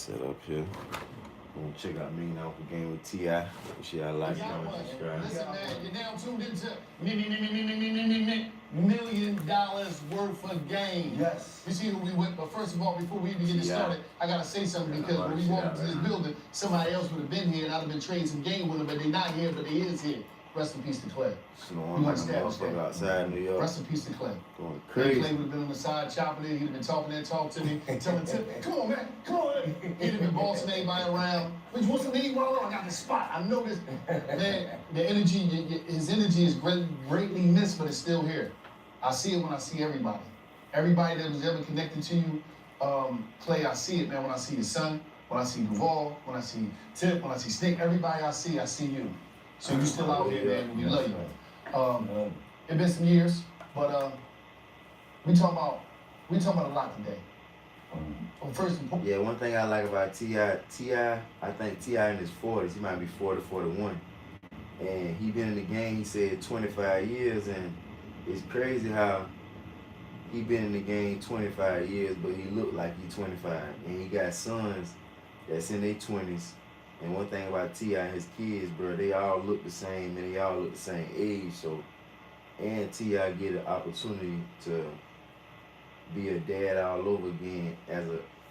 set up here. Check out me now for Game with T.I. Make sure y'all like, comment, subscribe. Listen, man, you're now tuned into $1 million worth of game. Yes. You see who we with, but first of all, before we even get this started, I gotta say something because when we walked into this building, somebody else would have been here and I'd have been trading some game with them, but they're not here, but they is here. Rest in peace to Clay. Snowing like a motherfucker outside New York. Rest in peace to Clay. Going crazy. Clay would have been on the side chopping it. He'd have been talking that talk to me, telling Tip, come on, man, come on. He'd have been bossing everybody around. But you want some lead? Well, I got this spot. I know this. Man, the energy, his energy is greatly missed, but it's still here. I see it when I see everybody. Everybody that was ever connected to you, Clay, I see it, man, when I see your son, when I see Duval, when I see Tip, when I see Snake, everybody I see you. So you still out here, man, and we love you. It's been some years, but we talking about a lot today. First and yeah, one thing I like about T.I., I think T.I. in his 40s, he might be 40, 41. And he been in the game, he said 25 years, and it's crazy how he been in the game 25 years, but he looked like he 25. And he got sons that's in their 20s. And one thing about T.I. and his kids, bro, they all look the same and they all look the same age. So, and T.I. get an opportunity to be a dad all over again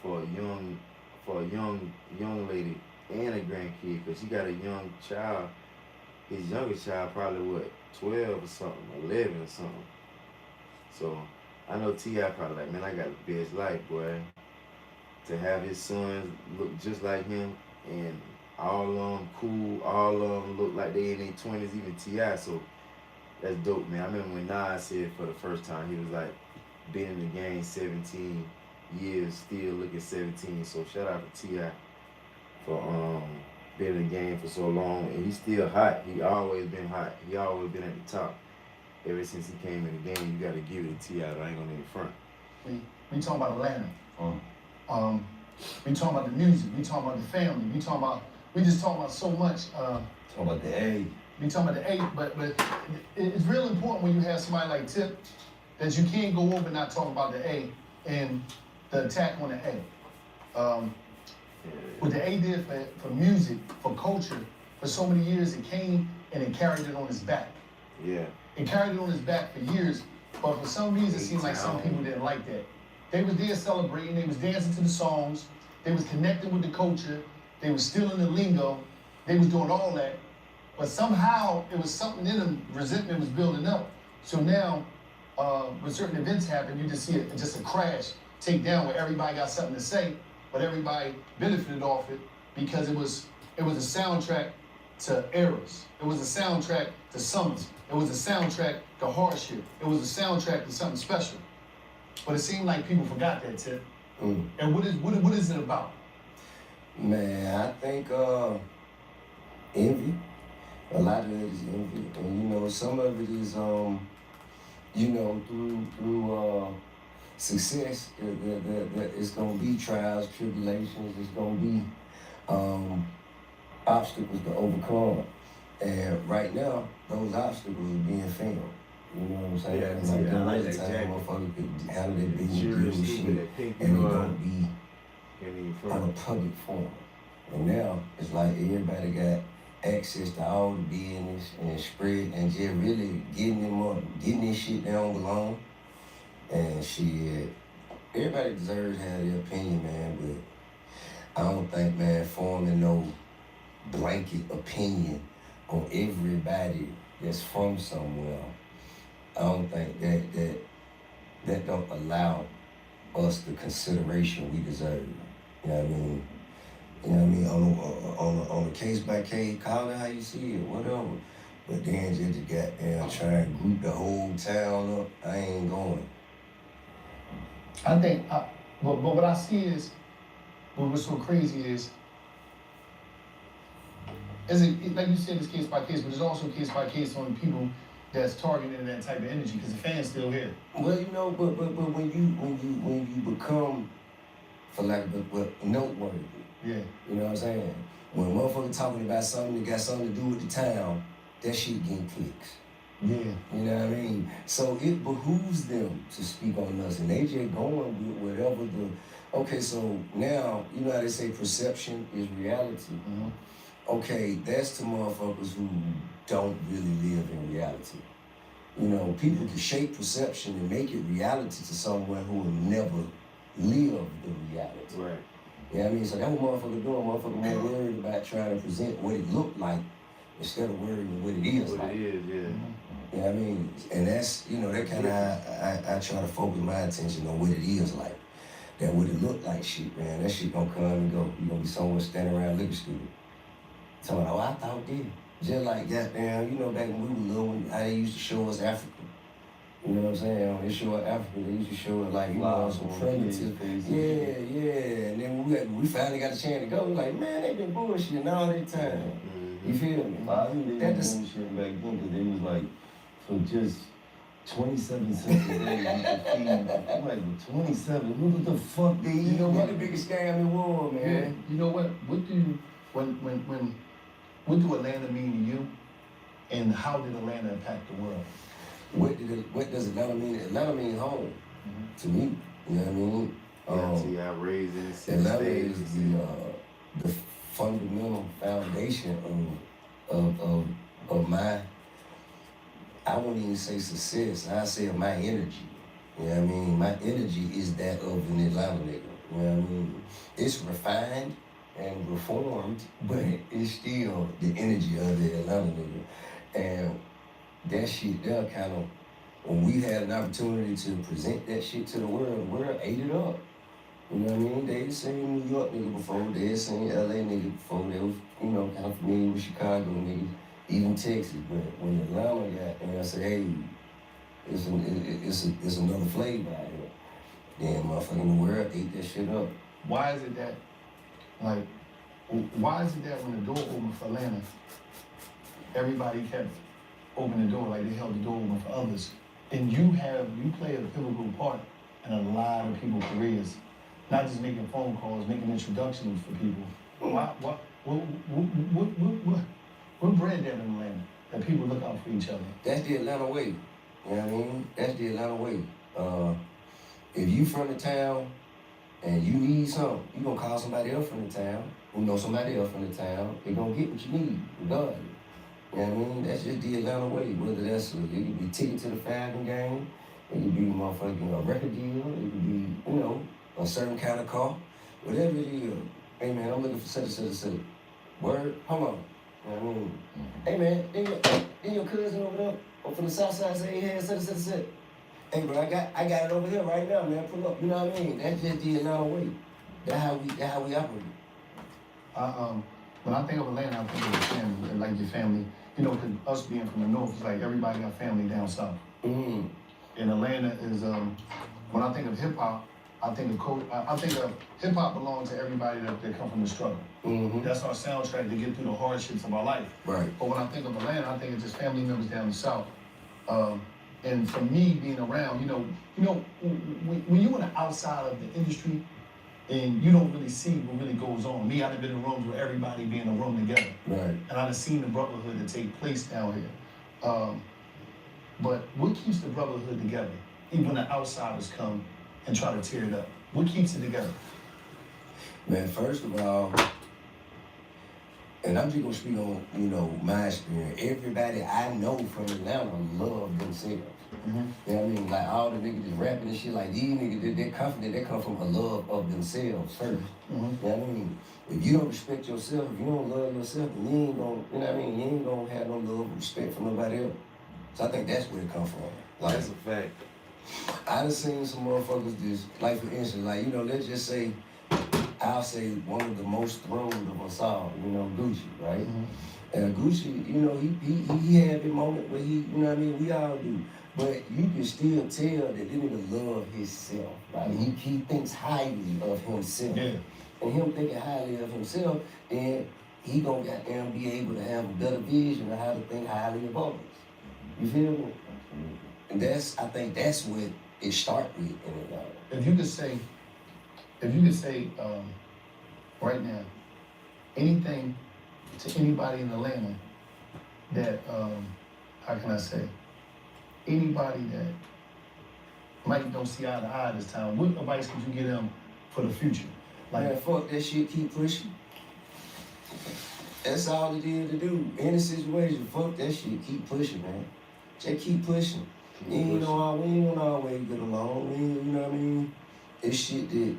for a young lady and a grandkid, because she got a young child. His youngest child probably 12 or something, 11 or something. So I know T.I. probably like, man, I got the best life, boy. To have his sons look just like him and all of them cool, all of them look like they in their 20s, even T.I. So that's dope, man. I remember when Nas said for the first time, he was like, been in the game 17 years, still looking 17. So shout out to T.I. for been in the game for so long, and he's still hot. He always been hot. He always been at the top. Ever since he came in the game, you got to give it to T.I. I ain't gonna in front. We talking about Atlanta. We talking about the music. We talking about the family. We just talking about so much. Talking about the A. We talking about the A, but it's real important when you have somebody like Tip that you can't go over and not talk about the A and the attack on the A. What the A did for music, for culture, for so many years, it came and it carried it on its back. Yeah. It carried it on its back for years, but for some reason, it seemed like some people didn't like that. They was there celebrating, they was dancing to the songs, they was connecting with the culture, they was stealing the lingo, they was doing all that, but somehow it was something in them, resentment was building up. So now, when certain events happen, you just see just a crash, take down where everybody got something to say, but everybody benefited off it because it was a soundtrack to eras. It was a soundtrack to summers. It was a soundtrack to hardship. It was a soundtrack to something special. But it seemed like people forgot that, Tip. And what is it about? Man, I think envy. A lot of it is envy. And some of it is through success, it's gonna be trials, tribulations, it's gonna be obstacles to overcome. And right now, those obstacles are being filmed. You know what I'm saying? Yeah, like the time motherfucker could handle their business, do shit, and it don't be on a public forum. And now it's like everybody got access to all the business and spread and just really getting this shit they don't belong. And shit, everybody deserves to have their opinion, man, but I don't think, man, forming no blanket opinion on everybody that's from somewhere, I don't think that don't allow us the consideration we deserve. You know what I mean? You know what I mean? On a case by case, call it how you see it, whatever. But then just goddamn try and group the whole town up, I ain't going. I think, but what I see is, what's so crazy is like you said, it's case by case, but it's also case by case on people that's targeting that type of energy because the fan's still here. Well, but when you become, for lack of noteworthy. Yeah. You know what I'm saying? When motherfuckers talking about something that got something to do with the town, that shit getting clicks. Yeah. You know what I mean? So it behooves them to speak on us, and they just going with whatever Okay, so now, you know how they say perception is reality? Mm-hmm. Okay, that's to motherfuckers who don't really live in reality. You know, people can shape perception and make it reality to someone who will never live the reality. Right. You know what I mean? So that's what motherfuckers doing. Motherfuckers more worried about trying to present what it looked like instead of worrying what it is What like. it is, yeah. You know what I mean? And that's, you know, that kind of I try to focus my attention on what it is like. That what it look like shit, man. That shit gonna come and go. You gonna be somewhere standing around looking stupid. Talking about, oh, I thought this. Just like goddamn, you know, back when we were little, how they used to show us Africa. You know what I'm saying? When they show us Africa, they used to show us like, you know, some primitive. Yeah. And then we finally got a chance to go. We're like, man, they been bullshitting all that time. You feel me? I think they was bullshitting back then because they was like, for just 27 cents a day, you could feed. I'm like, 27? Look what the fuck they eat. You know what the biggest scam in the world, man? Yeah. You know what? What do Atlanta mean to you? And how did Atlanta impact the world? What does Atlanta mean? Atlanta means home to me. You know what I mean? I raised in the Atlanta is the fundamental foundation of my, I won't even say success, I say of my energy. You know what I mean? My energy is that of an Atlanta nigga. You know what I mean? It's refined and reformed, but it's still the energy of the Atlanta nigga. And that shit there kind of, when we had an opportunity to present that shit to the world ate it up. You know what I mean? They had seen New York nigga before, they had seen LA nigga before, they was, you know, kind of familiar with Chicago niggas, even Texas. But when Atlanta got there, I said, hey, it's another flavor out here. Then motherfucking the world ate that shit up. Why is it that when the door opened for Atlanta, everybody kept opening the door, like they held the door open for others? And you play a pivotal part in a lot of people's careers, not just making phone calls, making introductions for people. What bred that in Atlanta, that people look out for each other? That's the Atlanta way. You know what I mean? That's the Atlanta way. If you from the town and you need something, you gonna call somebody else from the town who knows somebody else from the town. They gonna get what you need, regardless. You know what I mean? That's just the Atlanta way. Whether that's it could be ticket to the Falcon game, it could be motherfucking a record deal, it could be, you know, a certain kind of car, whatever it is. Hey man, I'm looking for such. Word, hold on. You know what I mean? Hey man, then your cousin over there, or from the south side say he had such. Hey bro, I got it over here right now, man. Pull up. You know what I mean? That's just the Atlanta way. That's how we operate. When I think of Atlanta, I think of your family, and like your family. You know, cause us being from the north, it's like everybody got family down south. Mm-hmm. And Atlanta is when I think of hip hop, I think of hip hop belongs to everybody that come from the struggle. Mm-hmm. That's our soundtrack to get through the hardships of our life. Right. But when I think of Atlanta, I think of just family members down the south. And for me, being around, you know, when you're on the outside of the industry and you don't really see what really goes on. Me, I've been in rooms where everybody be in a room together. Right. And I've seen the brotherhood that take place down here. But what keeps the brotherhood together, even when the outsiders come and try to tear it up? What keeps it together? Man, first of all, and I'm just gonna speak on, you know, my experience. Everybody I know from Atlanta love themselves. Mm-hmm. You know what I mean? Like all the niggas that's rapping and shit, like these niggas, they're confident, they come from a love of themselves first. Mm-hmm. You know what I mean? If you don't respect yourself, if you don't love yourself, then you ain't gonna, you know what I mean? You ain't gonna have no love or respect for nobody else. So I think that's where it comes from. Like, that's a fact. I done seen some motherfuckers just, like for instance, like, you know, let's just say, I'll say one of the most thrown of us all, you know, Gucci, right? Mm-hmm. And Gucci, you know, he had a moment where he, you know what I mean, we all do. But you can still tell that this nigga love himself. Like he thinks highly of himself. Yeah. And him thinking highly of himself, then he gonna goddamn be able to have a better vision of how to think highly of others. You feel me? And I think that's what it starts with in Atlanta. If you could say right now, anything to anybody in Atlanta that, how can I say, anybody that might don't see eye to eye this time, what advice could you give them for the future. Like, man, fuck that shit, keep pushing. That's all it is to do. Any situation, fuck that shit, keep pushing, man. Just keep pushing. We ain't gonna always get along. You know what I mean? It's shit that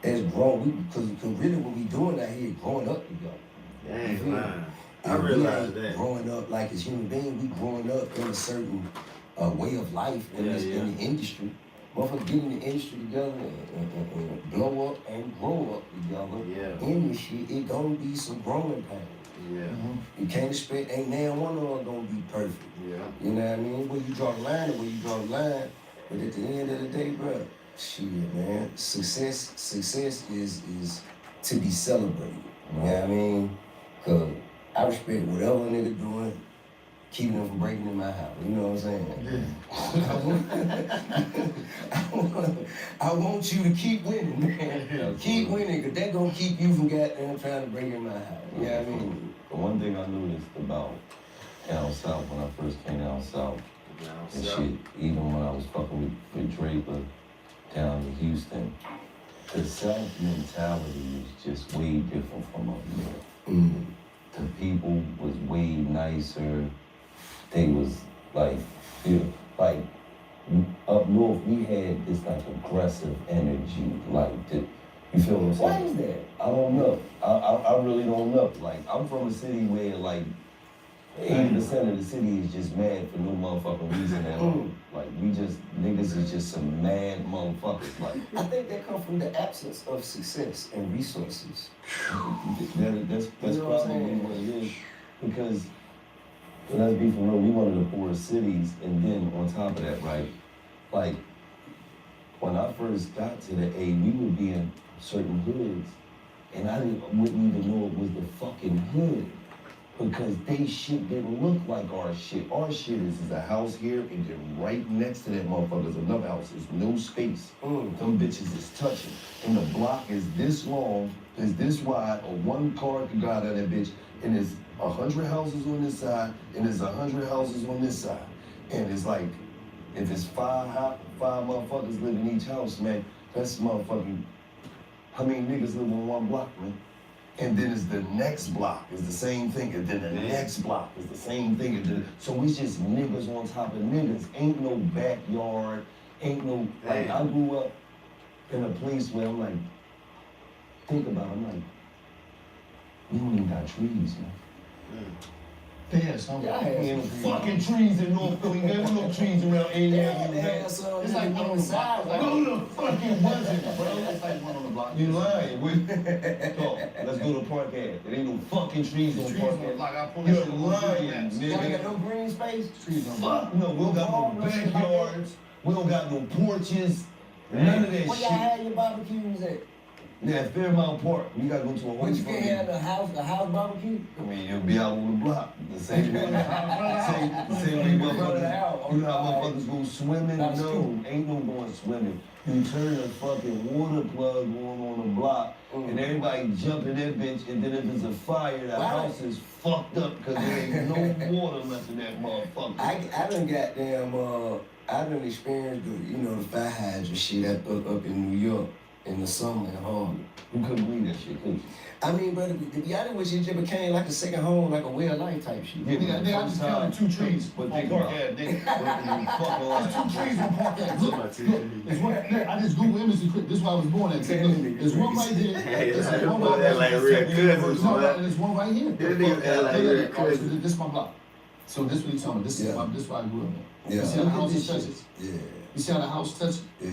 has grown. Because really what we doing out here, growing up together. Dang, man. I And realized we ain't that. growing up like as human beings, we growing up in a certain way of life in the industry. Motherfuckers get in the industry together and blow up and grow up together. Yeah. In this shit, it gonna be some growing pains. Yeah. You can't expect, ain't now one of them gonna be perfect. Yeah. You know what I mean? Where you draw the line, where you draw the line. But at the end of the day, bro, shit, man, success is to be celebrated. You know what I mean? Cause I respect whatever a nigga doing, keeping them from breaking in my house. You know what I'm saying? I want you to keep winning, man. Keep winning, cause that gonna keep you from goddamn trying to break in my house. You know what I mean? The one thing I noticed about down south when I first came down south and shit, even when I was fucking with Draper down in Houston, the South mentality is just way different from up here. Mm. The people was way nicer. They was like, like up north we had this like aggressive energy, like the, you feel what I'm saying? Why is that? I don't know. I really don't know. Like I'm from a city where like 80% of the city is just mad for no motherfucking reason at all. Like we just niggas is just some mad motherfuckers. Like I think that comes from the absence of success and resources. that's You know what I'm probably saying? what it is. Because let's be for real, we one of the poorest cities, and then on top of that, right? Like when I first got to the A, we would be in certain hoods, and I wouldn't even know it was the fucking hood. Because they shit didn't look like our shit. Our shit is a house here, and then right next to that motherfucker is another house. There's no space. Them bitches is touching. And the block is this long, is this wide, or one car can go out of that bitch, and there's 100 houses on this side, and there's 100 houses on this side. And it's like, if it's five motherfuckers live in each house, man, that's motherfucking, how many niggas live on one block, man? And then it's the next block is the same thing, and then the next block is the same thing. And then, so it's just niggas on top of niggas. Ain't no backyard, ain't no, like I grew up in a place where I'm like, think about it, I'm like, we don't even got trees, man. they had some fucking trees. trees in North Philly. There were no trees around any area. It's like one on the side. No, the fucking wasn't, bro. It's like one on the block. You lying. Let's go to Park Ave. There ain't no fucking trees on Park Ave. Like I pulled You're this lying, You ain't nigga. got no green space? trees on Fuck no, we don't got no backyards. We don't got no porches. None of that Where y'all shit. had your barbecues at? Yeah, Fairmount Park. We gotta go to a But you can't have a house barbecue? I mean, you'll be out on the block. The same way, same way motherfuckers. You know how motherfuckers go swimming? No, ain't no going swimming. You turn a fucking water plug on the block, and everybody jump in that bitch, and then if there's a fire, the house is fucked up because there ain't no water left in that motherfucker. I done goddamn, I done experienced the fire hydrant shit up in New York in the summer at home. You couldn't believe that shit, could you? I mean, brother, to be honest with you, it just became like a second home, like a way of life type shit. I just counted 2 trees. But on think Park about Ave. it. Fucking 2 trees on Park Ave. Look, there's one. I just Google images quick. This is where I was born at. There's one right there. Hey, There's like, one boy, right that like real cousins, No, man. there's one right here. This nigga act like real cousins. This is my block. So this what you telling me. This is where I grew up at. Yeah. You see how the house touches? Yeah. You see how the house touches? Yeah.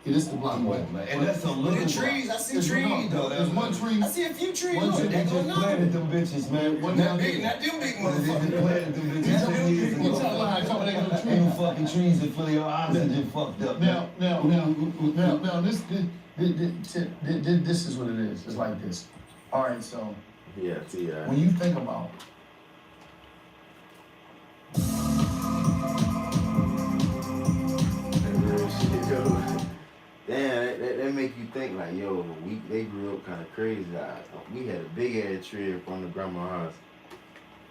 Yeah, this is the block, boy. And that's a little trees, I see There's trees though. There's one tree. I see a few trees. One Look, tree, that They goes just planted them bitches, man. One Not down big, there. not them big They motherfuckers. planted them bitches 10 years You tell ago. me I told you no Ain't no trees. fucking trees in Philly. Our oxygen fucked up. Now, this is what it is. It's like this. All right, so Yeah, T.I. when you think about That real shit, yo. Damn, that make you think like, yo, they grew up kind of crazy. We had a big ass tree in front of grandma's house.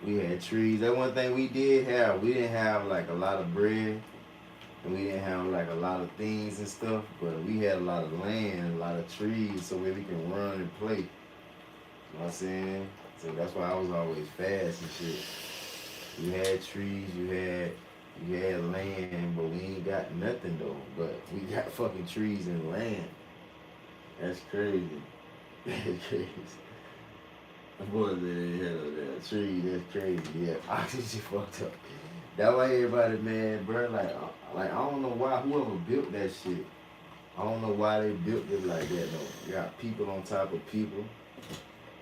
We had trees. That one thing we did have. We didn't have like a lot of bread, and we didn't have like a lot of things and stuff, but we had a lot of land, a lot of trees, so where we can run and play. You know what I'm saying? So that's why I was always fast and shit. You had trees, you had land, but we ain't got nothing though. But we got fucking trees and land. That's crazy. That's crazy. The boys that had that tree, that's crazy. Yeah, oxygen fucked up. That's why everybody, man, bro, like I don't know why whoever built that shit. I don't know why they built it like that though. You got people on top of people.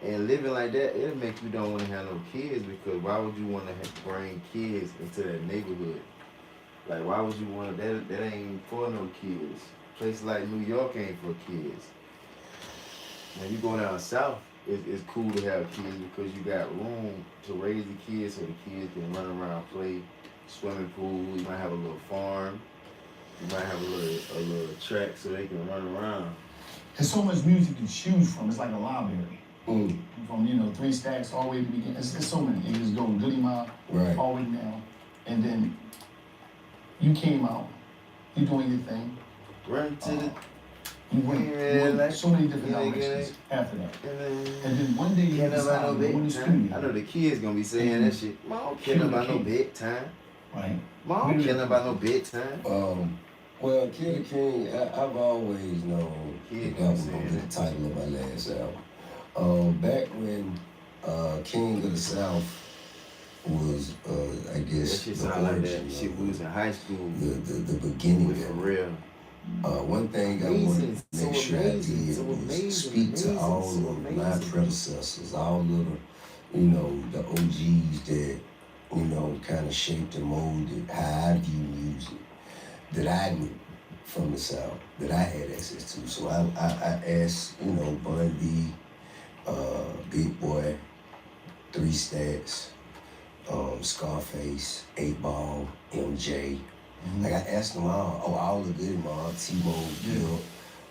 And living like that, it'll make you don't want to have no kids, because why would you want to bring kids into that neighborhood? Like, why would you want that ain't for no kids. Places like New York ain't for kids. When you go down south, it's cool to have kids because you got room to raise the kids so the kids can run around, play, swimming pool. You might have a little farm. You might have a little track so they can run around. There's so much music to choose from. It's like a library. Mm. From 3 Stacks all the way to the beginning. It's so many. You just go Goody Mob Right. all the way down, and then you came out. You doing your thing. Run to the. You went so many different directions after that. And then one day you Can't decided about no to go in the bedtime. studio. I know the kids gonna be saying that shit. Mom, can't about no bedtime. Right. Mom, can't about no bedtime. Well, Kid King, I've always known Kid that was King gonna be the title of my last album. Back when King of the South was, I That guess, shit the sound like origin that shit of we was in high school. the beginning For of it. real. One thing I wanted to make sure I did was speak to all of my predecessors, all of the OGs that, kind of shaped and molded how I view music, that I knew from the South, that I had access to. So I asked, Bun B, Big Boy, 3 Stacks, Scarface, 8 Ball, MJ. Like I asked them all the good mom, T-Mo, Bill,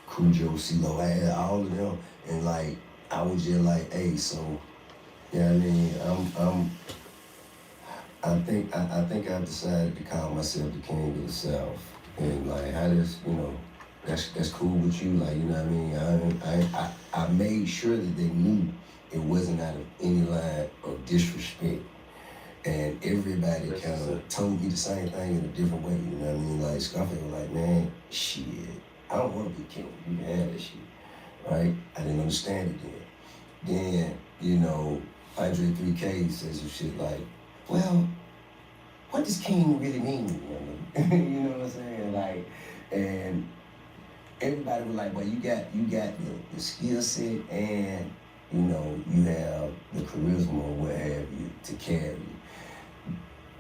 Cujo, CeeLo, I had all of them, and like I was just like, hey, so, you know what I mean? I think I've decided to call myself the King of the South, and like how does that's cool with you, like, you know what I mean? I made sure that they knew it wasn't out of any line of disrespect. And everybody kind of told me the same thing in a different way, you know what I mean? Like, Scarface was like, man, shit, I don't want to be king. You can have that shit, right? I didn't understand it then. Then, Andre 3K says some shit like, well, what does king really mean? You know what I'm saying? Like, and everybody was like, well, you got the skill set and, you have the charisma or what have you to carry you.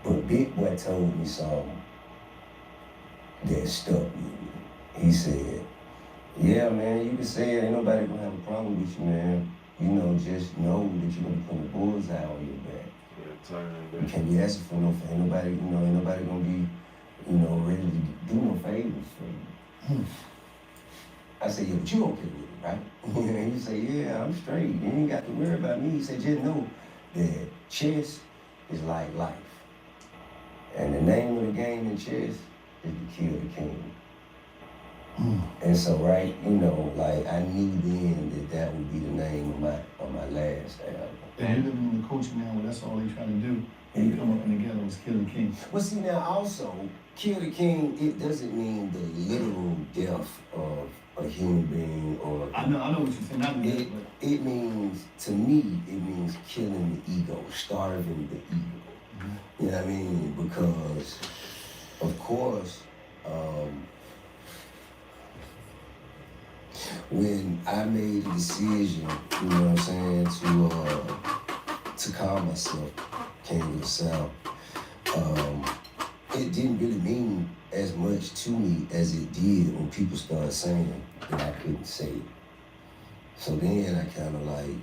But Big Boy told me something that stuck with me. He said, yeah, man, you can say it. Ain't nobody gonna have a problem with you, man. Just know that you're gonna put the bullseye on your back. Yeah, you can't be asking for no favor. Ain't nobody gonna be, ready to do no favors for you. I said, yeah, but you okay with it, right? And he said, yeah, I'm straight. You ain't got to worry about me. He said, just know that chess is like life. And the name of the game in chess is to kill the king. And so, right, like I knew then that would be the name of my last album. And you living in the culture now where that's all they try to do. And you come up in the ghetto is kill the king. Well, see, now also, kill the king, it doesn't mean the literal death of a human being or... I know what you're saying. It means, to me, it means killing the ego, starving the ego. You know what I mean? Because, of course, when I made the decision, you know what I'm saying, to call myself King of the South, it didn't really mean as much to me as it did when people started saying that I couldn't say it. So then I kind of like,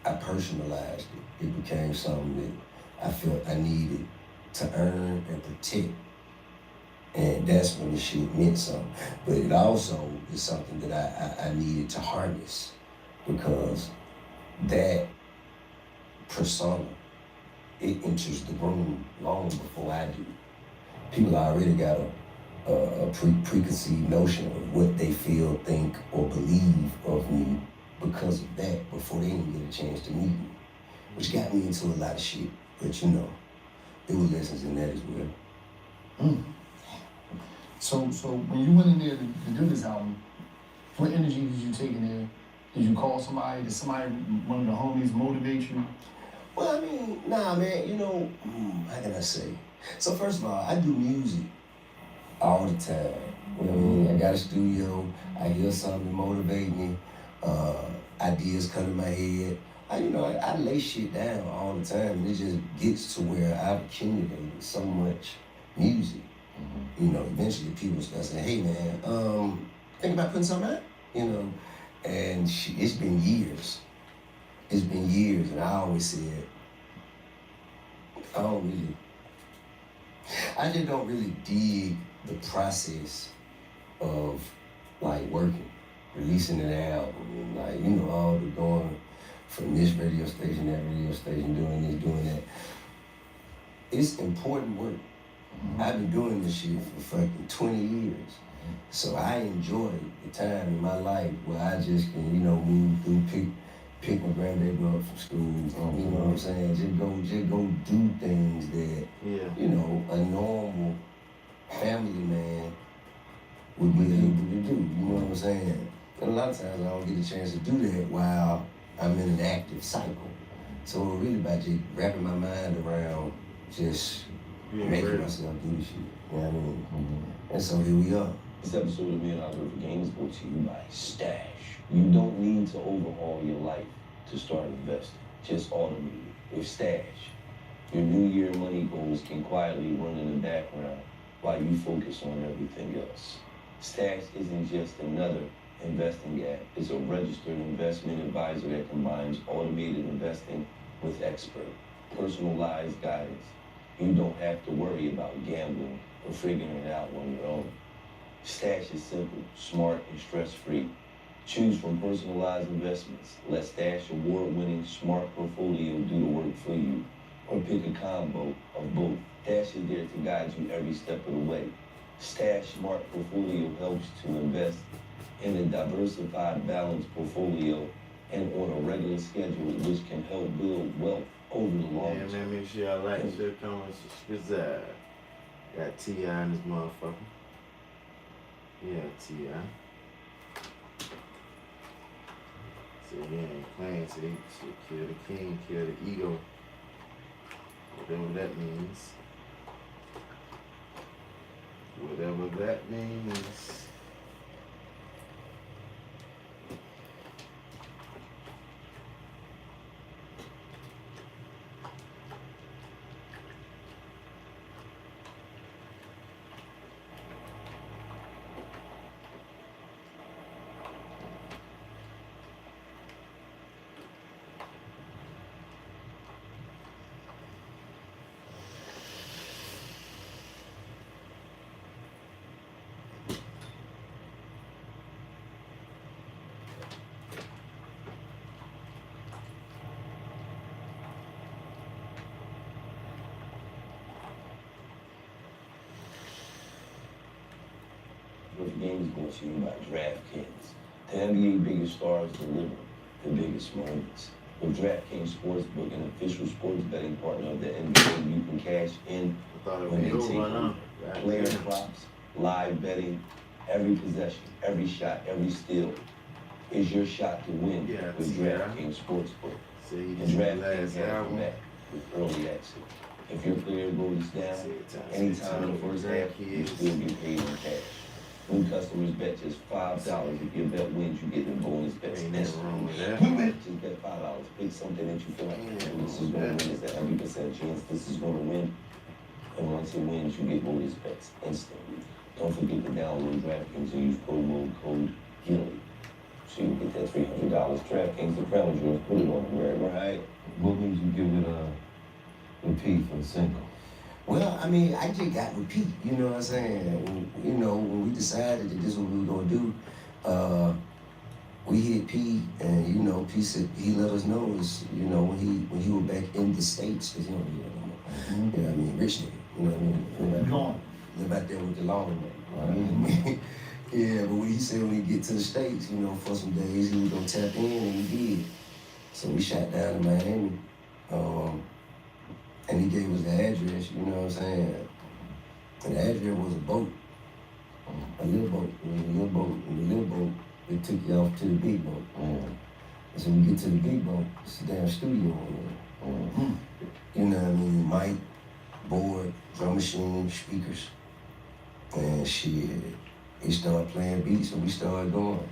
I personalized it. It became something that I felt I needed to earn and protect. And that's when the shit meant something. But it also is something that I needed to harness, because that persona, it enters the room long before I do. people already got a preconceived notion of what they feel, think, or believe of me because of that before they even get a chance to meet me, which got me into a lot of shit. But you know, there were lessons in that as well. Mm. So when you went in there to do this album, what energy did you take in there? Did you call somebody? Did somebody, one of the homies, motivate you? Well, I mean, nah, man, you know, how can I say? So first of all, I do music all the time. You know what I mean? I got a studio, I hear something motivate me, ideas come to my head. I lay shit down all the time, and it just gets to where I've accumulated so much music. You know, eventually people start saying, hey man, think about putting something out? You know, and it's been years. It's been years, and I always said, I just don't really dig the process of like working, releasing an album, and like, you know, all the going from this radio station, that radio station, doing this, doing that. It's important work. I've been doing this shit for fucking 20 years. So I enjoy the time in my life where I just can, you know, move through, pick my grandbaby up from school, you know what I'm saying? Just go do things that, you know, a normal family man would be able to do, you know what I'm saying? And a lot of times I don't get a chance to do that while I'm in an active cycle. So it's really about just wrapping my mind around just making myself do the shit, you know what I mean? And so here we are. This episode of $1 Million Worth of Game is brought to you by Stash. You don't need to overhaul your life to start investing. Just automate it with Stash. Your New Year money goals can quietly run in the background while you focus on everything else. Stash isn't just another investing app. It's a registered investment advisor that combines automated investing with expert, personalized guidance. You don't have to worry about gambling or figuring it out on your own. Stash is simple, smart, and stress-free. Choose from personalized investments. Let Stash award-winning smart portfolio do the work for you. Or pick a combo of both. Stash is there to guide you every step of the way. Stash Smart Portfolio helps to invest in a diversified, balanced portfolio and on a regular schedule, which can help build wealth over the long term. Yeah, man, make sure y'all like, share, comment, subscribe. Got T.I. in this motherfucker. Yeah, T.I. So he ain't playing, so he should kill the king, kill the ego. Whatever that means. Whatever that means. With games brought to you by DraftKings. The NBA biggest stars deliver the biggest moments. With DraftKings Sportsbook, an official sports betting partner of the NBA, you can cash in when they take over. Player props, live betting, every possession, every shot, every steal is your shot to win with DraftKings Sportsbook. And DraftKings has you back with early access. If your player goes down anytime in the first half, you still get paid in cash. New customers bet just $5. If your bet wins, you get the bonus bets. Just bet $5. Pick something that you feel like this is going to win. It's a 100% chance this is going to win. And once it wins, you get bonus bets instantly. Don't forget to download DraftKings and use promo code GILLY. So you get that $300. DraftKings, the crown is yours. Put it on the red, right? What made you give it a repeat for the single? Well, I mean, I just got repeat, you know what I'm saying? When we decided that this is what we were gonna do, we hit P, and P said he let us know when he was back in the States, because he don't live there no more. You know what I mean? Rich nigga, you know what I mean? Gone. live out there with the law. Right? Yeah, but when he said when he get to the States, you know, for some days, he was gonna tap in, and he did. So we shot down in Miami, and he gave us the address, you know what I'm saying? And the address was a boat, a little boat. It was a little boat. And the little boat, it took you off to the big boat. And so we get to the big boat, it's a damn studio on there. You know what I mean? Mic, board, drum machine, speakers. And shit, he started playing beats and we started going.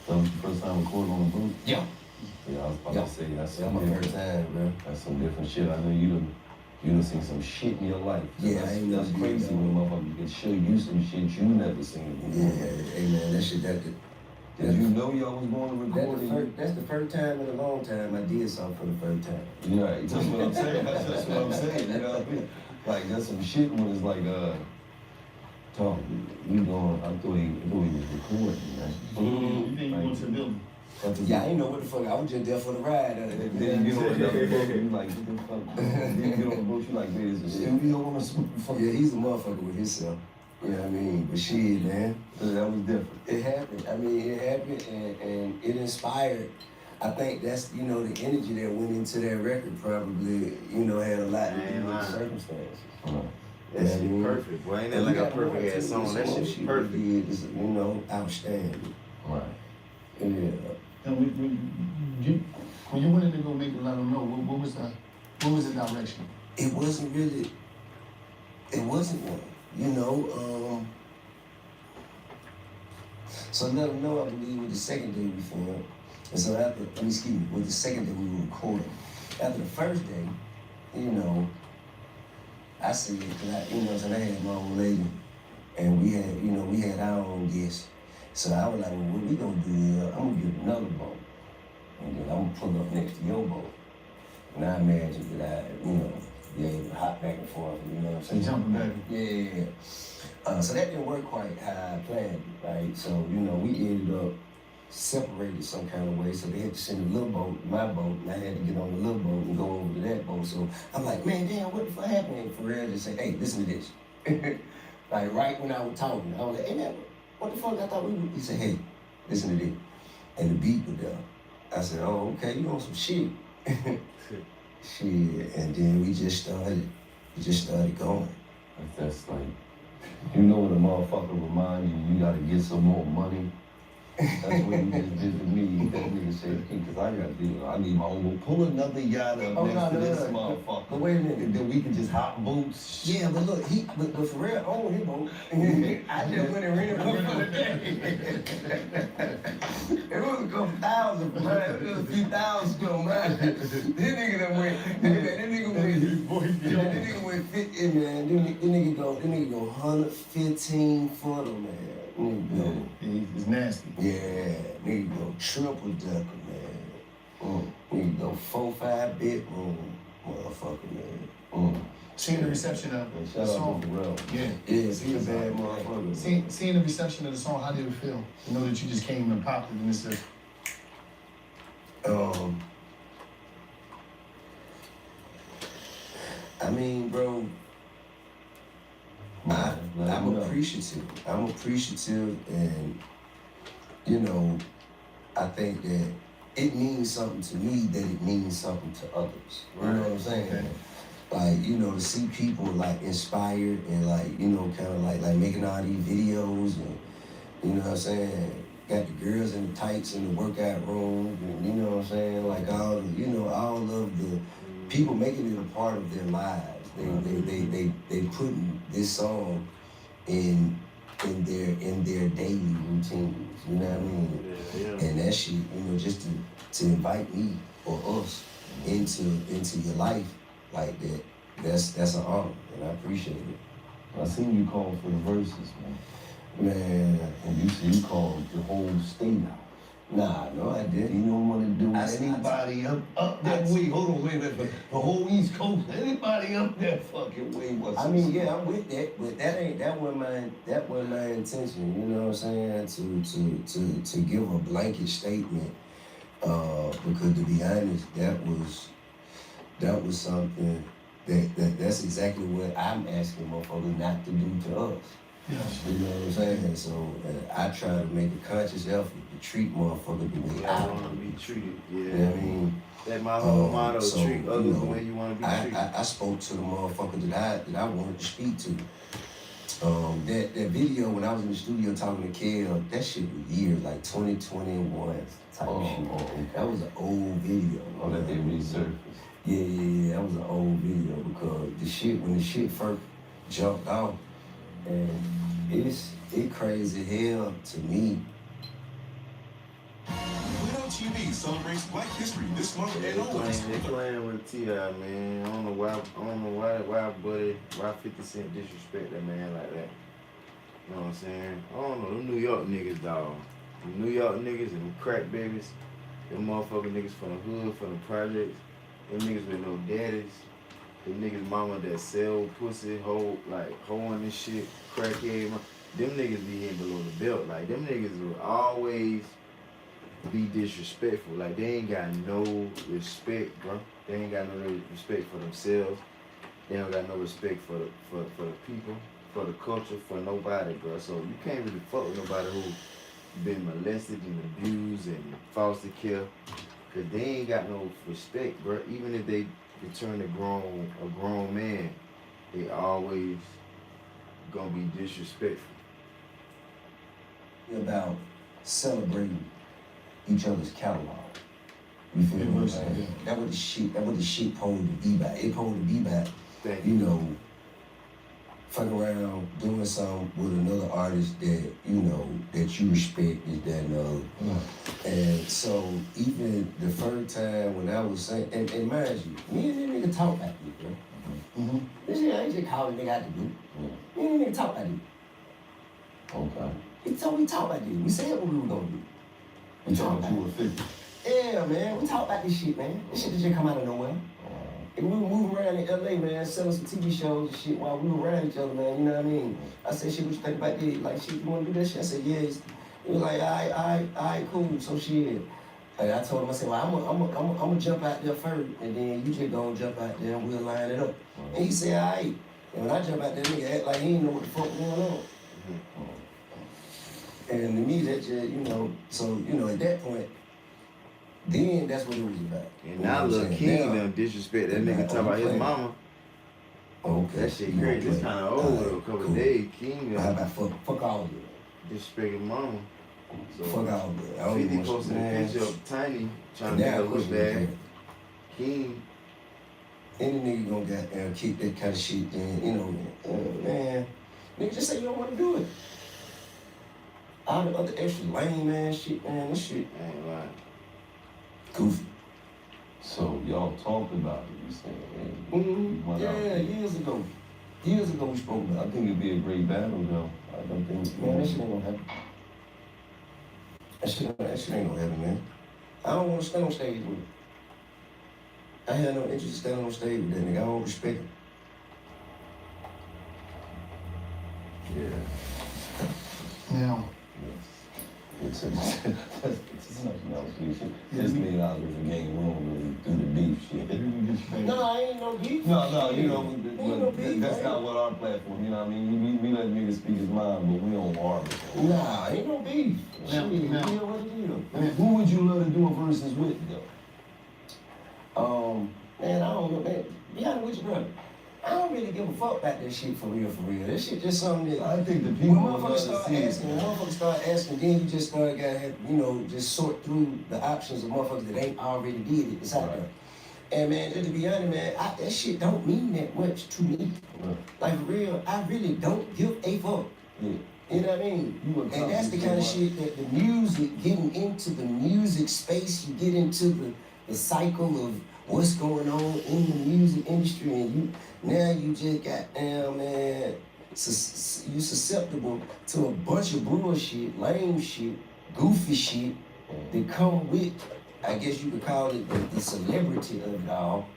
That was the first time recording on the booth? Yeah. Yeah, I was about to say, that's my first time, bro. That's some different shit. I know you done seen some shit in your life. Yeah, that's crazy when motherfuckers can show you some shit you never seen before. Yeah, hey man, that shit, Did you know y'all was going to record? That's the first time in a long time I did something for the first time. Yeah, that's what I'm saying. That's what I'm saying. You know what I mean? Like, that's some shit when it's like, Tom, we going, I thought he was recording, man. You think you went to the building? Yeah, I didn't know what the fuck. I was just there for the ride. Then you get on another boat, you like, what the fuck? Then you get on the boat, you like, man, is a studio on the motherfucker? Yeah, he's a motherfucker with himself. You know what I mean? But shit, man. That was different. It happened. I mean, it happened and it inspired. I think that's, you know, the energy that went into that record probably, you know, had a lot to do with the circumstances. That shit perfect. Boy, ain't that like a perfect ass song? That shit perfect. Is, you know, outstanding. Right. Yeah. And when you went in to go make it, let them know, what was the direction? It wasn't one, you know. So let them know, I believe, with the second day we filmed. And so with the second day we were recording. After the first day, you know, I said, you know, so I had my old lady, and we had our own guests. So I was like, well, what we gonna do is, I'm gonna get another boat, and then I'm gonna pull up next to your boat. And I imagine that I, you know, be able to hop back and forth, you know what I'm saying? Jumping back. Yeah. So that didn't work quite how I planned it, right? So, you know, we ended up separated some kind of way. So they had to send a little boat, my boat, and I had to get on the little boat and go over to that boat. So I'm like, man, damn, what the fuck happened? And Pharrell just said, hey, listen to this. Like right when I was talking, I was like, hey man, what the fuck I thought we would? He said, hey, listen to this. And the beat was down. I said, oh, okay, you on some shit. Shit, and then we just started going. That's like, you know what a motherfucker remind you, you gotta get some more money. That's what he just did to me. That nigga said, hey, cause I need my own, pull another yacht up next to this motherfucker. But wait a minute. And then we can just hop boots. Yeah, but look, but Pharrell owned his boat. I just went and rented one for the day. It was a couple thousand, but it was a few thousand to mine. This nigga done went, that nigga went 50, man. That nigga go 115 footer, man. It's nasty. Yeah, nigga go triple decker, man. Nigga go 4-5 bedroom, motherfucker, man. Seeing the reception of the song. Yeah. Yes, he a bad motherfucker. Seeing the reception of the song, how did it feel? To know that you just came and popped it and it's a... I mean, bro, I'm appreciative. I'm appreciative, and you know, I think that it means something to me that it means something to others. You know what I'm saying? Okay. Like, you know, to see people like inspired and like, you know, kind of like making all these videos and, you know what I'm saying? Got the girls in the tights in the workout room, and you know what I'm saying? Like all of the people making it a part of their lives. They putting this song in their daily routines. You know what I mean? Yeah. And that shit, you know, just to invite me or us into your life like that, that's an honor, and I appreciate it. I seen you call for the verses, man. Man, and you said you called the whole state out. Nah, no, I didn't. You don't want to do anybody up that way. Hold on, wait a minute. The whole East Coast, anybody up that fucking way was. I mean, yeah, I'm with that, but that wasn't my intention. You know what I'm saying? To give a blanket statement, because to be honest, that was something That's exactly what I'm asking motherfuckers not to do to us. Yes. You know what I'm saying? So I try to make a conscious effort to treat motherfuckers the way I want to be treated. Yeah. You know what I mean? That's my whole motto, so, treat others the way you want to be treated. I spoke to the motherfucker that I wanted to speak to. That video when I was in the studio talking to Kel, that shit was years, like 2021 type shit. Okay. That was an old video. Oh, that they resurfaced. Yeah, that was an old video because when the shit first jumped off, and it crazy hell to me. TV celebrates Black History this month and always. They playing with T.I., man. I don't know why 50 Cent disrespect that man like that. You know what I'm saying? I don't know. Them New York niggas, dog. Them New York niggas and them crack babies. Them motherfucking niggas from the hood, from the projects. Them niggas with no daddies. Them niggas mama that sell pussy, hoeing this shit, crackhead. Them niggas be hitting below the belt. Like, them niggas will always be disrespectful. Like, they ain't got no respect, bro. They ain't got no respect for themselves. They don't got no respect for the people, for the culture, for nobody, bro. So you can't really fuck with nobody who been molested and abused and foster care, cause they ain't got no respect, bro. Even if they turn a grown man, they always gonna be disrespectful. About celebrating each other's catalog. You feel what I'm saying? That what the shit supposed to be about. It supposed to be about, you know, fucking around, doing something with another artist that, you know, that you respect, is that and the other. And so even the first time when I was saying, and mind you, me and this nigga talk about this, bro. This nigga ain't just calling nigga out to do. Me and this nigga talk about this. Okay. We talk about this. We said what we were gonna do. We talking about you a figure. Yeah, man. We talk about this shit, man. This shit just come out of nowhere. And we were moving around in LA, man, selling some TV shows and shit while we were around each other, man. You know what I mean? I said, shit, what you think about this? Like, shit, you wanna do that shit? I said, yes. He was like, all right, cool. So shit. And I told him, I said, well, I'm gonna jump out there first, and then you just gonna jump out there and we'll line it up. And he said, all right. And when I jump out there, nigga act like he ain't know what the fuck going on. And to me, that just, you know, so, you know, at that point, then that's what it was about. And now Lil King done disrespect that nigga talking about his mama. Okay. That shit crazy. It's kind of old though. A couple days, King How about fuck all of it? disrespect his mama. So Fuck all of it. 50 posted a picture of Tiny trying to make her look bad. King. Any nigga gonna goddamn kick that kind of shit, then, you know, man, nigga just say you don't want to do it. All the other extra lame man shit, man, this shit I ain't lying. goofy. So y'all talked about it, you saying? Yeah, years ago. Years ago we spoke about I it. think it'd be a great battle, though. I don't think. Man, that shit ain't gonna happen. That shit ain't gonna happen, man. I don't want to stand on stage with it. I had no interest in standing on stage with that nigga. I don't respect him. Yeah. Now, It's something else. This made out of the game room and do the beef shit. No, I ain't no beef. No, you know, Ain't no beef, that's man. not what our platform, you know what I mean? We let niggas speak his mind, but we don't argue. Nah, ain't no beef. Now- Shit, it now- is what it is. Who would you love to do a versus with, though? Man, I don't know, man. Be honest with you, brother. I don't really give a fuck about that shit for real, for real. That shit just something that I think the when people would love motherfuckers to start see it. asking, then you just start gotta just sort through the options of motherfuckers that ain't already did it. It's out there. And man, just to be honest, man, that shit don't mean that much to me. Right. Like for real, I really don't give a fuck. Yeah. You know what I mean? You would And that's the kind of accomplish shit that the music, getting into the music space, you get into the cycle of what's going on in the music industry, and you just goddamn, man, you susceptible to a bunch of bullshit, lame shit, goofy shit that come with, I guess you could call it the celebrity of it all.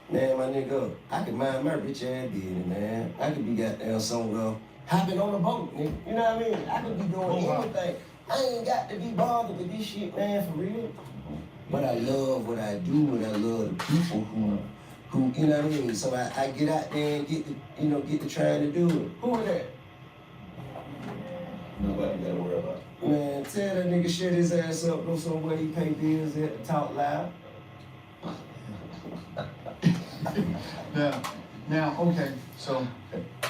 Man, my nigga, I could mind my rich ass business, man. I could be goddamn somewhere hopping on a boat, nigga. You know what I mean? I could be doing anything. I ain't got to be bothered with this shit, man, for real. But I love what I do, and I love the people who who, you know what I mean? So I get out there and get to trying to do it. Who are that? Nobody gotta worry about it. Man, tell that nigga shut his ass up, go somewhere he pay bills at, talk loud. Now, okay, so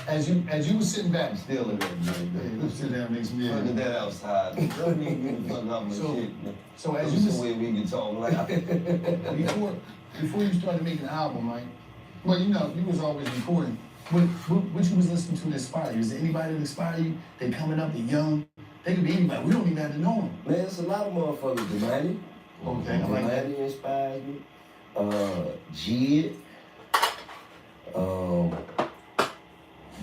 as you were sitting back, Still in there, man. let's sit down, make some Fucking music. that outside. Don't even fuck up my So- shit, man. So as Come you was somewhere we can talk loud. before you started making an album, right? Well, you know, you was always recording. What you was listening to that inspired you? Is there anybody that inspired you? They coming up, they young. They could be anybody. We don't even have to know them. Man, there's a lot of motherfuckers. Demani. Okay, I like that. Demani inspires me. Jid.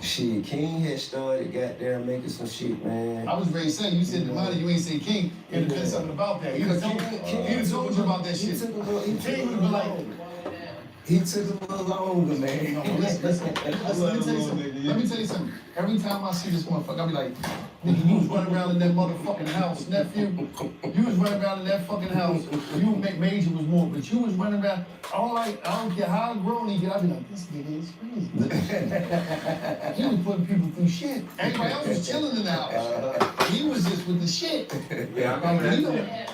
Shit, King had started goddamn making some shit, man. I was ready to say, you said the money, you ain't say King. It'd have been something about that. He'd have told you about that shit. King would have been like, He took a little longer, man. no, listen, let me tell you something. Every time I see this motherfucker, I be like, nigga, you was running around in that motherfucking house, nephew. You was running around in that fucking house. You and Major was more, but you was running around. All right, I don't care how grown he get, I be like, this nigga is crazy. He was putting people through shit. Everybody else was chilling in the house. He was just with the shit. Yeah, I remember Like, you that. know,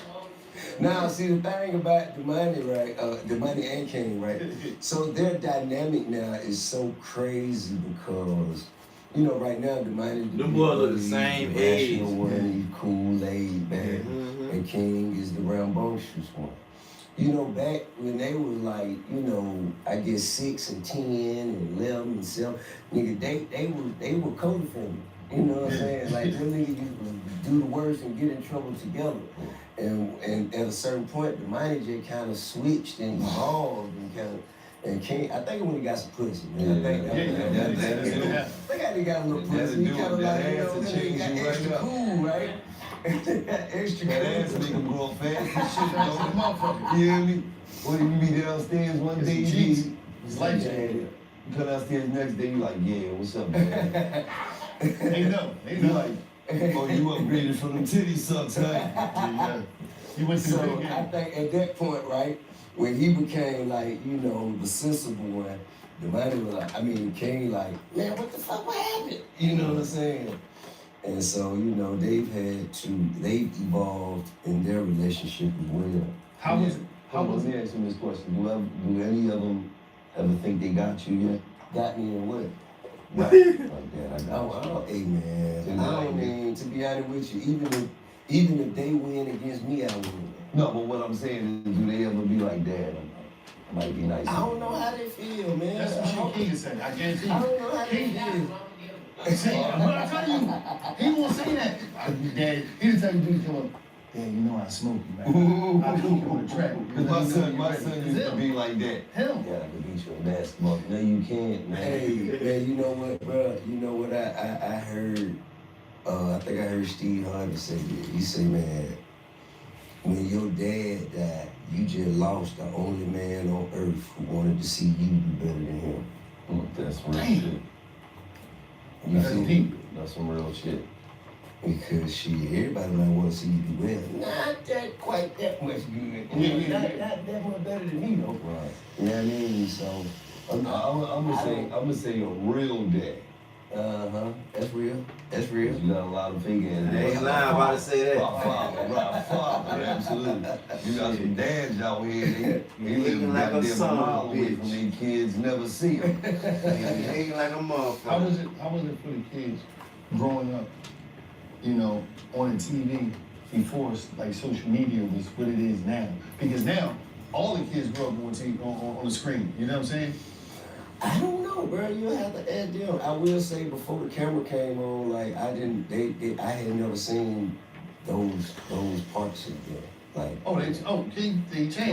Now, see the thing about the money, right? The money and King, right? So their dynamic now is so crazy because, you know, right now the money, Them boys look the same age. One, he cool, laid back, and King is the rambunctious one. You know, back when they was like, you know, I guess 6 and 10 and 11 and 7, nigga, they were co-defendants. You know what I'm saying? Like them niggas used to do the worst and get in trouble together. And at a certain point, the money just kind of switched and evolved and King, I think when he got some pussy, man. I think he got a little pussy. He kind of like, you know, he got extra cool, right? Extra cool. That ass nigga grow fast and shit, that's the don't motherfucker. you hear me? Or you be downstairs one day, you It's like you come downstairs the next day, you like, yeah, what's up, man? They know. You like, oh, you upgraded from them titty sucks, huh? Yeah. You went to the So big I game. think at that point, right, when he became like, you know, the sensible one, the money was like, I mean, King like, man, what the fuck, what happened? You know what I'm saying? And so, you know, they've evolved in their relationship as well. How was it? How was Let it? me ask you this question. Do any of them ever think they got you yet? Got me in what? Like that, I got you. Hey man, I don't mean, to be honest with you, even if they win against me, I win. No, but what I'm saying is, do they ever be like, Dad, I might be nice. I don't know how they feel, man. That's what King said. I guarantee you. I don't know how they King feel. See, but I tell you, he won't say that. Dad, he'll tell you, dude, come up. Dad, you know I smoke you, man. I cook you on the track. Cause my son used to be like that. Him. Yeah, I can beat you in basketball. No, you can't, man. Hey, man, you know what, bro? You know what I heard? I think I heard Steve Harvey say this. He said, man, when your dad died, you just lost the only man on earth who wanted to see you be better than him. That's real Damn. shit. You That's feel deep. me? That's some real shit. Because shit, everybody might want to see you do well. Not that quite that much good. Not that much better than me though. Right. You know what I mean? So, I'm gonna say a real dad. That's real. That's real. You got a lot of fake ass I ain't lying about to say that. Father, absolutely. You got some dads out here, they live like a goddamn son of a mile away bitch. from their kids, never see them. Hating like a motherfucker. How was it for the kids growing up, you know, on the TV before like social media was what it is now? Because now all the kids grow up on TV, on the screen. You know what I'm saying? I don't know, bro. You have to ask them. I will say before the camera came on, like I had never seen those parts of them. Like, they changed. Oh,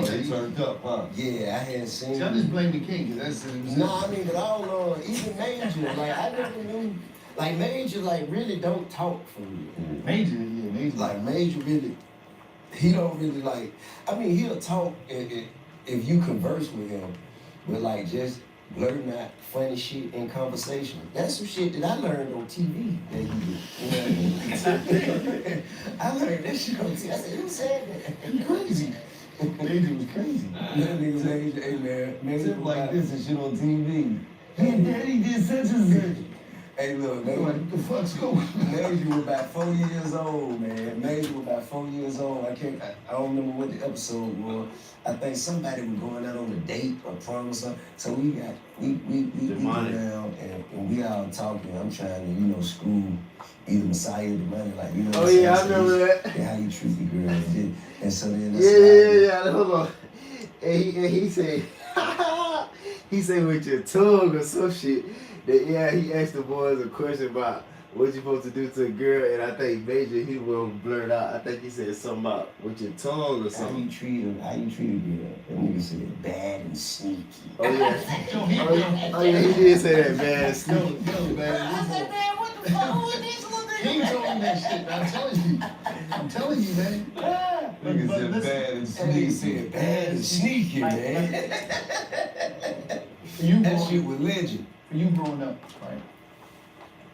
they turned up, huh? yeah, I hadn't seen. See, I just blame the king, cause that's No, I mean, but I don't know. Even Major, like I never knew. Like Major, like really don't talk for real. Major, yeah, Major. Like Major really, he don't really like. I mean, he'll talk if you converse with him, but like just blurting out funny shit in conversation. That's some shit that I learned on TV that he did. You know what I mean? I learned that shit on TV. I said, who said that? You crazy. AJ was crazy. That nigga Major, hey man, Major Tip like this and shit on TV. Yeah, daddy did such and such. Hey, look, Like, Major, what the fuck's going on? Major was about 4 years old, man. Major was about 4 years old. I don't remember what the episode was. I think somebody was going out on a date or prom or something. So we go down and we all talking. I'm trying to, school either Messiah or the money, like, Oh yeah, I remember that. And how you treat the girls. And so then Yeah. Hold on. And he said, he said with your tongue or some shit. That he asked the boys a question about what you supposed to do to a girl, and I think Major he will blurt out. I think he said something about with your tongue or how something. you treat a girl. That nigga said bad and sneaky. Oh yeah. Yo, He did say that, man. Yo, Sneaky. man. I said, man, what the fuck? Who is this little He nigga? told me that shit. I'm telling you, man. Nigga But said listen, bad and And he sneaky. said bad and sneaky, man. For you That growing- shit was legend. for you growing up, right?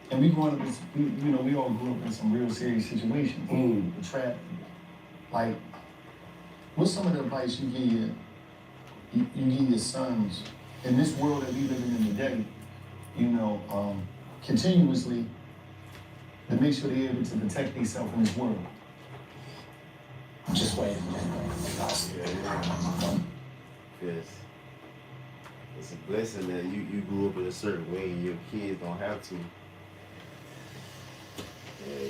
And we growing up, we all grew up in some real serious situations. The trap, like, what's some of the advice you give your sons in this world that we living in today? Continuously to make sure they're able to protect themselves in this world. Just wait. Yes. It's a blessing that you grew up in a certain way and your kids don't have to.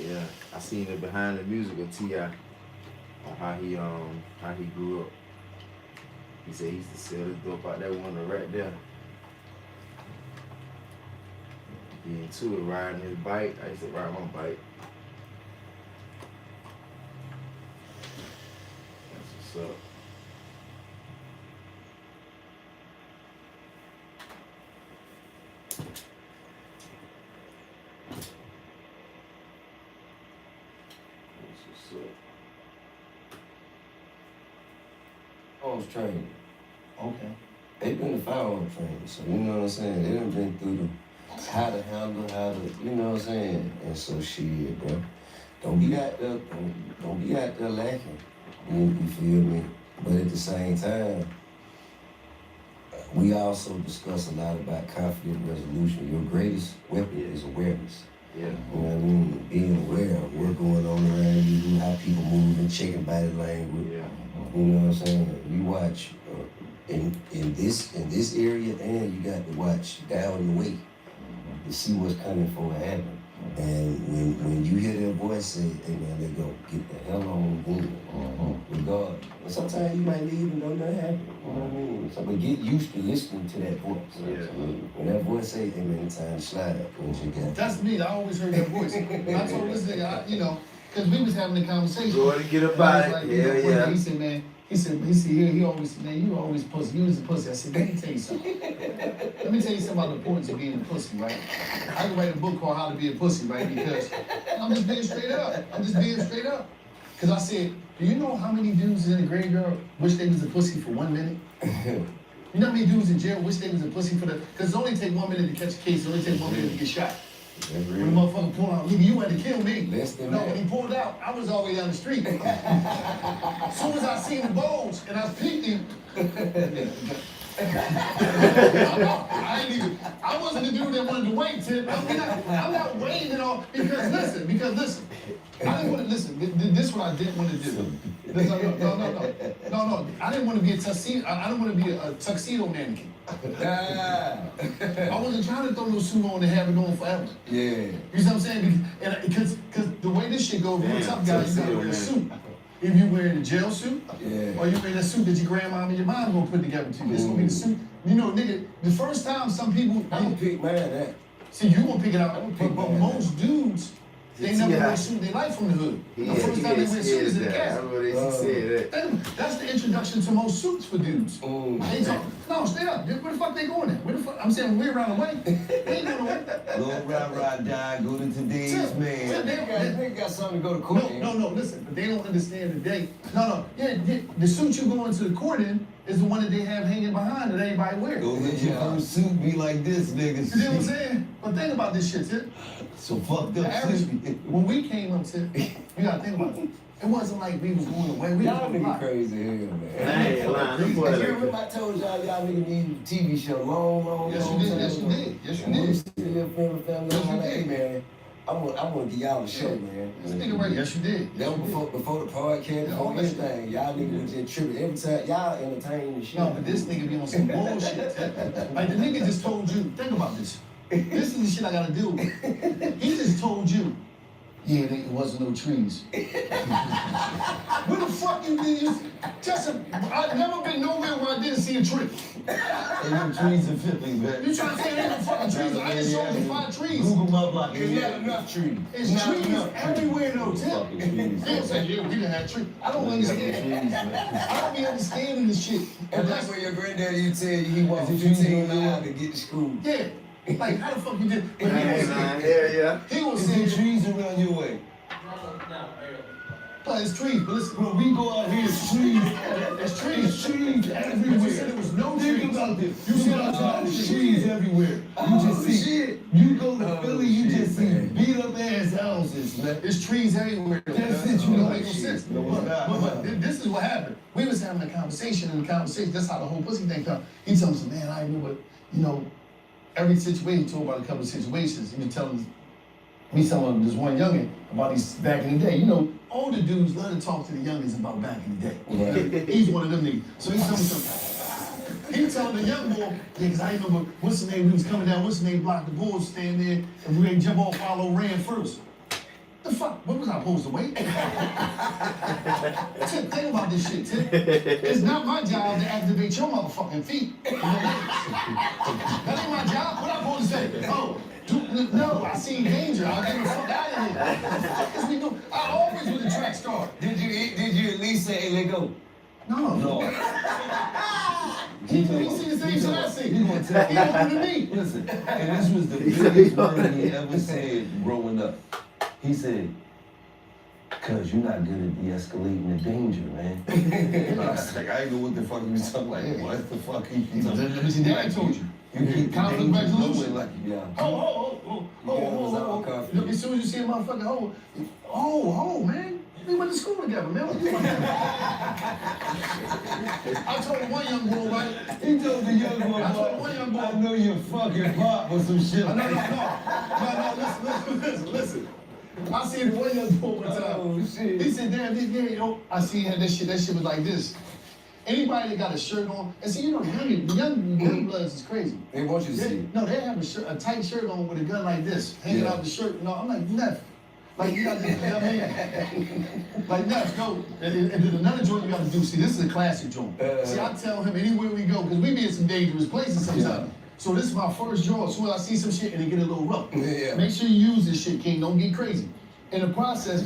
Yeah. I seen it behind the music of T.I. on how he grew up. He said he used to sell his dope out that window right there. Be into it, riding his bike. I used to ride my bike. That's what's up. That's what's up. Firearms training. Okay. They been the firearms training, so you know what I'm saying? They done been through the how to handle, you know what I'm saying? And so shit, bro. Don't be out there lacking. You feel me? But at the same time, we also discuss a lot about conflict resolution. Your greatest weapon is awareness. Yeah. You know what I mean? Being aware of what's going on around you, how people move, and checking body language. Yeah. You know what I'm saying? You watch in this area, and you got to watch down the way to see what's coming for to happen. And when you hear their voice say, "Hey man, they go get the hell on board," regardless. And sometimes you might leave and don't nothing happen. You know what I mean? So, but get used to listening to that voice. Yeah. When that voice say, "Hey man, it's time to slide," what you got? That's me. I always heard that voice. And I told this nigga, because we was having a conversation. Go ahead and get And about I was it. like, Yeah. He said, man, he always, man, you always pussy. You was a pussy. I said, let me tell you something. Let me tell you something about the importance of being a pussy, right? I can write a book called How to Be a Pussy, right? Because I'm just being straight up. Because I said, do you know how many dudes in the graveyard wish they was a pussy for 1 minute? You know how many dudes in jail wish they was a pussy for because it only take 1 minute to catch a case, it only take 1 minute to get shot. That's When the real. motherfucker pulled out, nigga, you had to kill me. Less than No, that. when he pulled out, I was all the way down the street. As soon as I seen the bulge and I peeked him, I wasn't the dude that wanted to wait, Tip. I'm not waiting at all. Because listen. I didn't want to listen. This is what I didn't want to do. No. I didn't want to be a tuxedo. I didn't want to be a tuxedo mannequin. I wasn't trying to throw no suit on and have it on forever. Yeah. You see what I'm saying? Because the way this shit goes, you're a tough guy, you gotta wear a suit. If you wearing a jail suit, Yeah. or you wearing a suit that your grandma and your mom gonna put together to you, this gonna be the suit. You know, nigga, the first time some people, I'm gonna pick mine that. see, you gonna pick it out, I'm gonna pick but mine. most dudes, they never wear a suit in their life from the hood. The first time they wear a suit is in the I casket. remember they said that. That's the introduction to most suits for dudes. Mm. They talk, no, straight up. Where the fuck they going at? Where the fuck? I'm saying we're around the way. They ain't going away. Little ride, die, go to today's man. They got something to go to court in. No, listen, but they don't understand the day. No, yeah, the suit you go into the court in is the one that they have hanging behind that everybody wears. Go let your first suit be like this, nigga. You know what I'm saying? But think about this shit, Tip. So fucked The up average, shit. when we came up, Tip, you gotta think about it. It wasn't like we was going away. We Y'all was nigga crazy hell, man. I ain't lying. Them boys You like- remember I told y'all nigga need a TV show long Yes, you long did. time Yes, you ago? did. Yes, you And we did. still live family. Yes, you I'm like, did. hey man, I want to give y'all a show, man. This nigga right. Yes, you did. That was before the podcast, before Yeah, anything. Y'all niggas was just tripping. Every time y'all entertain the shit. No, but this nigga be on some bullshit. Like the nigga just told you, think about this. This is the shit I gotta deal with. He just told you, yeah, there wasn't no trees. Where the fuck you did? I've never been nowhere where I didn't see a tree. And them trees in Philly, man. You trying to say there ain't no fucking trees? I just showed you 5 trees. Google my block. There's not enough trees. It's Not trees enough everywhere though, Tim. Fucking trees. They say, yeah, we didn't have trees. I don't understand. I don't be understanding this shit. And that's where your granddaddy you tell you he walked Is it 15 trees? miles to get to school. Yeah. Like, how the fuck you did? But I ain't lying. Yeah. he was Is saying, there trees around your way? but it's trees. But listen, When we go out here, it's trees. it's trees. There's trees But everywhere. you said there was no Think trees. about this. You You said go I outside, was there's trees everywhere. You Oh, just see. shit. You go to Oh, Philly, you shit, just see man. beat up ass houses, man. There's trees everywhere. That's it, you don't know, make no shit. sense. No, it's not. But this is what happened. We was having a conversation, and the conversation, that's how the whole pussy thing come. He told me, man, I remember, you know, every situation, he told about a couple of situations. He was telling me some this one youngin about these back in the day. You know, older dudes love to talk to the youngins about back in the day. Right. He's one of them niggas. So he told me something. He telling the young boy, yeah, because I remember, what's the name, we was coming down, what's the name, block the bulls, stand there, and we ain't jump off, follow, ran first. The fuck? What was I supposed to wait? Tip, think about this shit, Tip. It's not my job to activate your motherfucking feet. You know that ain't my job. What I'm supposed to say? Oh, no, I seen danger. I'll get the fuck out of here. What the fuck is we doing? I always was a track star. Did you at least say, hey, let go? No. No. He see the same shit I see. He gonna tell He older than me. Listen, and this was the biggest word he ever said growing up. He said, "Cause you're not good at de-escalating the danger, man." I was like, I didn't know what the fuck he was talking about. Like, what the fuck he was talking Let me see, Dad told you. You keep Conflict danger resolution. going like, yeah. Oh. As soon as you see a motherfucker, oh, man. We went to school together, man. What you fucking I told one young boy, right? He told the young boy, I told one young boy, I know your fucking pop or some shit. No, listen. I seen one young boy one time. Oh, shit. He said, damn, you know, I seen that shit was like this. Anybody that got a shirt on, and see, you know, the young bloods is crazy. They want you to see it. No, they have a tight shirt on with a gun like this, hanging out the shirt. No, I'm like, Neff. Like, you got this, you know what I mean? Like, Neff, go. And then another joint you gotta do, see, this is a classic joint. See, I tell him anywhere we go, because we be in some dangerous places sometimes. So this is my first joint. As soon as I see some shit and it get a little rough. Yeah. Make sure you use this shit, King. Don't get crazy. In the process,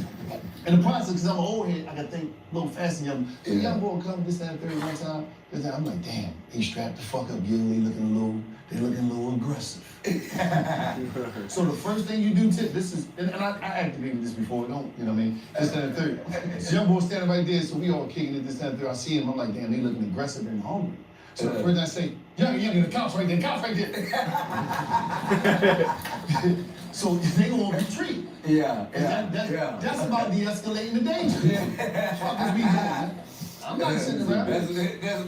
because I'm an old head, I gotta think a little faster. Young boy come this that third one time. I'm like, damn, they strapped the fuck up, Gilly looking a little aggressive. So the first thing you do, Tip, this is, and I activated this before, don't, you know what I mean? This, that, and third. This young boy standing right there, so we all kicking it, this, that, and third. I see him, I'm like, damn, they looking aggressive and hungry. So the first thing I say, young, the couch right there. So they gonna retreat. Yeah. That's about de-escalating the danger. Fuck is we doing? I'm not sitting around.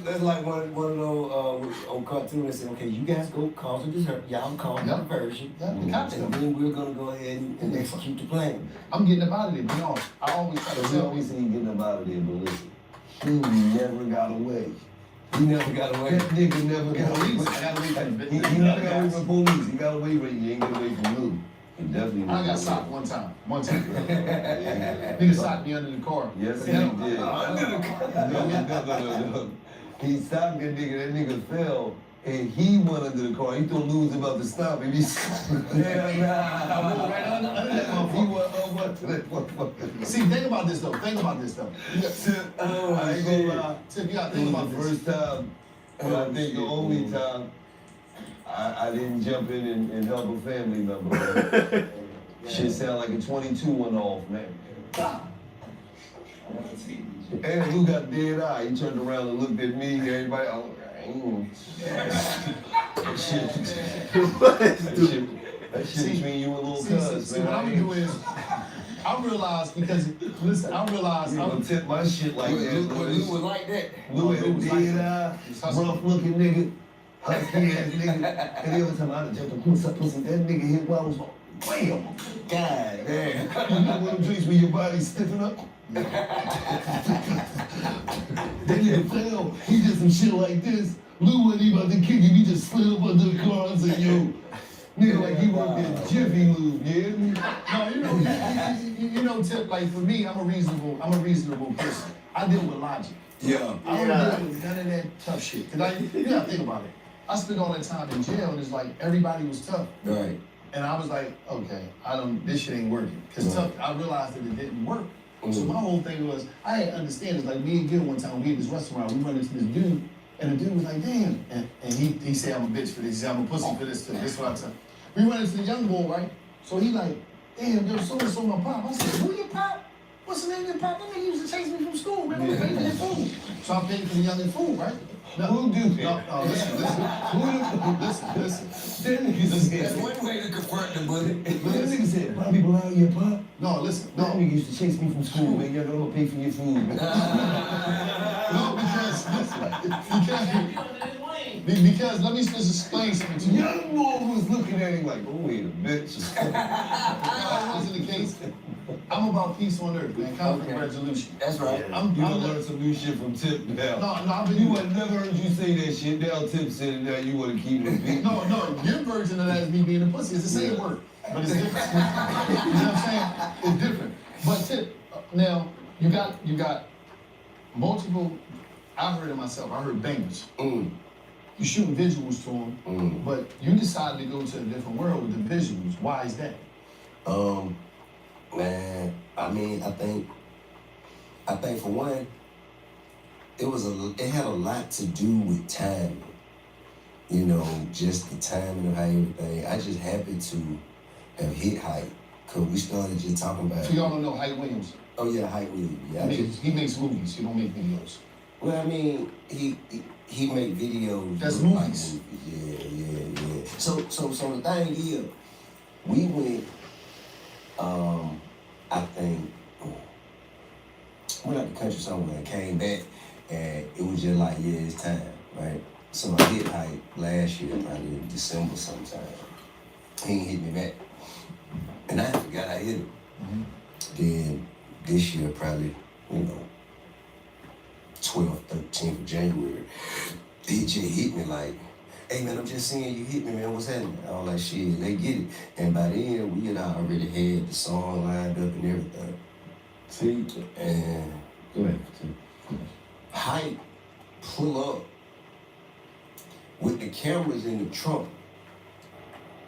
That's like one of those old cartoons that said, okay, you guys go cause a dessert, y'all cause a diversion, Yeah, the cops and then we're gonna go ahead and execute the plan. I'm getting up out of there, but no, I always try to We tell always people. say getting up out of there, but listen, he never got away. He never got away. That nigga never got away. Police, I got away from the He never got away from police. He got away from, he ain't get away from Lou. He definitely I got socked one time. Nigga socked me under the car. Yes, he Yeah. did. No. He stopped that nigga. That nigga fell, and he went under the car. He thought Lou was about to stop him. I went right under that He motherfucker. went over to that motherfucker. See, think about this though. Oh, I ain't gonna lie. Tip, you gotta It think was about the this. first time, and I think the only time I didn't jump in and help a family member. Shit sound like a 22 went off, man. And Lou got dead eye. He turned around and looked at me. Everybody, oh, that shit between you and little See, cuz, what I'm man. gonna do is, I realized because listen, I realized You I'm gonna tip my shit like that. Lou was like that. Lou had a Lou was like dead that. eye, He's hustling. rough looking nigga, husky ass nigga. And every time I done jumped on pussy, that nigga hit while I was like, wham! God damn. You know one of them drinks where your body's stiffing up? That nigga fell, he did some shit like this. Lou wasn't even about to kick him, he just slid up under the car and said, yo, nigga, like he worked at Jiffy Lube, yeah? No, you know, Tip, like for me, I'm a reasonable person. I deal with logic. Yeah. I don't deal with none of that tough shit. Cause you gotta think about it. I spent all that time in jail and it's like everybody was tough. Right. And I was like, okay, this shit ain't working. Cause tough, I realized that it didn't work. So my whole thing was, I had to understand, it's like me and Gil one time, we at this restaurant, we run into this dude, and the dude was like, damn. And he said, I'm a bitch for this, he said, I'm a pussy for this too. This is what I tell him. We run into the young boy, right? So he like, damn, yo, so-and-so my pop. I said, who your pop? What's the name of your pop? That nigga used to chase me from school, man. I'm paying for your food. So I'm paying for the young food, right? No, Who do that? No, listen. That nigga said, That's one way to confront the bully. that nigga said, Bobby Blau, your pop? No, listen. That No, nigga used to chase me from school, man. Y'all gonna pay for your food, man. no, because let me just explain something to you. Young boy was looking at him like, oh, wait a bitch. That wasn't the case. I'm about peace on earth, man. Conflict resolution. That's right. You gonna learn some new shit from Tip now. No, I've been You would never heard you say that shit. Now Tip said it, now you wanna keep it beat. No, your version of that is me being a pussy. It's the same word, but it's different. You know what I'm saying? It's different. But Tip, now you got multiple. I heard it myself. I heard bangers. You shooting visuals to them, but you decided to go to a different world with the visuals. Why is that? Man, I mean, I think for one, it had a lot to do with timing. You know, just the timing of how everything. I just happened to have hit height, cause we started just talking about. So y'all don't know Hype Williams. Oh yeah, Hype Williams. Yeah, He makes movies. He don't make videos. Well, I mean, he make videos. That's look movies. Like yeah. So the thing is, we went. I think went out the country somewhere and came back, and it was just like, yeah, it's time, right? So I hit Hype last year, probably in December sometime. He ain't hit me back, and I forgot I hit him. Then this year, probably, 12th, 13th of January, he just hit me like, hey man, I'm just seeing you hit me, man, what's happening? I was like, shit, they get it. And by then, we had already had the song lined up and everything. See? And Go ahead. Hype pull up with the cameras in the trunk,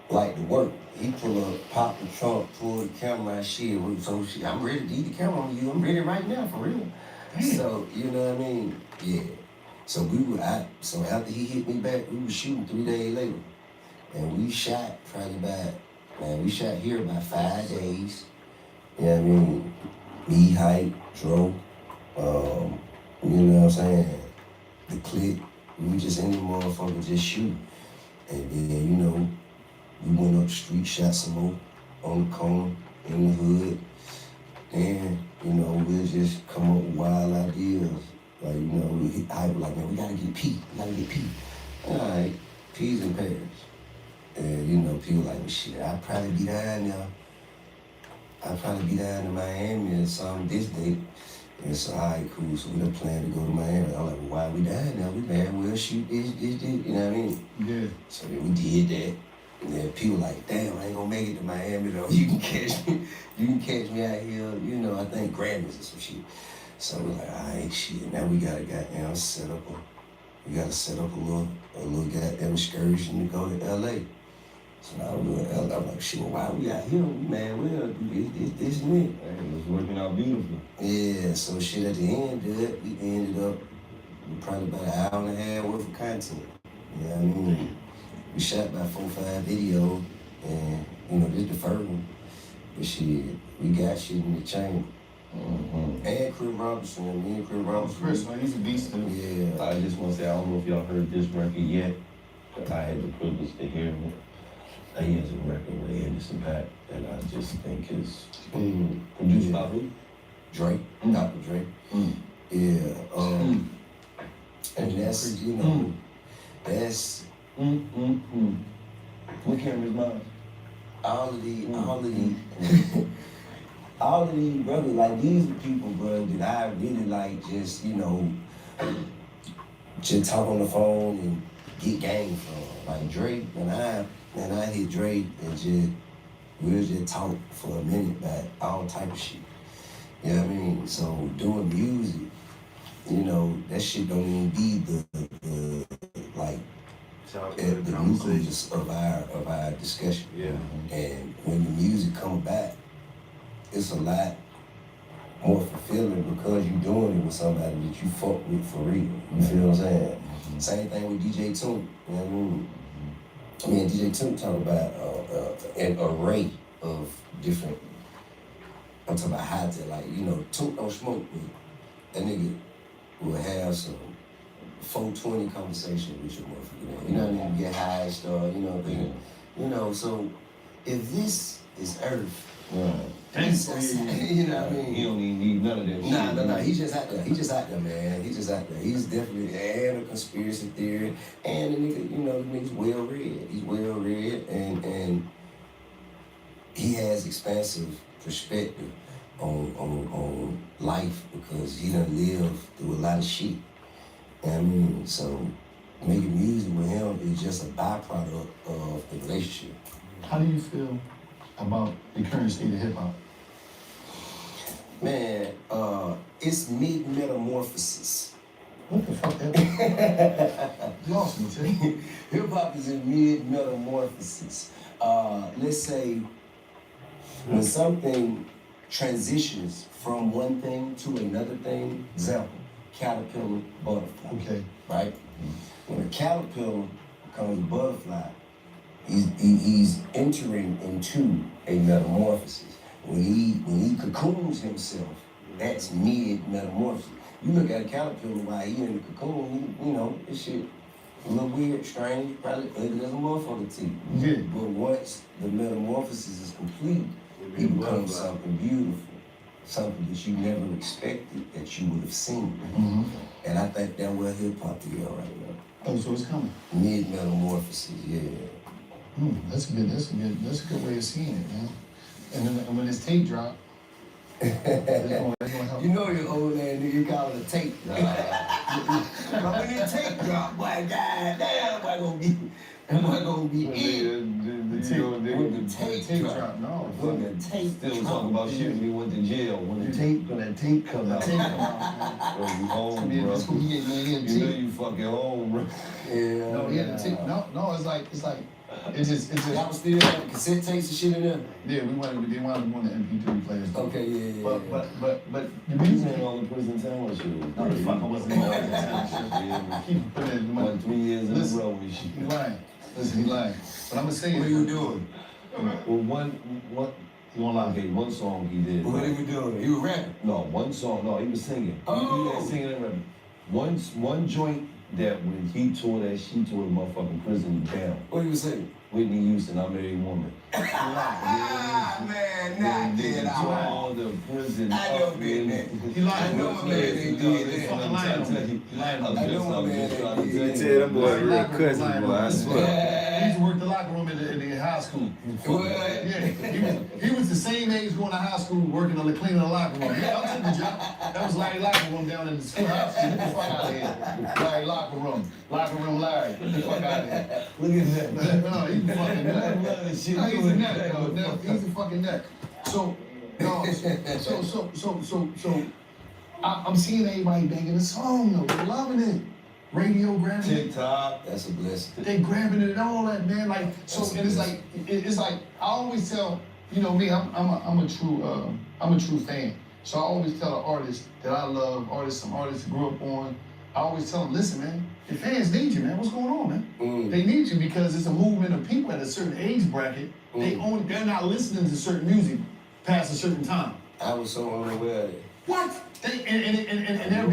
like the work. He pull up, pop the trunk, pull the camera, shit. So shit, I'm ready to eat the camera on you. I'm ready right now, for real. So, you know what I mean? Yeah. So so after he hit me back, we were shooting 3 days later. And we shot we shot here about 5 days. You know what I mean? Me, Hype, Dro, you know what I'm saying? The clip, we were just in the motherfucker just shooting. And then, we went up the street, shot some more on the corner, in the hood. And, we'll just come up with wild ideas. Like, I was like, man, we gotta get Pete. All right, peas and pears. And, people like, well, shit, I'd probably be down there. I'd probably be down in Miami or something this day. And so, all right, cool. So we done planned to go to Miami. I'm like, well, why we down there? We may as well shoot this, you know what I mean? Yeah. So then we did that. And then people like, damn, I ain't gonna make it to Miami though. You can catch me out here, I think Grammys or some shit. So we're like, all right, shit. Now we gotta set up a little goddamn excursion to go to LA. So now we're in LA. I'm like, shit, well, why we out here? Man, we'll do this and it. Hey, it was working out beautifully. Yeah, so shit at the end, dude, we ended up with probably about an hour and a half worth of content. You know what I mean? We shot about 4 or 5 videos and, just deferred them. But shit, we got shit in the chamber. And Chris Robinson, me and Chris Robinson. Chris, man, he's a beast too. Yeah. I just want to say, I don't know if y'all heard this record yet, but I had the privilege to hear it. He has a record with Anderson .Paak that I just think is produced by who? Drake, Dr. Drake. Yeah. And that's, you know, that's What camera's mine? all of these brothers, like these are people, bro, that I really like just, you know, just talk on the phone and get game from. Like Drake, when I hit Drake and we'll just talk for a minute about all type of shit. You know what I mean? So doing music, you know, that shit don't even be the like the nucleus of our discussion. Yeah. And when the music comes back, it's a lot more fulfilling because you're doing it with somebody that you fuck with for real. You feel what I'm saying? Same thing with DJ Toon. You know what I mean? I mean, DJ Toon talk about an array of different. I'm talking about high tech, like, you know, Toon don't smoke with. That nigga will have some 420 conversation with your motherfucker. You know what I mean? Get high and stuff, you know, thinking, you know, so if this is Earth, you know what I mean? He don't even need none of that shit. Nah. He's just out there, man. He's just out there. He's definitely and a conspiracy theory. And the nigga, you know, the nigga's well read. He's well read and he has expansive perspective on life because he done lived through a lot of shit. You know what I mean? So making music with him is just a byproduct of the relationship. How do you feel about the current state of hip hop? Man, it's mid-metamorphosis. What the fuck that is? Lost me, Tim. Hip hop is in mid-metamorphosis. Let's say when something transitions from one thing to another thing, example, caterpillar, butterfly. Okay. Right? When a caterpillar becomes a butterfly, he's entering into a metamorphosis. When he cocoons himself, that's mid-metamorphosis. You look at a caterpillar while he in the cocoon, you know, this shit a little weird, strange, probably ugly as a motherfucker to you. Yeah. But once the metamorphosis is complete, he becomes something beautiful, something that you never expected that you would have seen. And I think that's where hip hop is right now. Oh, so it's coming. Mid-metamorphosis, yeah. That's a good way of seeing it, man. And then when this tape drop, it's gonna help. You know your old ass nigga call it a tape. But when this tape drop, boy, goddamn, boy gonna be in. The tape drop, no. When the tape Still talking about shit when he went to jail. When that tape come out. Tape come out, Bro, you home, bro. He had You know you fucking home, bro. Yeah. No, he had the tape. No, it's like it just. Y'all still have the cassette tapes and shit in there? Yeah, they wanted to go on the MP3 players. Okay, yeah. But the He's music. in all the prison town shit. No, the fuck I wasn't in all that time shit. Yeah, Keep putting it in the like 3 years in a Listen, row and shit. He lying. Listen, he lying. But I'm gonna say What it. are you doing? Well, one, You won't lie. okay, one song he did. What are you doing? You rapping? No, one song. No, he was singing. Oh. He was singing and rapping. One joint that when he tore the motherfucking prison down. What you saying? Whitney Houston, I Married a Woman. Ah, man, not dead. All the prison. I know, man. He lying. I know, man, they did that. Fucking lying on me. Lying on me. I know, man, they You did. tell them boy real cousin, boy, I swear. He used to work the locker room in high school. What? Yeah, he was the same age going to high school working on cleaning the locker room. Yeah, I took the job. That was Larry Locker Room down in the schoolhouse. Get the fuck out of here. Larry Locker Room. Locker Room Larry. Get the fuck out of here. Look at that. No, he's a fucking nut. I love that shit. No, he's a nut, though. He's a fucking nut. So, no, I'm seeing everybody banging the song, though. They're loving it. Radio grabbing it. TikTok, that's a blessing. They grabbing it and all that, man. Like, so, and it's like I always tell, you know me, I'm a true fan. So I always tell an artist that I love, some artists that grew up on. I always tell them, listen, man, your fans need you, man. What's going on, man? They need you because it's a movement of people at a certain age bracket. They're not listening to certain music past a certain time. I was so unaware of it. What? They're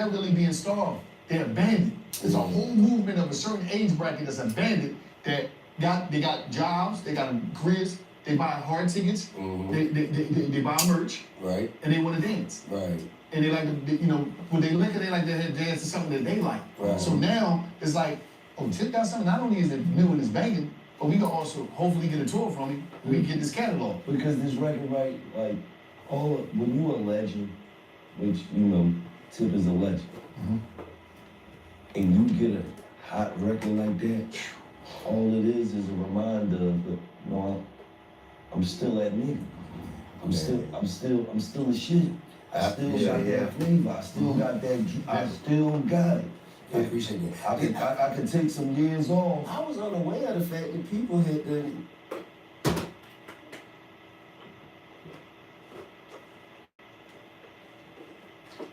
really being starved. They're abandoned. There's a whole movement of a certain age bracket that's abandoned that they got jobs, they got careers, they buy hard tickets, they buy merch, Right. and they want to dance. Right. And they like to, when they look at it, they like to dance to something that they like. Right. So now it's like, oh, Tip got something. Not only is it new and it's banging, but we can also hopefully get a tour from him. We can get this catalog. Because this record, right, like, when you a legend, which, Tip is a legend, and you get a hot record like that, all it is a reminder of, I'm still that nigga. I'm still the shit. I still got that flavor. I still got that. I still got it. I appreciate that. I could take some years off. I was unaware of the fact that people had done it.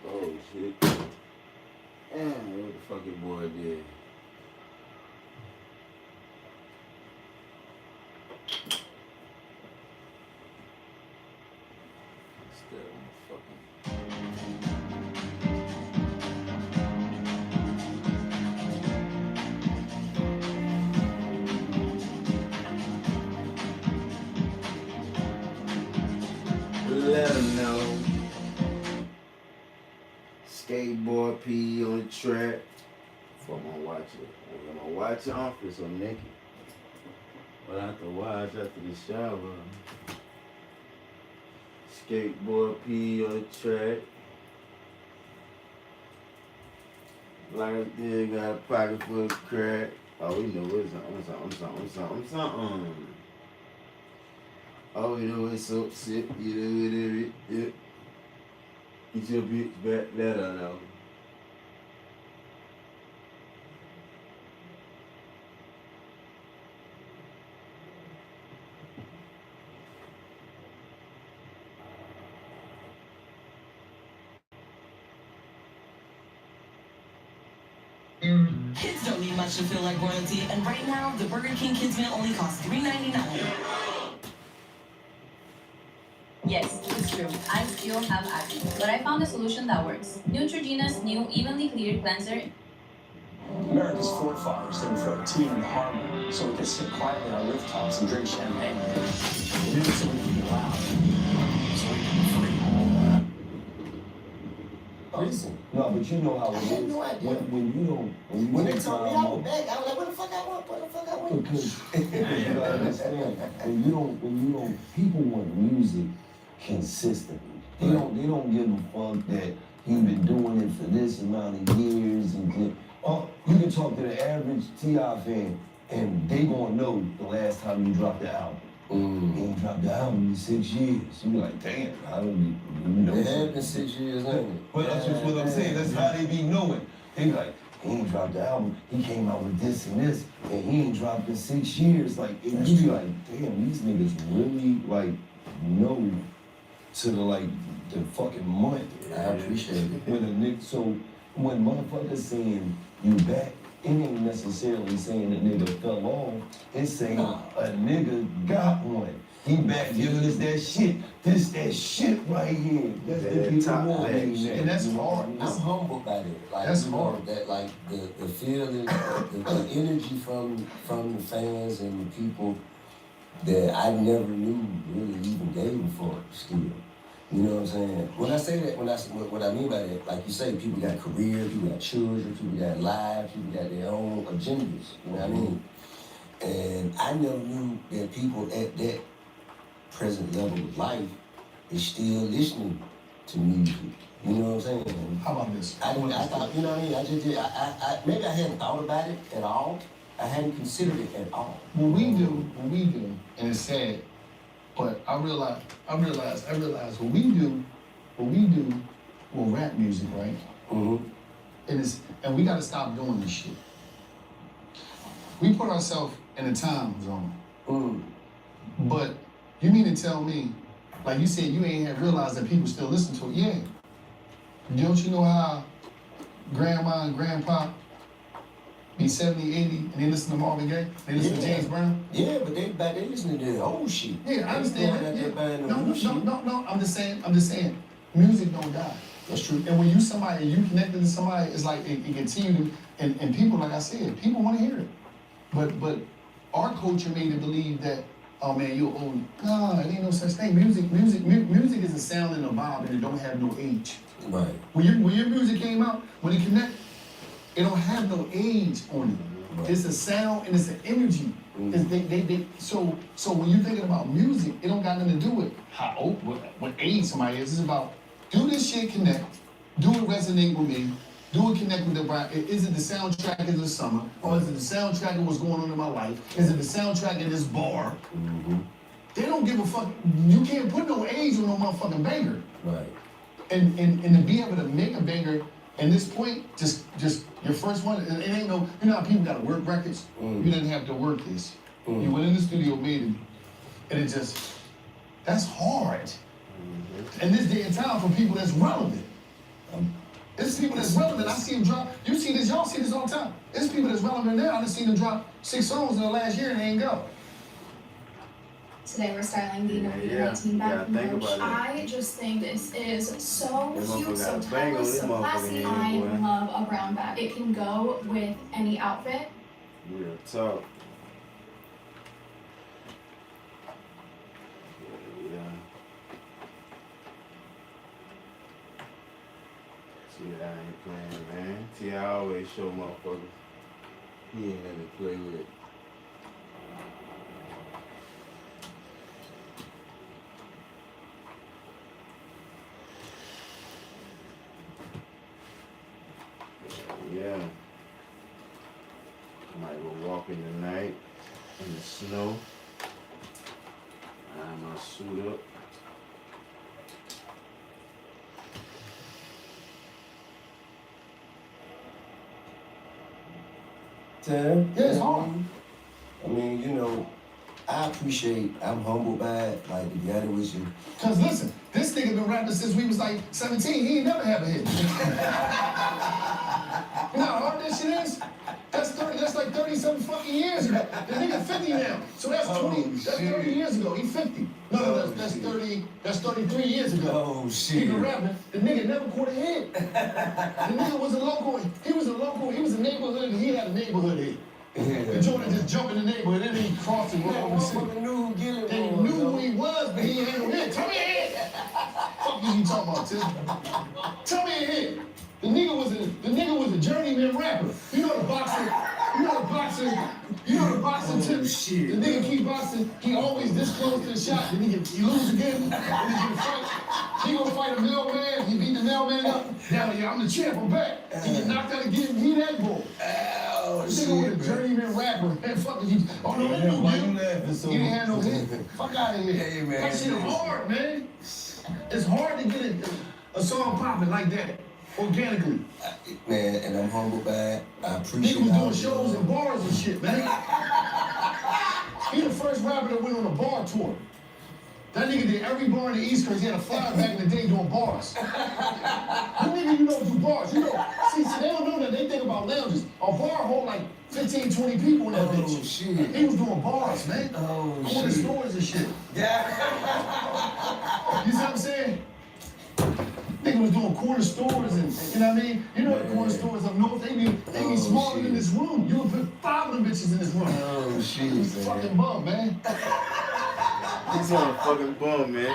Oh shit. Damn, what the fucking boy did. Still fucking. Let them know. Skateboard P on the track. If I'm gonna watch it. I'm gonna watch Office on naked. But I have to watch after the shower. Skateboard P on the track. Like this, got a pocket full of crack. Oh, we know it's something. Oh, you know it's so sick, you know it. Get your bitch back, let her know. Kids don't need much to feel like royalty, and right now, the Burger King Kids Meal only costs $3.99. Yes, it's true. I still have acne, but I found a solution that works. Neutrogena's new evenly cleared cleanser. America's forefathers didn't throw tea in the harbor so we could sit quietly on rooftops and drink champagne. They did it so we could be loud, so we could be free. Listen. No, but you know how it I is. had no idea. When they told me I was back, I was like, what the fuck I want? Because you gotta understand, when you don't, people want music consistently. They don't give a fuck that you've been doing it for this amount of years and you can talk to the average T.I. fan and they gonna know the last time you dropped the album. You ain't dropped the album in 6 years. You be like, damn, I don't know. It had been 6 years, ain't it? But that's just what I'm saying. That's how they be knowing. They be like, he ain't dropped the album. He came out with this and this, and he ain't dropped in 6 years. Like, and you be like, damn, these niggas really like know to the fucking month. I appreciate it. When a nigga, so when motherfuckers saying you back, it ain't necessarily saying a nigga fell off. It's saying a nigga got one. He back giving us that shit. That shit right here. That's the people want. And that's hard. I'm humbled by that. Like, That's hard. That like the feeling, the energy from the fans and the people that I never knew really even gave a fuck still. You know what I'm saying? When I say that, what I mean by that, like you say, people got careers, people got children, people got lives, people got their own agendas. You know what I mean? And I never knew that people at that present level of life is still listening to music. You know what I'm saying? How about this? I thought, you know what I mean? I just did. Maybe I hadn't thought about it at all. I hadn't considered it at all. What we do, and it's sad, but I realize what we do, well, rap music, right? And we gotta stop doing this shit. We put ourselves in a time zone. But you mean to tell me, like you said, you ain't have realized that people still listen to it? Yeah. Don't you know how grandma and grandpa be 70, 80, and they listen to Marvin Gaye? They listen to James Brown? Yeah, but they listen to the old shit. Yeah, I understand that. Yeah. No, I'm just saying, music don't die. That's true. And when you connected to somebody, it's like it continues, and people, like I said, people want to hear it. But our culture made it believe that, oh man, you're old. Nah, it ain't no such thing. Music is a sound and a vibe, and it don't have no age. Right. When your music came out, when it connect, it don't have no age on it. Right. It's a sound and it's an energy. So when you're thinking about music, it don't got nothing to do with how old, what age somebody is. It's about do this shit connect, do it resonate with me, do it connect with the vibe. Is it the soundtrack of the summer, or is it the soundtrack of what's going on in my life? Is it the soundtrack of this bar? They don't give a fuck. You can't put no age on no motherfucking banger. Right. And to be able to make a banger. And this point, just your first one, it ain't no, you know how people gotta work records? You didn't have to work this. You went in the studio, made it, and it just, that's hard. And this day and time for people that's relevant. It's people that's relevant. I see them drop, you see this, y'all see this all the time. It's people that's relevant now. I just seen them drop 6 songs in the last year and they ain't go. Today we're styling the number 19 back merch. I just think this is so cute, so timeless, so classy. I love a brown bag. It can go with any outfit. Real talk. See, I ain't playing, man. See, I always show motherfuckers he ain't nothing to play with. Yeah. Might go walking tonight in the snow. I'm gonna suit up. Sam? Yeah, it's hard. I mean, you know, I'm humbled by it. Like, you got it with you. Cause listen, this nigga been rapping since we was like 17. He ain't never have a hit. You know how hard that shit is? That's like 30-something fucking years ago. The nigga 50 now. So that's 20, that's 30 years ago. He 50. No, that's 30, that's 33 years ago. Oh shit. He been rapping. The nigga never caught a hit. The nigga was a local, he was a neighborhood, he had a neighborhood hit. The Jordan just jumped in the neighborhood and then he crossed and went over the city. They knew who he was, but he ain't had no hit. Tell me a hit! Fuck you talking about, Tim? Tell me a hit. The nigga was a journeyman rapper. You know the boxing tip. Shit. The nigga keep boxing, he always this close to the shot. The nigga, he lose again, and he fight. He gonna fight a mailman, he beat the mailman up. Now yeah, I'm the champ, I'm back. He get knocked out again, he that bull. Oh, This nigga was a journeyman rapper. Man, fuck you. Oh no, that dude, he didn't have no hit. Fuck out of here. Hey, man. That shit hard, man. It's hard to get a song popping like that. Organically. Man, and I'm humbled by it. I appreciate it. Nigga was doing shows in bars and shit, man. He the first rapper that went on a bar tour. That nigga did every bar in the East Coast. He had a flyer back in the day doing bars. You nigga, you don't do bars. You know, see, they don't know that. They think about lounges. A bar hold like 15, 20 people in that bitch. Shit. He was doing bars, man. Corner stores and shit. Yeah. You see what I'm saying? Nigga was doing corner stores and you know what I mean? You know the corner stores up north, they be smaller than this room. You would put 5 of them bitches in this room. Oh shit. He's a fucking bum, man. He's on a fucking bum, man.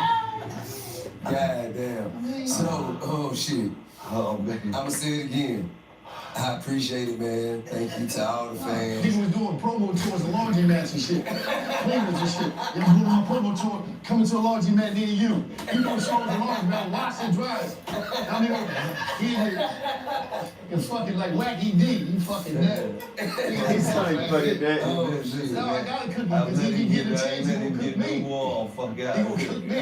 God damn. So, oh shit. Oh, man. I'ma say it again. I appreciate it, man. Thank you to all the fans. Nigga was doing promo tours and laundry mats and shit. Niggas and shit. They was doing a promo tour, coming to a laundry mat near you. You know, showing the laundry mat, wash and dries. I mean, he fucking like Wacky D. You fucking dead. He's fucking dead. Oh shit. No, I gotta cook me because if he get a chance, he gonna cook me. He gonna cook me.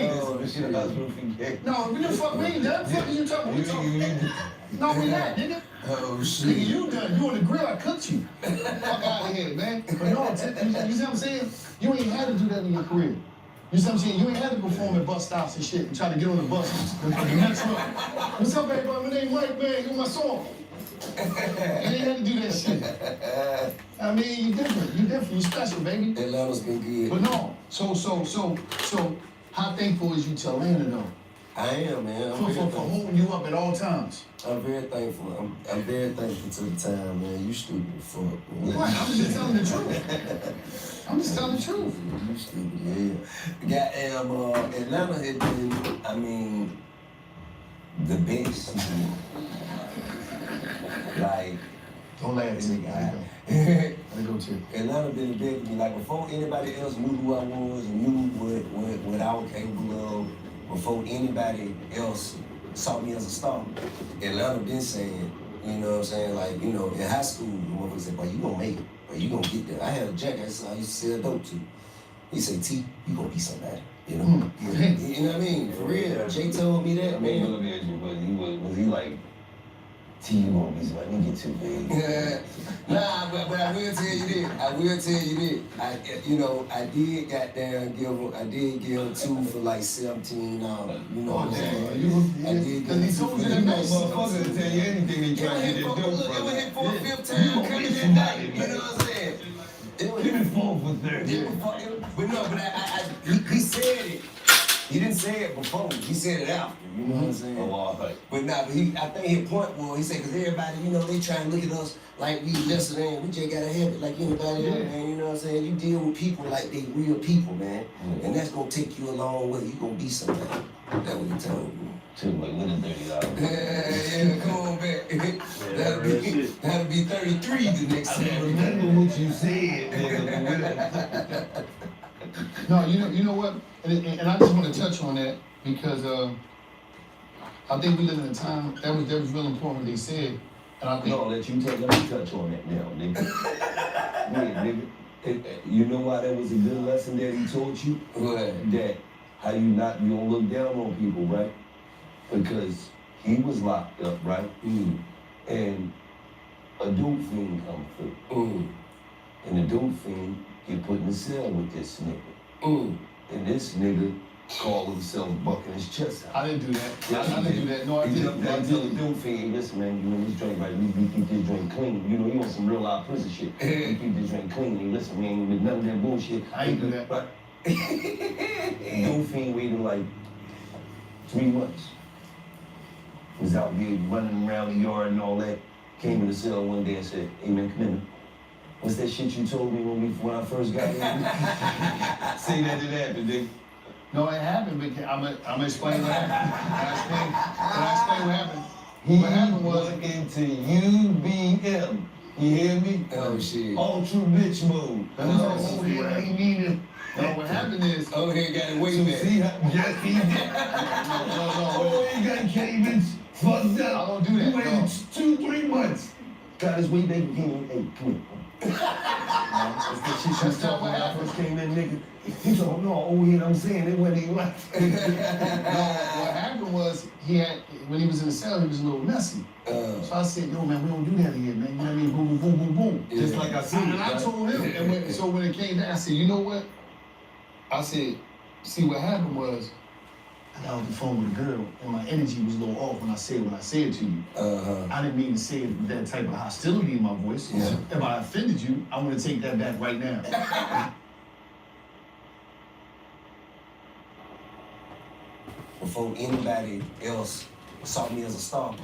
No, we didn't fuck me. That fuck you talking about? No, we not, nigga. Oh shit. Nigga, you done. You on the grill, I cooked you. Fuck out of here, man. But no, you see what I'm saying? You ain't had to do that in your career. You see what I'm saying? You ain't had to perform at bus stops and shit and try to get on the bus. The next one. What's up, everybody? My name Mike, man. You my song. You ain't had to do that shit. I mean, you different. You different. You special, baby. Atlanta's been good. But no. So, how thankful is you to Atlanta, though? I am, man. For holding you up at all times. I'm very thankful. I'm very thankful to the time, man. You stupid as fuck, man. What? I'm just telling the truth. I'm just telling the truth. You stupid, yeah. Goddamn, Atlanta had been, I mean, the best. Like, don't laugh at me, guy. Let go too. Atlanta been the best to me. Like, before anybody else knew who I was and knew what I was capable of, before anybody else saw me as a star, Atlanta been saying, you know what I'm saying, like, you know, in high school, the motherfucker said, boy, you gonna make it, boy, you gonna get there. I had a jack I used to sell dope to. He said, T, you gonna be somebody, you know? You know what I mean? For real, Jay told me that, man. Let me ask you, was he like, T, you gonna be somebody, you get too big. Nah, but I will tell you this. I did goddamn give him two for like $17. You know what I'm saying? I did give him two for that motherfucker to tell you anything he tried to do. It was hit for a fifth time coming that night. You know what I'm saying? It was hit for 30. But no, he said it. He didn't say it before. He said it after. You know what I'm saying? But I think his point was, he said, because everybody, you know, they try and look at us like we lesser than. We just gotta have it like anybody else, man. You know what I'm saying? You deal with people like they real people, man. And that's gonna take you a long way. You gonna be somebody. That's what he told me. Took like $30. Yeah, come on back. That'll be 33 the next time. I remember what you said. No, you know what? And I just want to touch on that because I think we live in a time that was real important what they said. And I think no, let me touch on that now, nigga. Yeah, nigga. You know why that was a good lesson that he taught you? That how you don't look down on people, right? Because he was locked up, right? And a dope fiend come through. And the dope fiend get put in the cell with this nigga. And this nigga called himself bucking his chest out. I didn't do that. Yes, I didn't do that. No, I didn't. Jumped down to the dope fiend. Listen, man, you know this drink right. We keep this drink clean. You know, you want some real live prison shit. We keep this drink clean. And listen, man, with none of that bullshit. I ain't do that. But dope fiend waited like 3 months. Was out there running around the yard and all that. Came in the cell one day and said, hey man, come in. What's that shit you told me when I first got here? Say that didn't happen, Dick. No, it happened, but I'm gonna explain what happened. Can I explain what happened? What happened was into UBM. You hear me? Oh shit. Ultra bitch mode. No, what happened is. Oh, he got it way back. See how? Yes, he did. Oh, he got Cavens fucked up. I don't do that. He waited 2-3 months. Got his way back again. Hey, come here. That's the shit she was talking when I first came in, nigga. He told no, oh yeah, I'm saying it wasn't even right. No, what happened was when he was in the cell, he was a little messy. So I said, yo man, we don't do that here, man. You know what I mean? Boom, boom, boom, boom, boom. Yeah. Just like I said. And I told him, and so when it came down, I said, you know what? I said, see what happened was, I got off the phone with a girl, and my energy was a little off when I said what I said to you. I didn't mean to say it with that type of hostility in my voice. Yeah. If I offended you, I'm gonna take that back right now. Before anybody else saw me as a star,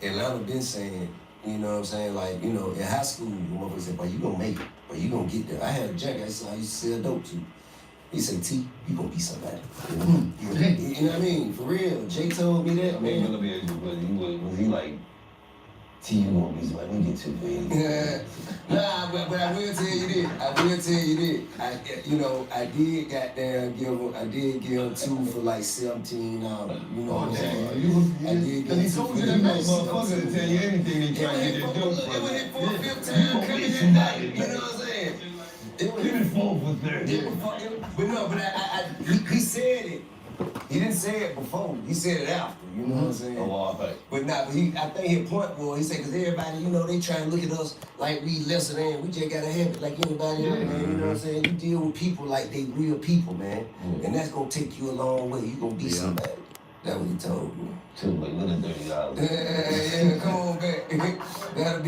Atlanta been saying, you know what I'm saying, like, you know, in high school, the motherfucker said, boy, you gonna make it, boy, you gonna get there. I had a jack I used to sell dope to. He said, T, you gonna be somebody. You know what I mean? For real. Jay told me that, man. Let me ask you, was he like, T, you gonna be somebody, you get too big? Nah, but I will tell you this. I did give him two for like $17. You know what I'm saying? I did give him two for that motherfucker to tell you anything he tried to do. It was hit for a fifth time coming that night. You know what I'm saying? It was hit for 30. But no, he said it. He didn't say it before. He said it after. You know what I'm saying? But I think his point was, he said, because everybody, you know, they try and look at us like we lesser than. We just gotta have it like anybody else, man. You know what I'm saying? You deal with people like they real people, man. And that's gonna take you a long way. You gonna be somebody. That's what he told me. Took like $30. Yeah, come on back. That'll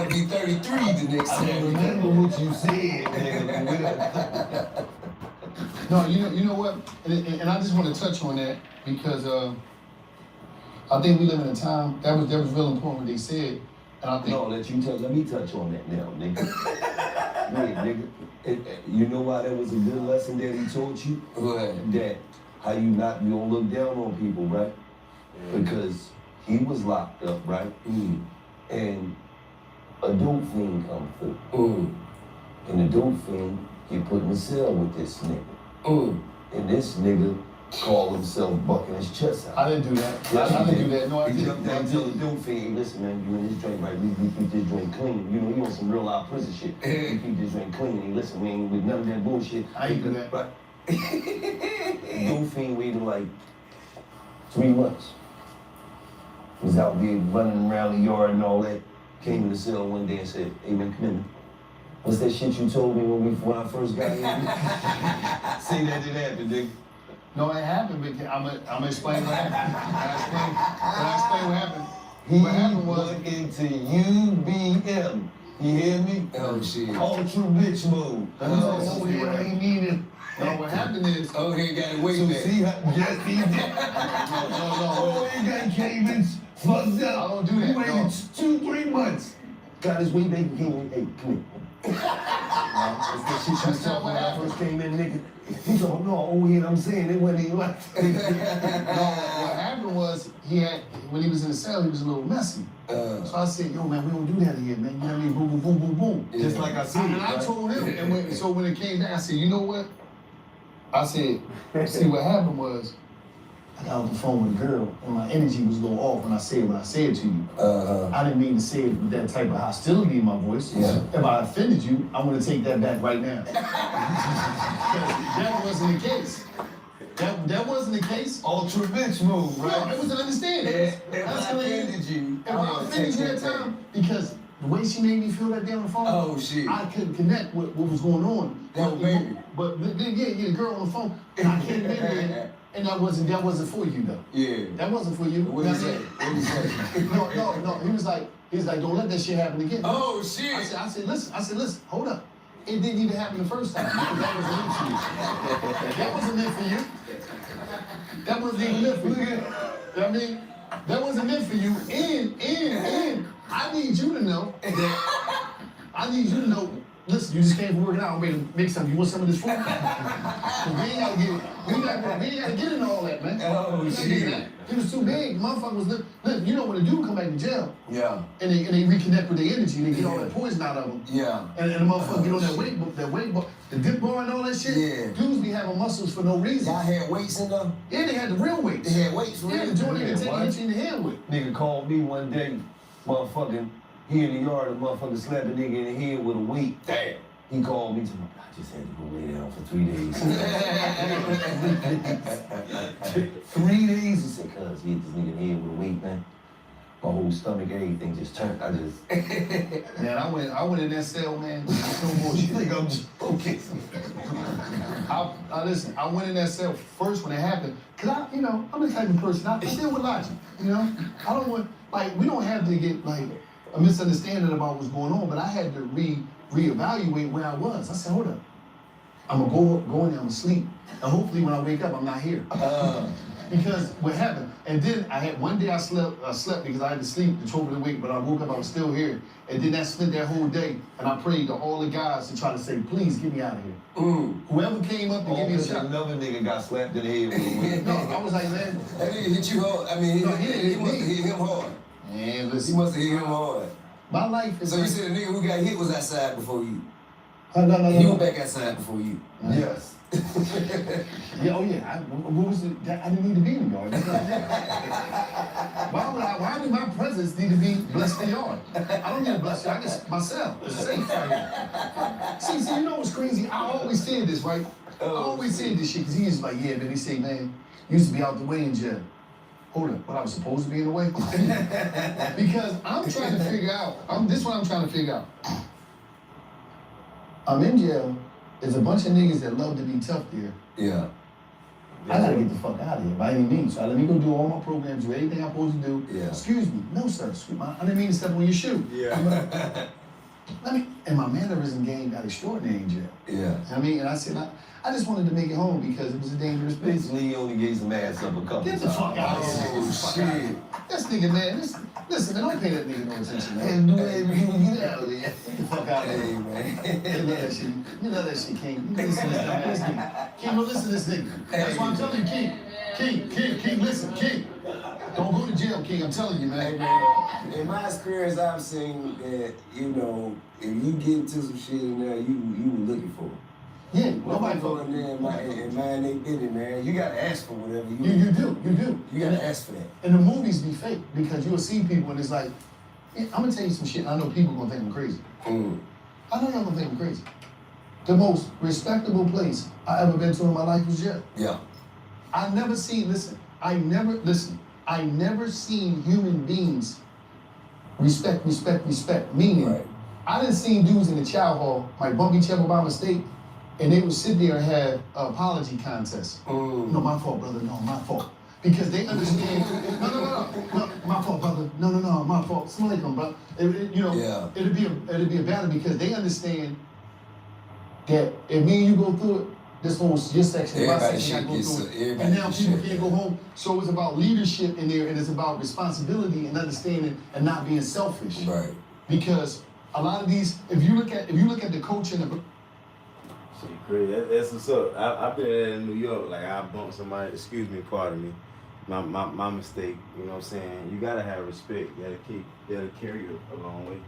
be 33 the next time. I remember what you said, nigga. No, you know what? And I just want to touch on that because I think we live in a time that was real important what they said, and I think. No, let me touch on that now, nigga. Yeah, nigga. You know why that was a good lesson that he taught you? That how you don't look down on people, right? Because he was locked up, right? And a dope fiend come through. And the dope fiend get put in a cell with this nigga. And this nigga called himself bucking his chest out. I didn't do that. I didn't do that. No, I didn't. He jumped down to the dope fiend. Listen, man, you in this joint, right? We keep this joint clean. You know, you on some real live prison shit. We keep this joint clean. And listen, we ain't with none of that bullshit. I ain't do that. Right? Dope fiend waited like 3 months. Was out there running around the yard and all that. Came in the cell one day and said, "Hey man, come in, man. What's that shit you told me when I first got here?" Say that didn't happen, nigga. No, it happened, but I'm gonna explain what happened. I'll explain what happened. He What happened was went into UBM. You hear me? Oh shit. Ultra bitch mode. oh, yeah, I ain't mean it. No, what happened is. Oh, he got away So back. see how, yes, he did. Oh, he got Cayman's fucked up. I don't do that. He waited 2-3 months. Got his way back and came in. Hey, come here. That's the shit you was talking when I first came in, nigga. He told no, oh yeah, I'm saying it wasn't even like. No, what happened was when he was in the cell, he was a little messy. So I said, yo man, we don't do that here, man. You know what I mean? Boom, boom, boom, boom, boom. Yeah. Just like I said. And I told him, and so when it came back, I said, you know what? I said, see what happened was, I got off the phone with a girl, and my energy was a little off when I said what I said to you. I didn't mean to say it with that type of hostility in my voice. Yeah. If I offended you, I'm gonna take that back right now. That wasn't the case. That wasn't the case. Ultra bitch move, right? No, it was an understanding. If I offended you, If I offended you that time, because the way she made me feel that day on the phone, Oh shit. I couldn't connect with what was going on. That baby. But the girl on the phone, and I can't admit it. And that wasn't for you though. Yeah. That wasn't for you. What did he say? What did he say? No. He was like, don't let that shit happen again. Oh shit. I said, listen, hold up. It didn't even happen the first time. That wasn't meant for you. That wasn't meant for you. That wasn't even meant for you. You know what I mean? That wasn't meant for you. And I need you to know that listen, you just came from working out. I'm ready to make something. You want some of this food? We ain't gotta get it. We ain't gotta get into all that, man. Oh shit. He was too big. Motherfucker was listen, you know when a dude come back to jail Yeah. and they reconnect with their energy, they get all that poison out of them. Yeah. And the motherfucker get on that weight bar, the dip bar and all that shit. Yeah. Dudes be having muscles for no reason. Y'all had weights in them? Yeah, they had the real weights. They had weights for Yeah, real? the joint they could take what? a hit you in the head with. nigga called me one day, motherfucking, he in the yard, the motherfucker slapped a nigga in the head with a weight. Damn. He called me to me, I just had to go lay down for 3 days. 3 days? He said, cuz, he hit this nigga in the head with a weight, man. My whole stomach, everything just turned. Man, I went in that cell, man. No bullshit. You think I'm just focused? Listen, I went in that cell first when it happened, cause I'm the type of person, I deal with logic, you know? I don't want, we don't have to get, a misunderstanding about what's going on, but I had to reevaluate where I was. I said, hold up. I'm gonna go in there, I'm gonna sleep, and hopefully when I wake up, I'm not here. Because what happened, and then one day I slept because I had to sleep to trouble the week, but I woke up, I was still here. And then I spent that whole day, and I prayed to all the guys to try to say, please get me out of here. Whoever came up to give me a shot. Another nigga got slapped in the head with a weight. No, I was like, man. That nigga hit you hard. I mean, No, he must have hit him hard. Man, He listen. must have hit him hard. My life is. So you said the nigga who got hit was outside before you? No. He was back outside before you. Yes. Yeah, oh yeah. What was it? I didn't need to be in the yard. Why would my presence need to be blessed in the yard? I don't need to bless you. I just myself. It's safe right here. See, you know what's crazy? I always said this, right? I always said this shit because he was like, yeah, man. He say, man, you used to be out the way in jail. Hold up, but I was supposed to be in the way? Because I'm trying to figure out. This is what I'm trying to figure out. I'm in jail. There's a bunch of niggas that love to be tough there. Yeah. I gotta get the fuck out of here by any means. So let me go do all my programs, do everything I'm supposed to do. Yeah. Excuse me. No, sir. I didn't mean to step on your shoe. Yeah. And my mannerism game got extraordinary in jail. Yeah. I mean, and I said, I just wanted to make it home because it was a dangerous place. Basically, he only gave some ass up a couple Get the fuck out of here. Oh, shit. This nigga, man, listen, man, don't pay that nigga no attention, man. Get out of here. Get the fuck out of here. Hey, man. You love that shit. You love that shit, King. You listen to this dumbass King. King, don't listen to this nigga. That's why I'm telling you, King. King, listen, King. Don't go to jail, King. I'm telling you, man. Hey, man, in my experience, I've seen that, you know, if you get into some shit in there, you were looking for it. Yeah, Nobody go in there and mind they business, man. You gotta ask for whatever you do. You gotta ask for that. And the movies be fake because you'll see people and it's like, I'm gonna tell you some shit. And I know people gonna think I'm crazy. I know y'all gonna think I'm crazy. The most respectable place I ever been to in my life was jail. Yeah. I never seen human beings respect. Meaning, Right. I done seen dudes in the chow hall, like bump each other by mistake, and they would sit there and have an apology contest. No, my fault, brother. No, my fault. Because they understand. No, my fault, brother. No, my fault. Somebody come, bro. Yeah. It'd be a battle because they understand that if me and you go through it, your section, my section, gotta go through it. And now people can't go home. So it's about leadership in there, and it's about responsibility and understanding and not being selfish. Right. Because a lot of these, if you look at the coaching of shit crazy. That's what's up. I've been in New York, like I bumped somebody, excuse me, pardon me. My mistake, you know what I'm saying? You gotta have respect. You gotta carry you a long way.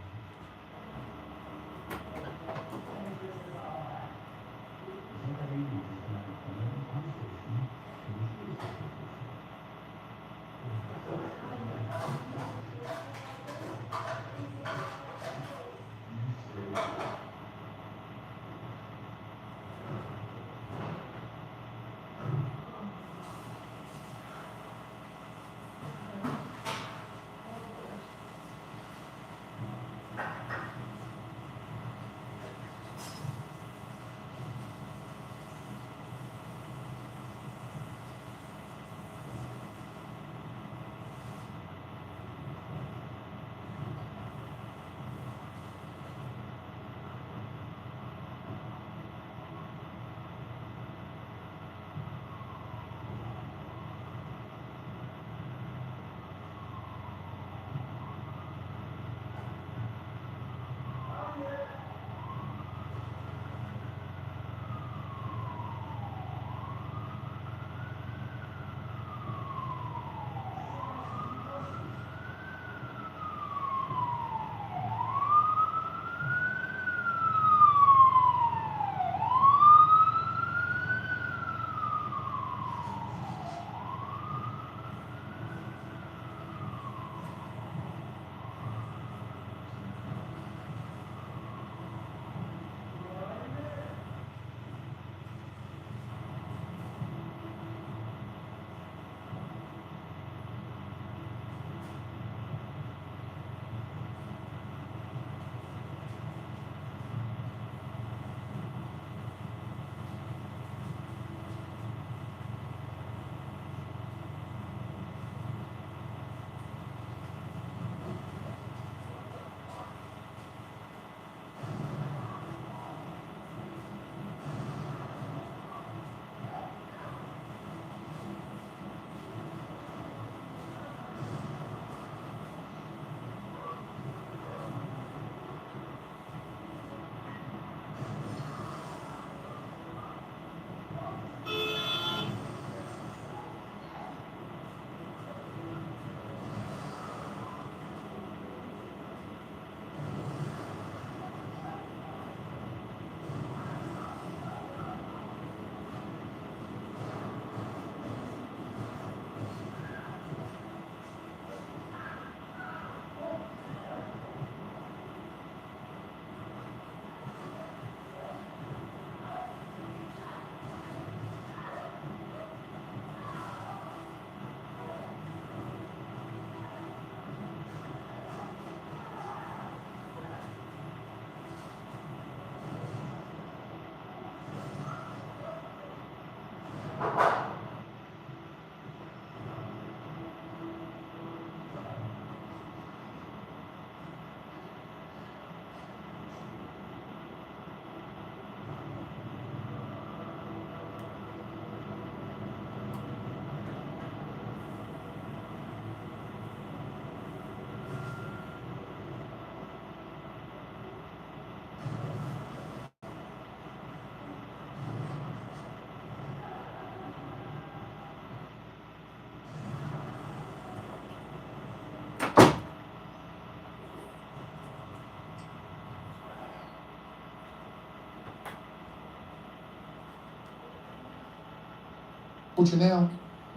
culture now,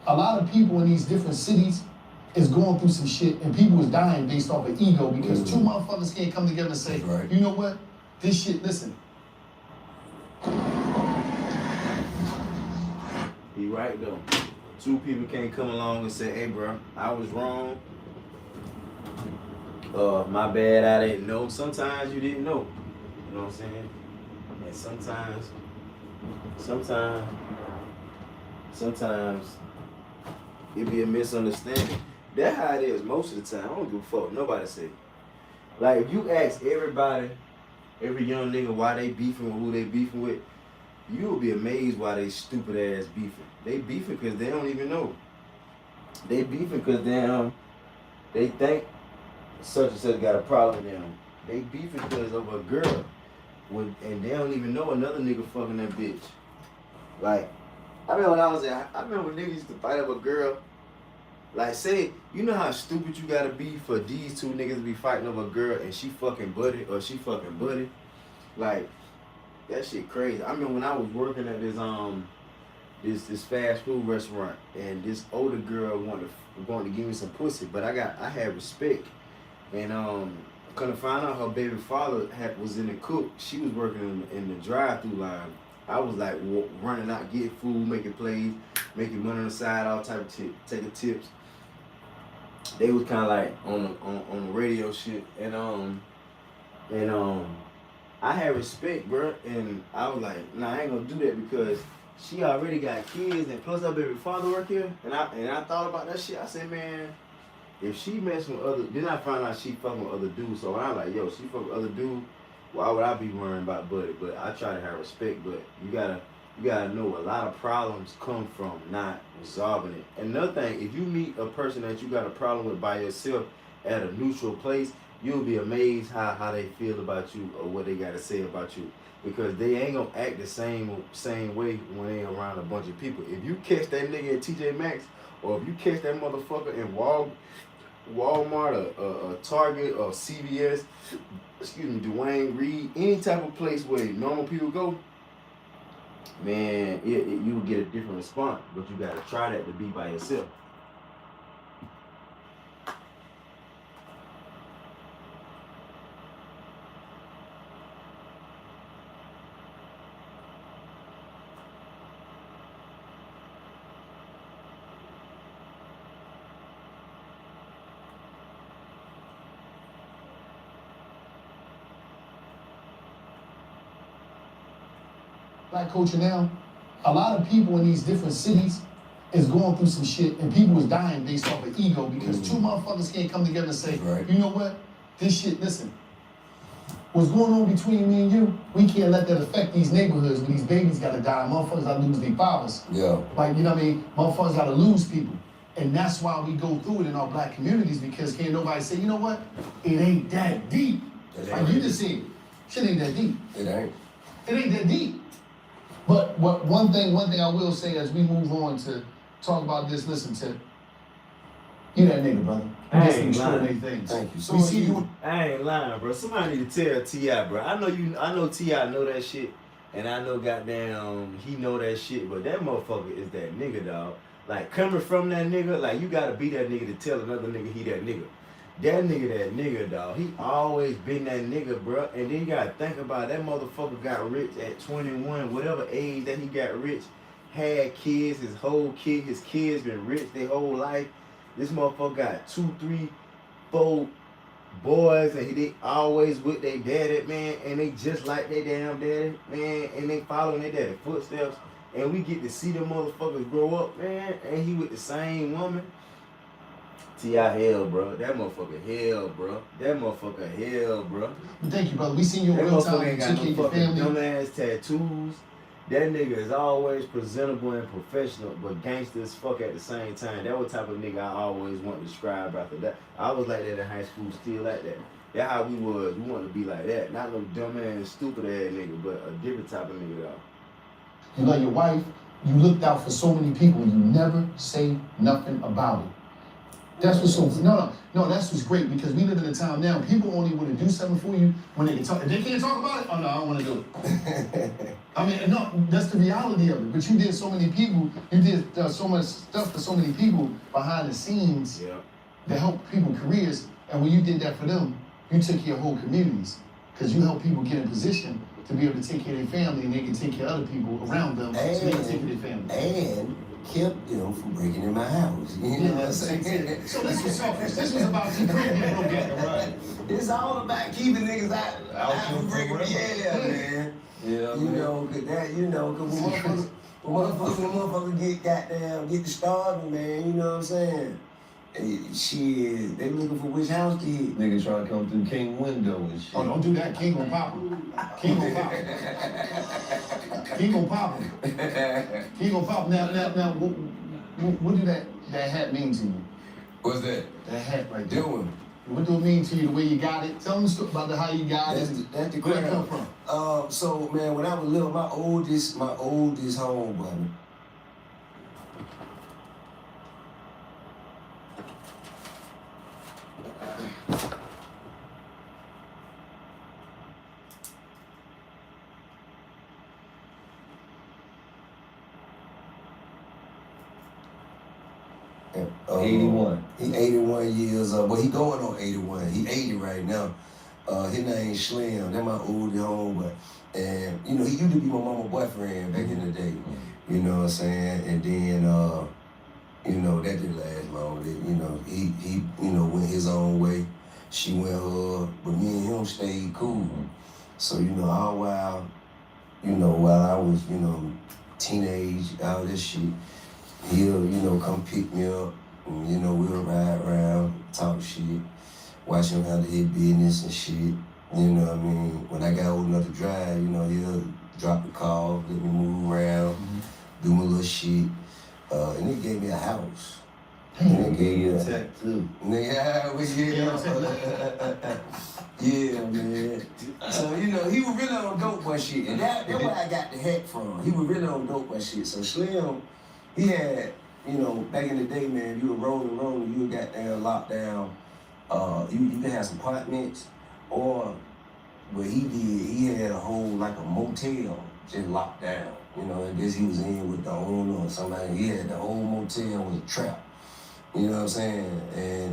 a lot of people in these different cities is going through some shit, and people is dying based off of ego because two motherfuckers can't come together and say, you know what, this shit, listen. He right though. Two people can't come along and say, hey bro, I was wrong. My bad, I didn't know. Sometimes you didn't know. You know what I'm saying? And sometimes it be a misunderstanding. That's how it is most of the time. I don't give a fuck what nobody say. Like if you ask everybody, every young nigga why they beefing with who they beefing with, you will be amazed why they stupid ass beefing. They beefing because they don't even know. They beefing because they think such and such got a problem with them. They beefing because of a girl. And they don't even know another nigga fucking that bitch. Like, I remember when I remember niggas used to fight over a girl. Like, say, you know how stupid you gotta be for these two niggas to be fighting over a girl and she fucking buddy or she fucking buddy? Like, that shit crazy. I remember when I was working at this fast food restaurant and this older girl wanted to give me some pussy, but I had respect. And couldn't find out her baby father was in the cook. She was working in the drive-through line. I was like running out, getting food, making plays, making money on the side, all type of taking tips. They was kind of like on the radio shit, and I had respect, bro, and I was like, nah, I ain't gonna do that because she already got kids, and plus her baby father work here, and I thought about that shit. I said, man, if she messing with other, then I found out she fucking with other dudes. So I was like, yo, she fuck with other dudes. Why would I be worrying about buddy? But I try to have respect. But you gotta know a lot of problems come from not resolving it. And another thing, if you meet a person that you got a problem with by yourself at a neutral place, you'll be amazed how they feel about you or what they gotta say about you. Because they ain't gonna act the same way when they around a bunch of people. If you catch that nigga at TJ Maxx, or if you catch that motherfucker in Walmart or Target or CVS, Dwayne Reed, any type of place where normal people go, man, you will get a different response. But you gotta try that to be by yourself. Black culture now, a lot of people in these different cities is going through some shit, and people is dying based off of ego because two motherfuckers can't come together and say, you know what, this shit, listen, what's going on between me and you, we can't let that affect these neighborhoods when these babies gotta die, motherfuckers gotta lose their fathers. Yeah. Like, you know what I mean? Motherfuckers gotta lose people. And that's why we go through it in our black communities, because can't nobody say, you know what, it ain't that deep. Like you just said, shit ain't that deep. It ain't that deep. But one thing I will say as we move on to talk about this, listen to, you that nigga, brother. I ain't lying. Thank you. So we see you. I ain't lying, bro. Somebody need to tell T.I., bro. I know T.I. know that shit, and I know goddamn he know that shit, but that motherfucker is that nigga, dog. Like, coming from that nigga, like, you gotta be that nigga to tell another nigga he that nigga. That nigga, dog. He always been that nigga, bro. And then you gotta think about it. That motherfucker got rich at 21, whatever age that he got rich, had kids, his kids been rich their whole life. This motherfucker got 2, 3, 4 boys, and they always with their daddy, man, and they just like their damn daddy, man, and they following their daddy footsteps. And we get to see them motherfuckers grow up, man, and he with the same woman. T.I. hell, bro. That motherfucker hell, bro. Thank you, brother. We seen you in real time. Ain't got no fucking dumbass tattoos. That nigga is always presentable and professional, but gangster as fuck at the same time. That was the type of nigga I always want to describe after that. I was like that in high school, still like that. That's how we was. We wanted to be like that. Not no dumbass, stupid ass nigga, but a different type of nigga, though. You love your wife. You looked out for so many people. You never say nothing about it. That's what's so no. That's what's great because we live in a time now. People only want to do something for you when they can talk. If they can't talk about it, oh no, I don't want to do it. I mean, no, that's the reality of it. But you did so many people. You did so much stuff for so many people behind the scenes that helped people careers. And when you did that for them, you took care of whole communities because you helped people get in position to be able to take care of their family and they can take care of other people around them so they can take care of their family. And kept them from breaking in my house. You know what I'm saying? So this was selfish. This was about you bringing it together, right? It's all about keeping niggas out from breaking. Yeah, man. Yeah, you know, cause that, you know, cause when motherfuckers get to starving, man, you know what I'm saying? And shit, they looking for which house to hit. Niggas trying to come through King window and shit. Oh, don't do that. King gon' pop him. King gon' pop him. King gon' pop him. King gon' pop him. Now, what do that hat mean to you? What's that? That hat right there. Doing. What do it mean to you, the way you got it? Tell them the story about how you got it. That's the Where it come from? So, man, when I was little, my oldest homeboy, Uh, 81. He 81 years old. Well, he going on 81. He 80 right now. His name Slim. That's my oldest homeboy. And, you know, he used to be my mama's boyfriend back in the day. You know what I'm saying? And then, you know, that didn't last long. You know, he went his own way. She went her, but me and him stayed cool. So, you know, all while I was, you know, teenage, all this shit, he'll, you know, come pick me up. And, you know, we'll ride around, talk shit, watch him handle his business and shit. You know what I mean? When I got old enough to drive, you know, he'll drop the car, let me move around, do my little shit. And he gave me a house. And they gave you a tattoo. Yeah, yeah, man. So, you know, he was really on dope boy shit. And that's where I got the hat from. He was really on dope boy shit. So Slim, he had, you know, back in the day, man, you were rolling, you got down, locked down. You could have some apartments, or what he did, he had a whole, like a motel just locked down. You know, I guess he was in with the owner or somebody. He had the whole motel was a trap. You know what I'm saying?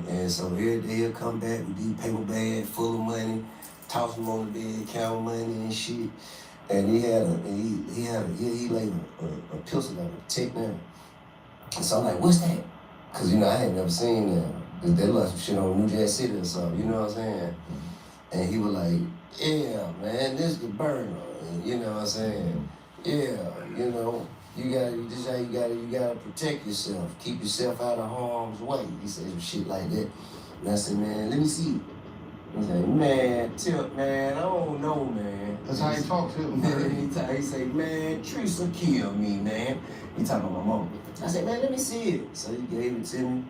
And so he'll come back with these paper bags full of money, toss them on the bed, count money and shit. And he laid a pistol on a tech now. And so I'm like, what's that? Cause you know, I had never seen that. Cause they left some shit on New Jack City or something, you know what I'm saying? And he was like, yeah, man, this the burner. And you know what I'm saying? Yeah, you know, you gotta protect yourself, keep yourself out of harm's way. He said some shit like that. And I said, man, let me see. He's like, man, Tip, man, I don't know, man. That's how he talk to him. He say, man, Teresa kill me, man. He talking about my mom. I said, man, let me see it. So he gave it to me.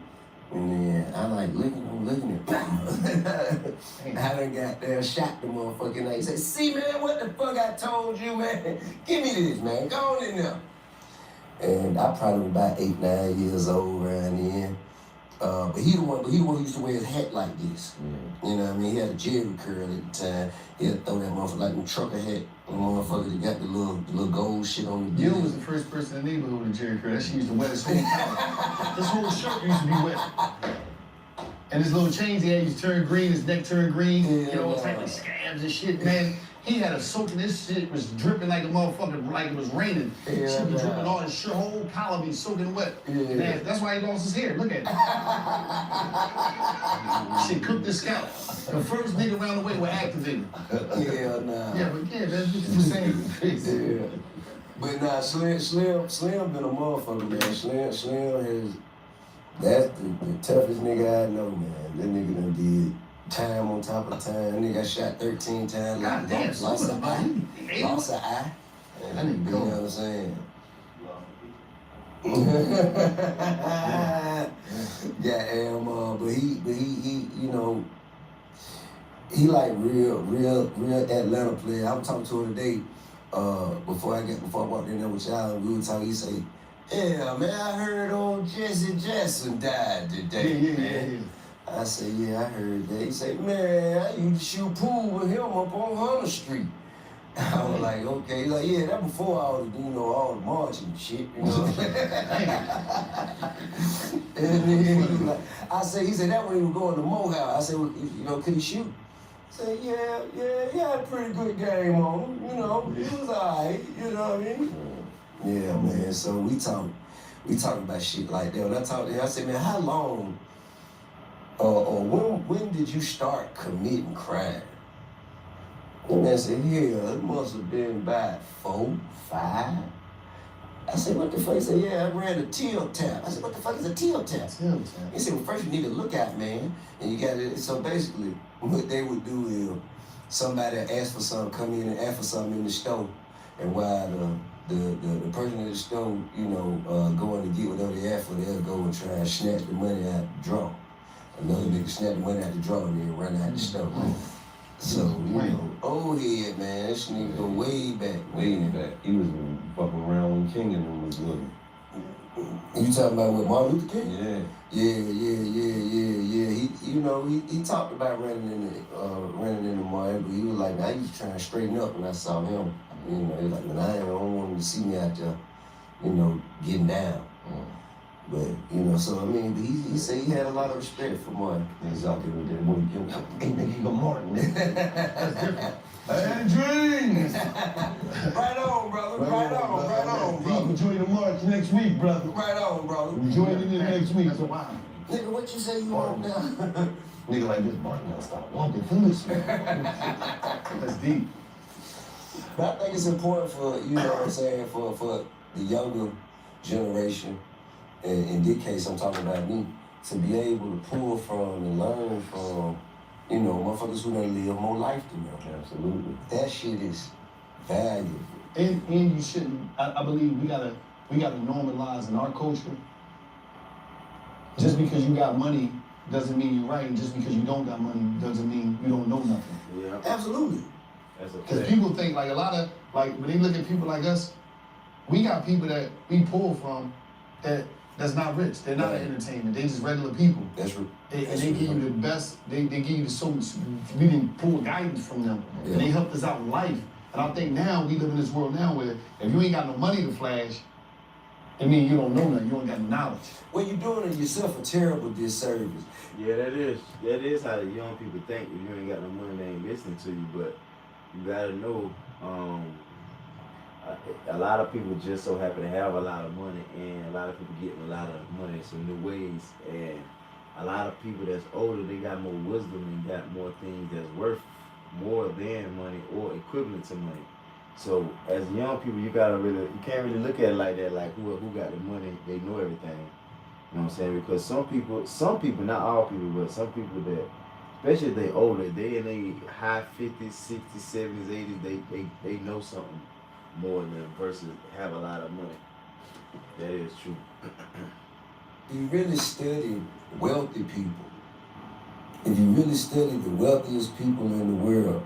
And then I like looking at I done got there, shot the motherfucking night. He said, see, man, what the fuck I told you, man? Give me this, man. Go on in there. And I probably was about 8, 9 years old around then. But he the one who used to wear his hat like this. You know what I mean? He had a Jerry curl at the time. He'd throw that motherfucker like a trucker hat. The motherfucker that got the little gold shit on the You was the first person in the neighborhood with a Jerry curl. That shit used to wet his whole collar. This whole shirt used to be wet. And his little chains he had used to turn green, his neck turned green. You know, it's like scabs and shit, man. He had a soaking, this shit was dripping like a motherfucker, like it was raining. Shit was dripping all his shirt, whole collar be soaking wet. Man, that's why he lost his hair. Look at it. Shit cooked his scalp. The first nigga around the way were activated. Yeah, nah. Yeah, but yeah, that's just the same. Yeah. But nah, Slim been a motherfucker, man. Slim that's the toughest nigga I know, man. That nigga done did time on top of time. That nigga got shot 13 times. God damn, lost an eye. Lost an eye. I didn't You know what I'm saying? But he, you know, he like real Atlanta player. I was talking to him today, before I walked in there with y'all, we were talking, he say, Yeah, man, I heard old Jesse Jackson died today, man. I said, yeah, I heard that. He said, man, I used to shoot pool with him up on Hunter Street. I was like, okay. He's like, yeah, that before all the, all the marching and shit, you know. And then he was like, he said, that when he was going to Mohouse. I said, well, could he shoot? He said, yeah, he had a pretty good game on him, he was all right, you know what I mean? Yeah, man, so we talk about shit like that. When I talked to him, I said, man, how long, or when did you start committing crime? And man said, hell, it must have been about 4, 5. I said, what the fuck? He said, yeah, I ran a till tap. I said, what the fuck is a till tap? He said, well, first you need to look out, man. And you got to, so basically, what they would do is somebody ask for something, come in and ask for something in the store. And while the person in the store, going to get whatever they ask for, they'll go and try and snatch the money out the drawer. Another nigga snatch the money out the drawer and then run out the store. So, old head, man, this nigga go way back. Way back. He was fucking around when King and them was little. You talking about what, Martin Luther King? Yeah. Yeah. He talked about running in the mud, but he was like, man, I used to try and straighten up when I saw him. He was like, man, I don't want him to see me out there, getting down. But, so I mean, he said he had a lot of respect for Martin. Exactly what that boy give him Martin. That's different. I had dreams. Right on, brother. Right on, brother. Enjoy the march next week, brother. Right on, brother. Enjoy it next week. Nigga, what you say you want now? Nigga like this, Martin, now stop walking foolish. That's deep. But I think it's important for, for the younger generation, and in this case I'm talking about me, to be able to pull from and learn from, motherfuckers who done live more life than them. Absolutely. That shit is valuable. And you shouldn't, I believe we gotta normalize in our culture. Just because you got money doesn't mean you're right, and just because you don't got money doesn't mean you don't know nothing. Yeah. Absolutely. Because people think when they look at people like us, we got people that we pull from that's not rich. They're not entertainment. They just regular people. That's true. And they give you the best. They give you so much. We didn't pull guidance from them, and they helped us out in life. And I think now we live in this world now where if you ain't got no money to flash, it means you don't know nothing. You don't got no knowledge. Well, you're doing yourself a terrible disservice. Yeah, that is how the young people think. If you ain't got no money, they ain't listening to you. But you gotta know, a lot of people just so happen to have a lot of money, and a lot of people getting a lot of money in some new ways. And a lot of people that's older, they got more wisdom and got more things that's worth more than money or equivalent to money. So as young people, you can't really look at it like that, like who got the money, they know everything. You know what I'm saying? Because some people, not all people, but some people that, especially if they older, they in their high 50s, 60s, 70s, 80s, they know something more than versus have a lot of money. That is true. You really study wealthy people. If you really study the wealthiest people in the world,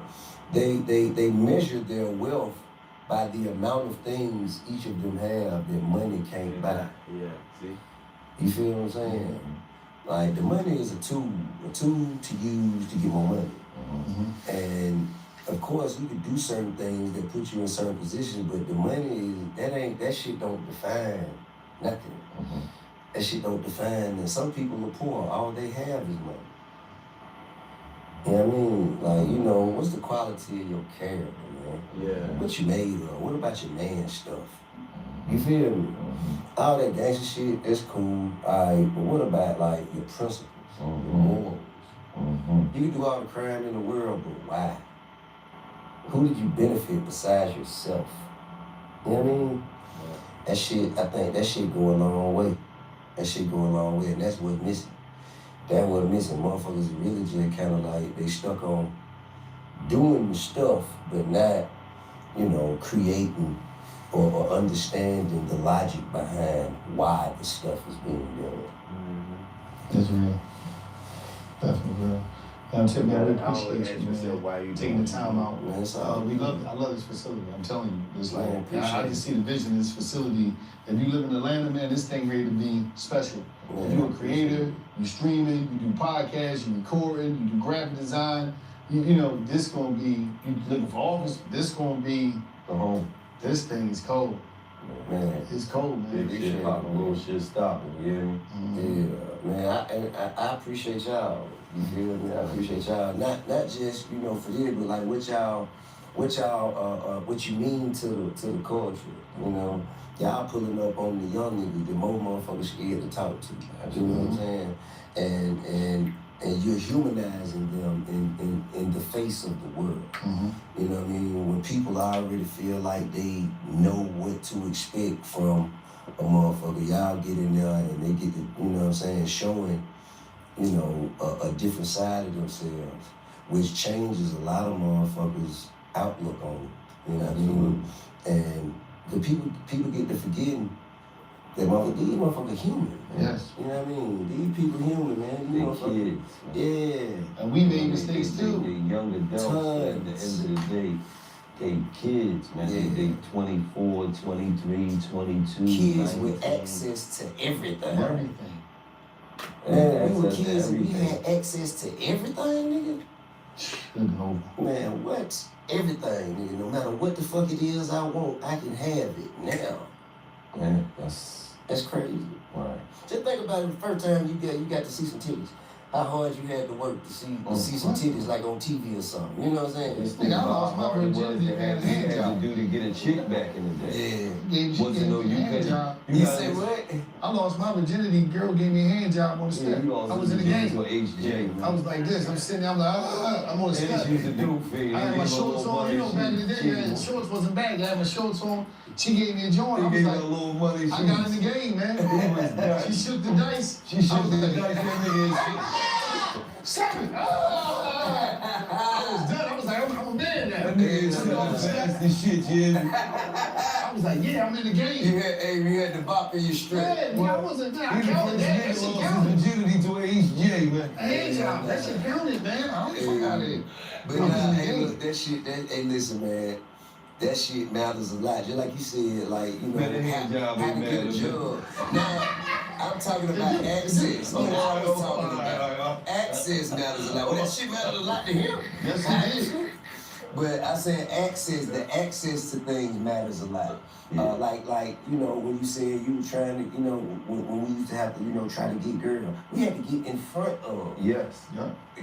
they measure their wealth by the amount of things each of them have that money can't buy. Yeah, see? You feel what I'm saying? Like, the money is a tool to use to get more money. And of course, you can do certain things that put you in certain positions, but the money, that shit don't define nothing. That shit don't define, and some people are poor, all they have is money. You know what I mean? Like, what's the quality of your character, man? Yeah. What you made of? What about your man stuff? You feel me? All that gangster shit, that's cool, alright, but what about, like, your principles, your morals? You can do all the crime in the world, but why? Who did you benefit besides yourself? You know what I mean? That shit, I think that shit go a long way. That shit go a long way, and that's what's missing. That's what's missing. Motherfuckers really just kind of like, they stuck on doing the stuff, but not, creating or understanding the logic behind why the stuff is being done. That's real. Definitely real. I'm telling you, man, we I always appreciate ask you, yourself man. why you Taking the time out. Man, it's all We love good. it. I love this facility. I'm telling you, it's like Man, I can see the vision of this facility. If you live in Atlanta, man, this thing ready to be special. If you're a creator, you streaming, you do podcasts, you recording, you do graphic design. You know, this gonna be. You looking for office? This gonna be The home. This thing is cold. Man, It's cold, man. Big shit popping, little shit stopping, you hear me? yeah, man, I appreciate y'all. You feel me? I appreciate y'all. Not just for this, but like what you mean to the culture. You know, y'all pulling up on the young niggas, the more motherfuckers scared to talk to. You know what I'm saying? And you're humanizing them in the face of the world. You know what I mean? When people already feel like they know what to expect from a motherfucker, y'all get in there and they get to, showing, a different side of themselves, which changes a lot of motherfuckers' outlook on it. You know what I mean? And the people get to forgetting that these motherfuckers human. Man. Yes. You know what I mean? These people human, man. These kids. Yeah. And we made mistakes too. They young adults, but at the end of the day, they kids, man. Yeah. They 24, 23, 22. Kids 19. with access to everything. Everything. Man, we were kids and we had access to everything, Good Lord. nigga. Man, what? Everything, nigga. No matter what the fuck it is I want, I can have it now. Man, that's crazy. Right. Just think about it. The first time you got to see some titties. How hard you had to work to see some titties like on TV or something. You know what I'm saying? Nigga, I lost my virginity man a hand job. To do to get a chick back in the day. Yeah. Wasn't no you couldn't. You say what? I lost my virginity. Girl gave me a hand job on the step. I was in the game. To HJ, man. I was like this. I'm sitting there. I'm like, I'm on the step. Used to do I had my shorts on. You know, back in the day, man, shorts wasn't bag. I had my shorts on. She gave me a joint. I was like, a little money. I got in the game, man. She shook the dice. She shook the dice. That nigga. 7. I was done. I was like, I'm a man now. That nigga is fast shit, yeah. I was like, yeah, I'm in the game. You had the bop in your strap. Yeah, I wasn't there. I counted that. That shit counted. Virginity to HJ, man. A hand job. That shit counted, man. I don't fuck out of here. But nah, hey, look, hey, listen, man. That shit matters a lot. Just like you said, like, Man, that hand job how to ain't get a matter. job. Now, I'm talking about access. You know, I was talking about access matters a lot. Well, that shit matters a lot to him. Yes, it did. But I said access, the access to things matters a lot. Like, when you said you were trying to, when we used to have to, try to get girl, we had to get in front of the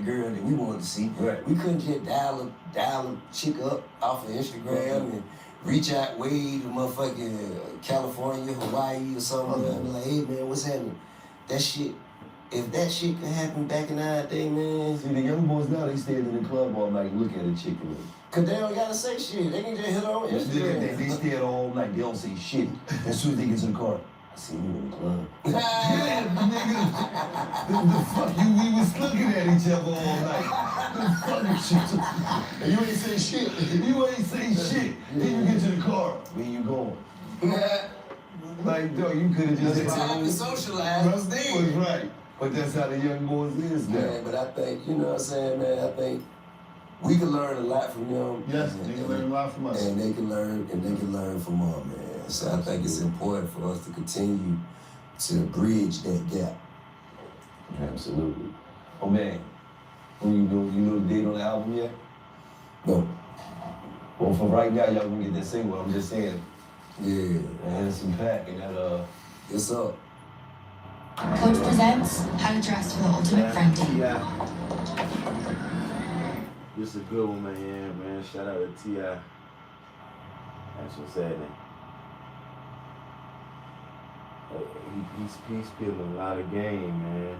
girl that we wanted to see. Right. We couldn't just dial a chick up off of Instagram and reach out way to motherfucking California, Hawaii or something. And be like, hey man, what's happening? That shit, if that shit could happen back in our day, man. See, the young boys now, they stand in the club all night looking at a chick. Cause they don't gotta say shit. They can just hit her on Instagram. They stay all night. They don't say shit. As soon as they get in the car, I see you in the club. Yeah, nigga. The fuck you? We was looking at each other all night. The fucking shit. And you ain't say shit. You ain't say shit. Then you get to the car. Where you going? Like, dog, you could have just the time to socialize was there. Was right. But that's how the young boys is now. Yeah, but I think, you know what I'm saying, man, I think we can learn a lot from them. Yes, they can learn a lot from us. And they can learn from us, man. So I think it's important for us to continue to bridge that gap. Absolutely. Oh man, you know the date on the album yet? No. Well, for right now, y'all gonna get that single. I'm just saying. Yeah. And some pack and that It's up. Coach presents How to Dress for the Ultimate Friend Date. Yeah. This is a good one, man. Shout out to T.I. That's what's happening. He's spilling a lot of game, man.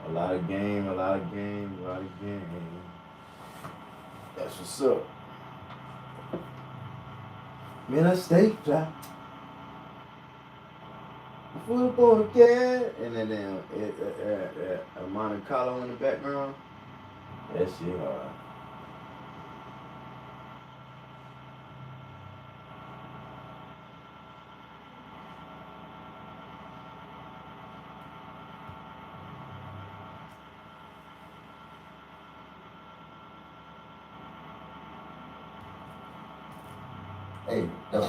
A lot of game. That's what's up. Man, I stay fly. Football cat. And then a Monte Carlo in the background. That shit hard. Hey, no.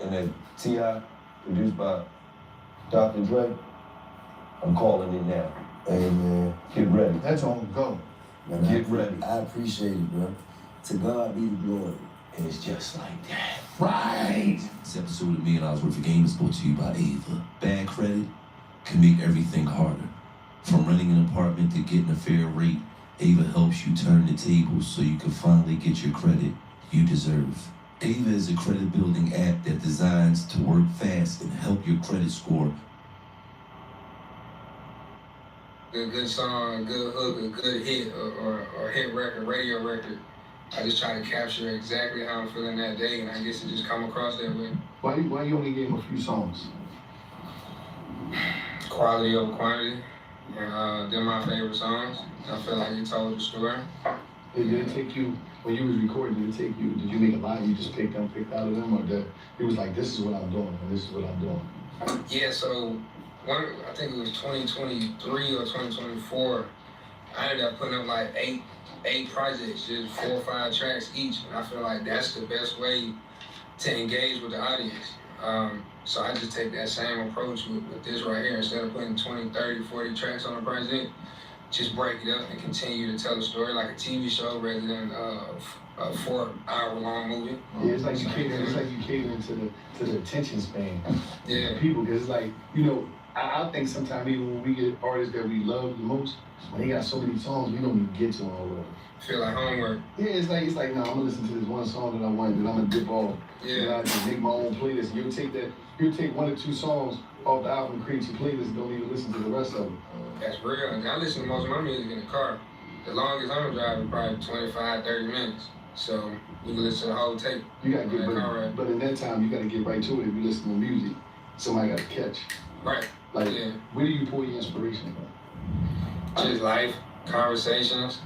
And that T.I. produced by Dr. Dre, I'm calling it now. Hey, man. Get ready. That's on go. Man, Get ready. I appreciate it, bro. To God be the glory. And it's just like that. Right. This episode of $1 Million Worth of Game is brought to you by Ava. Bad credit can make everything harder. From renting an apartment to getting a fair rate, Ava helps you turn the tables so you can finally get your credit you deserve. Ava is a credit building app that designs to work fast and help your credit score. A good song, a good hook, a good hit, or hit record, radio record. I just try to capture exactly how I'm feeling that day, and I guess it just come across that way. Why you only gave him a few songs? Quality over quantity, and they're my favorite songs. I feel like you told the story. Did it take you, when you was recording, did you make a line you just picked out of them, or that it was like, this is what I'm doing, and this is what I'm doing? Yeah, so I think it was 2023 or 2024, I ended up putting up like eight projects, just 4 or 5 tracks each, and I feel like that's the best way to engage with the audience. So I just take that same approach with this right here. Instead of putting 20, 30, 40 tracks on a project, just break it up and continue to tell a story like a TV show rather than a 4-hour-long movie. Yeah, it's like you catering to the attention span. Yeah. Of people, because it's like, you know, I think sometimes even when we get artists that we love the most, when they got so many songs, we don't even get to all of them. Feel like homework. Yeah, it's like, no, I'm gonna listen to this one song that I want, then I'm gonna dip off. Yeah. And I just make my own playlist. You'll take 1 or 2 songs off the album, create your playlist, and don't even listen to the rest of them. That's real. And I listen to most of my music in the car. The longest I'm driving is probably 25, 30 minutes. So we can listen to the whole tape. You gotta get, but in that time, you gotta get right to it. If you listen to music, somebody gotta catch. Right. Like, yeah. Where do you pull your inspiration from? Just life, conversations,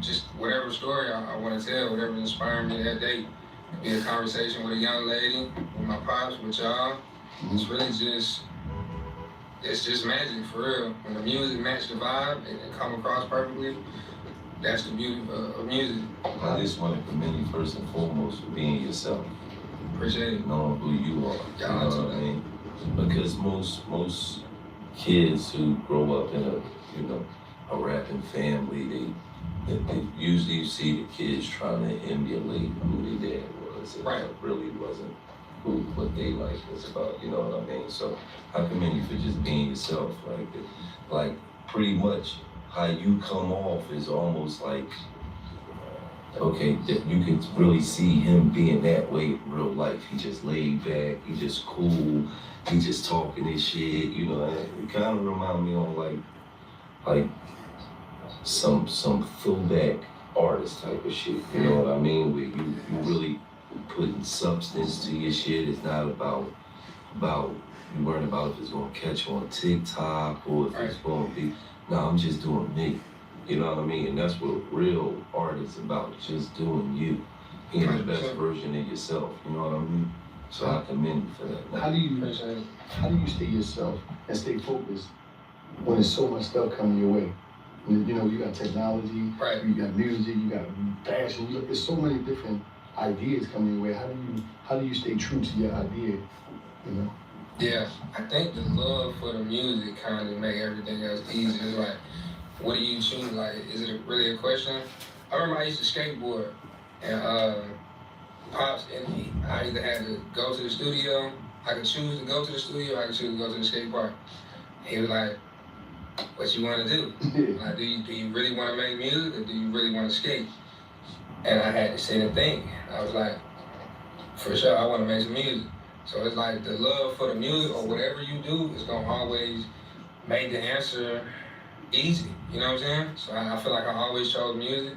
just whatever story I want to tell, whatever inspired me that day. It could be a conversation with a young lady, with my pops, with y'all. It's really just magic, for real. When the music matches the vibe and it come across perfectly, that's the beauty of music. I just want to commend you first and foremost for being yourself. Appreciate it. Knowing who you are. You know what I mean? Because most kids who grow up in a rapping family, they usually see the kids trying to emulate who their dad was. Right. It really wasn't what they like was about, you know what I mean? So I commend you for just being yourself. Like pretty much how you come off is almost like, okay, that you can really see him being that way in real life. He just laid back, he just cool, he just talking his shit, you know. It kind of remind me on like some throwback artist type of shit, you know what I mean? Where you really putting substance to your shit. It's not about you worrying about if it's gonna catch on TikTok or if it's gonna be. No, I'm just doing me. You know what I mean? And that's what real art is about, just doing you. Being the best version of yourself, you know what I mean? So I commend you for that. How do you stay yourself and stay focused when there's so much stuff coming your way? You know, you got technology, right. You got music, you got fashion, there's so many different ideas coming your way. How do you stay true to your idea, you know? Yeah, I think the love for the music kind of make everything else easier. It's like, what do you choose? Like, is it really a question? I remember I used to skateboard, and Pops and I either had to go to the studio, I could choose to go to the studio, or I could choose to go to the skate park. He was like, what you want to do? Like, do you really want to make music, or do you really want to skate? And I had to sit and think. I was like, for sure, I want to make some music. So it's like the love for the music or whatever you do is going to always make the answer easy. You know what I'm saying? So I feel like I always chose music,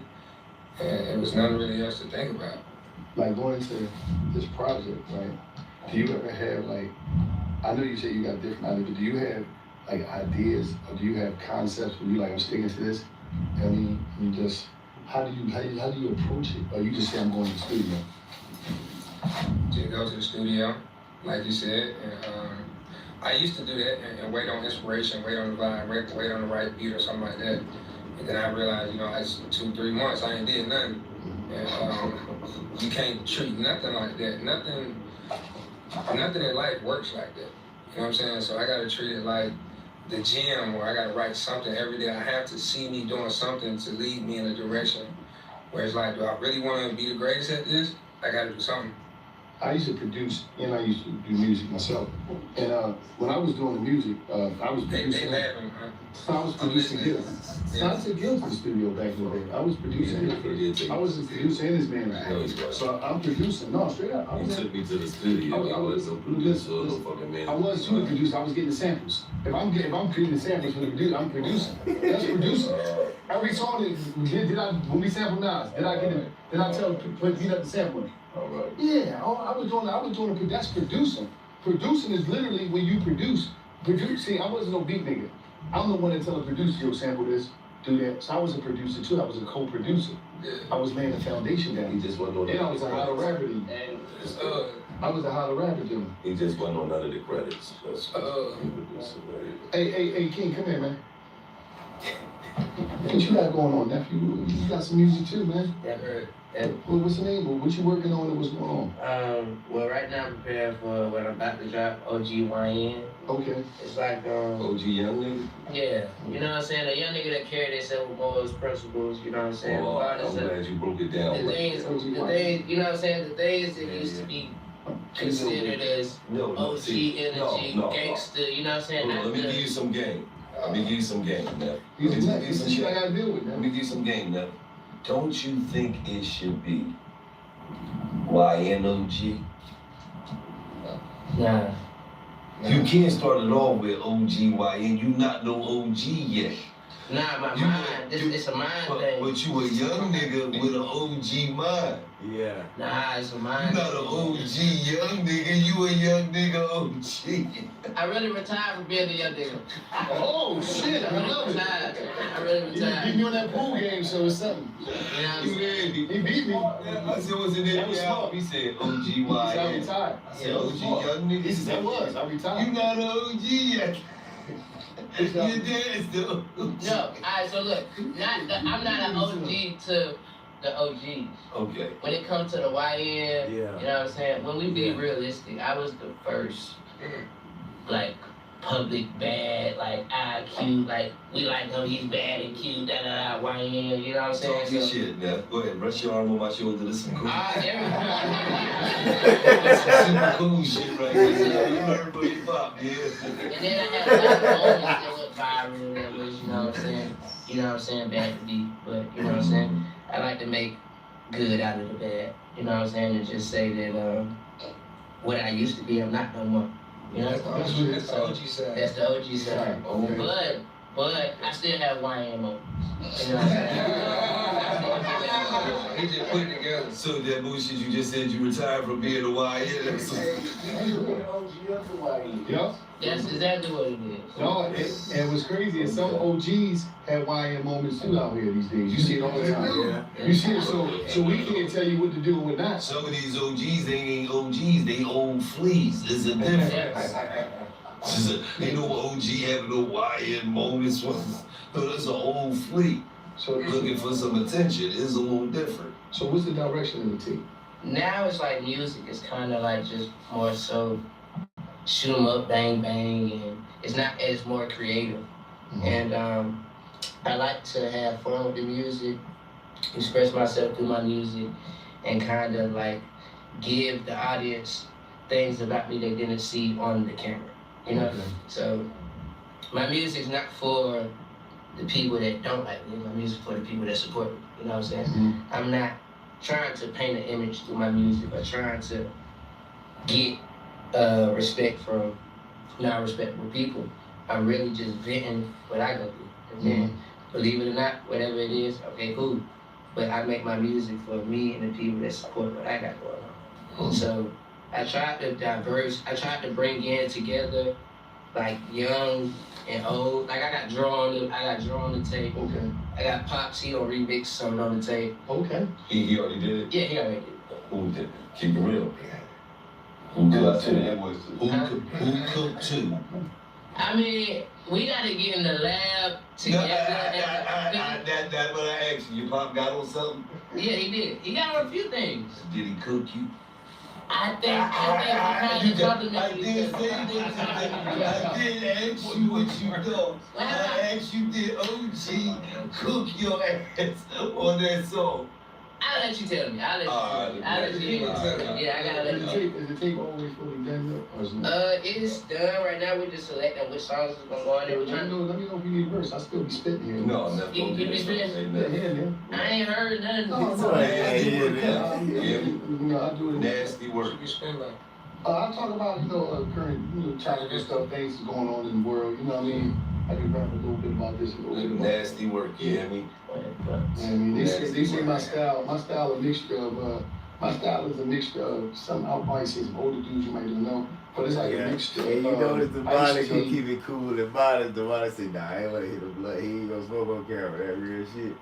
and it was nothing really else to think about. Like going into this project, right? Do you ever have like, I know you say you got different ideas, but do you have like ideas or do you have concepts where you like, I'm sticking to this? I mean, you just, how do you approach it? Or you just say, I'm going to the studio? Just go to the studio, like you said, and I used to do that and wait on inspiration, wait on the vibe, wait on the right beat or something like that. And then I realized, it's 2-3 months, I ain't did nothing. And you can't treat nothing like that. Nothing in life works like that. You know what I'm saying? So I gotta treat it like the gym, where I gotta write something every day. I have to see me doing something to lead me in a direction where it's like, do I really want to be the greatest at this? I gotta do something. I used to produce and I used to do music myself. And when I was doing the music, I was producing. They laughing, huh? I was producing Gil. I took Gil to the studio back in the day. I was producing. I was the producer and his manager. So I'm producing. No, straight up. You took me to the studio. I was no producer or no fucking manager. I was too the producer. I was getting the samples. If I'm creating the samples for the producer, I'm producing. That's producing. Every song when we sample Nas, did I tell beat up the sample? All right. Yeah, I was doing it. That's producing. Producing is literally when you produce. See, I wasn't no beat nigga. I'm the one that tell a producer, yo, sample this, do that. So I was a producer too. I was a co-producer. I was laying the foundation down. He just wasn't on. And I was a holler rapper. I was a holler rapper dude. He just wasn't on none of the credits. Hey, King, come here, man. What you got going on, nephew? You got some music too, man. Yeah, heard. What's the name? What you working on and what's going on? Well, right now I'm preparing for what I'm about to drop, OGYN. Okay. It's like, OG young nigga? Yeah. You know what I'm saying? A young nigga that carry themselves with morals, principles, you know what I'm saying? Oh, I'm glad you broke it down. The things, you know what I'm saying? The things that used to be considered as OG energy, gangster, you know what I'm saying? Let me give you some game. Let me give you some game, now. This is shit I gotta deal with, man. Let me give you some game, now. Don't you think it should be YNOG? Nah. You can't start it off with OGYN. You not no OG yet. Nah, my mind. It's a mind thing. But you a young nigga with an OG mind. Yeah. Nah, it's a mind. You not an OG young nigga. You a young nigga OG. I really retired from being a young nigga. Oh shit! I love it. I really retired. You beat me on that pool game, so it's something. You know what I'm saying? He beat me. I said, what's in there? He said OGYN. I retired. I said OG young nigga. He said, I retired. You not an OG yet. You dance though. No, alright, so look, I'm not an OG to the OGs. Okay. When it comes to the YN, you know what I'm saying? When we be realistic, I was the first, like, public bad, like, IQ, like, we like, oh, he's bad and cute, YN, you know what I'm saying? Talk your shit now. Go ahead, rest your arm on my shoulder. This is some cool super cool shit right here. You learn from your pop, yeah. And then I had a lot of moments that went viral that was, you know what I'm saying? You know what I'm saying? Bad to be, but you know what I'm saying? I like to make good out of the bad. You know what I'm saying? And just say that what I used to be, I'm not no more. You know? That's the OG side. That's the OG side. Okay. But I still have YN moments. You know what I'm saying? He just put it together. So that bullshit you just said you retired from being a YN. Yeah. That's exactly what it is. No, and what's crazy is some OGs have YN moments too out here these days. You see it all the time. Yeah. You see it, so we can't tell you what to do and what not. Some of these OGs, they ain't OGs, they old fleas. There's a difference. Ain't no OG having no YN moments. No, that's an old flea. So looking for some attention is a little different. So what's the direction of the team? Now it's like music is kind of like just more so shoot 'em up, bang, bang, and it's more creative. Mm-hmm. And I like to have fun with the music, express myself through my music, and kind of like give the audience things about me they didn't see on the camera. You know? Okay. So my music's not for the people that don't like me. My music's for the people that support me. You know what I'm saying? Mm-hmm. I'm not trying to paint an image through my music, but trying to get respect from non-respectable people. I'm really just venting what I go through. And then, believe it or not, whatever it is, okay, cool. But I make my music for me and the people that support what I got going on. So I tried to bring in together like young and old. Like I got Draw on the tape. Okay. I got Pops, he gonna remix something on the tape. Okay. He already did it? Yeah, he already did it. Who did it? Keep it real. Who cooked two? Who cooked two? I mean, we gotta get in the lab together. That's what I asked you. Your pop got on something? Yeah, he did. He got on a few things. Did he cook you? I think we kind of I did ask you what you thought. I asked you, did OG cook your ass on that song? I'll let you tell me. I'll let you tell me. Yeah, I gotta let you tell me. Is the tape always fully done up? Or is it It's done right now. We're just selecting which songs is gonna go on there. let me know if you need a verse. I'll still be spitting here. No, I'm not You be spitting? Yeah. I ain't heard nothing. I do it. Nasty work. You spend like. I talk about, current, topical stuff, things that's going on in the world, you know what I mean? I can rap a little bit about this, a little bit about that. Nasty work, you hear me? They say my style a mixture of, my style is a mixture of some, I'll probably say some older dudes you might don't know, but it's like a mixture and you notice the body Ice-T. gonna keep it cool, the body say, nah, I ain't wanna hit the blood, he ain't gonna smoke on camera, that real shit.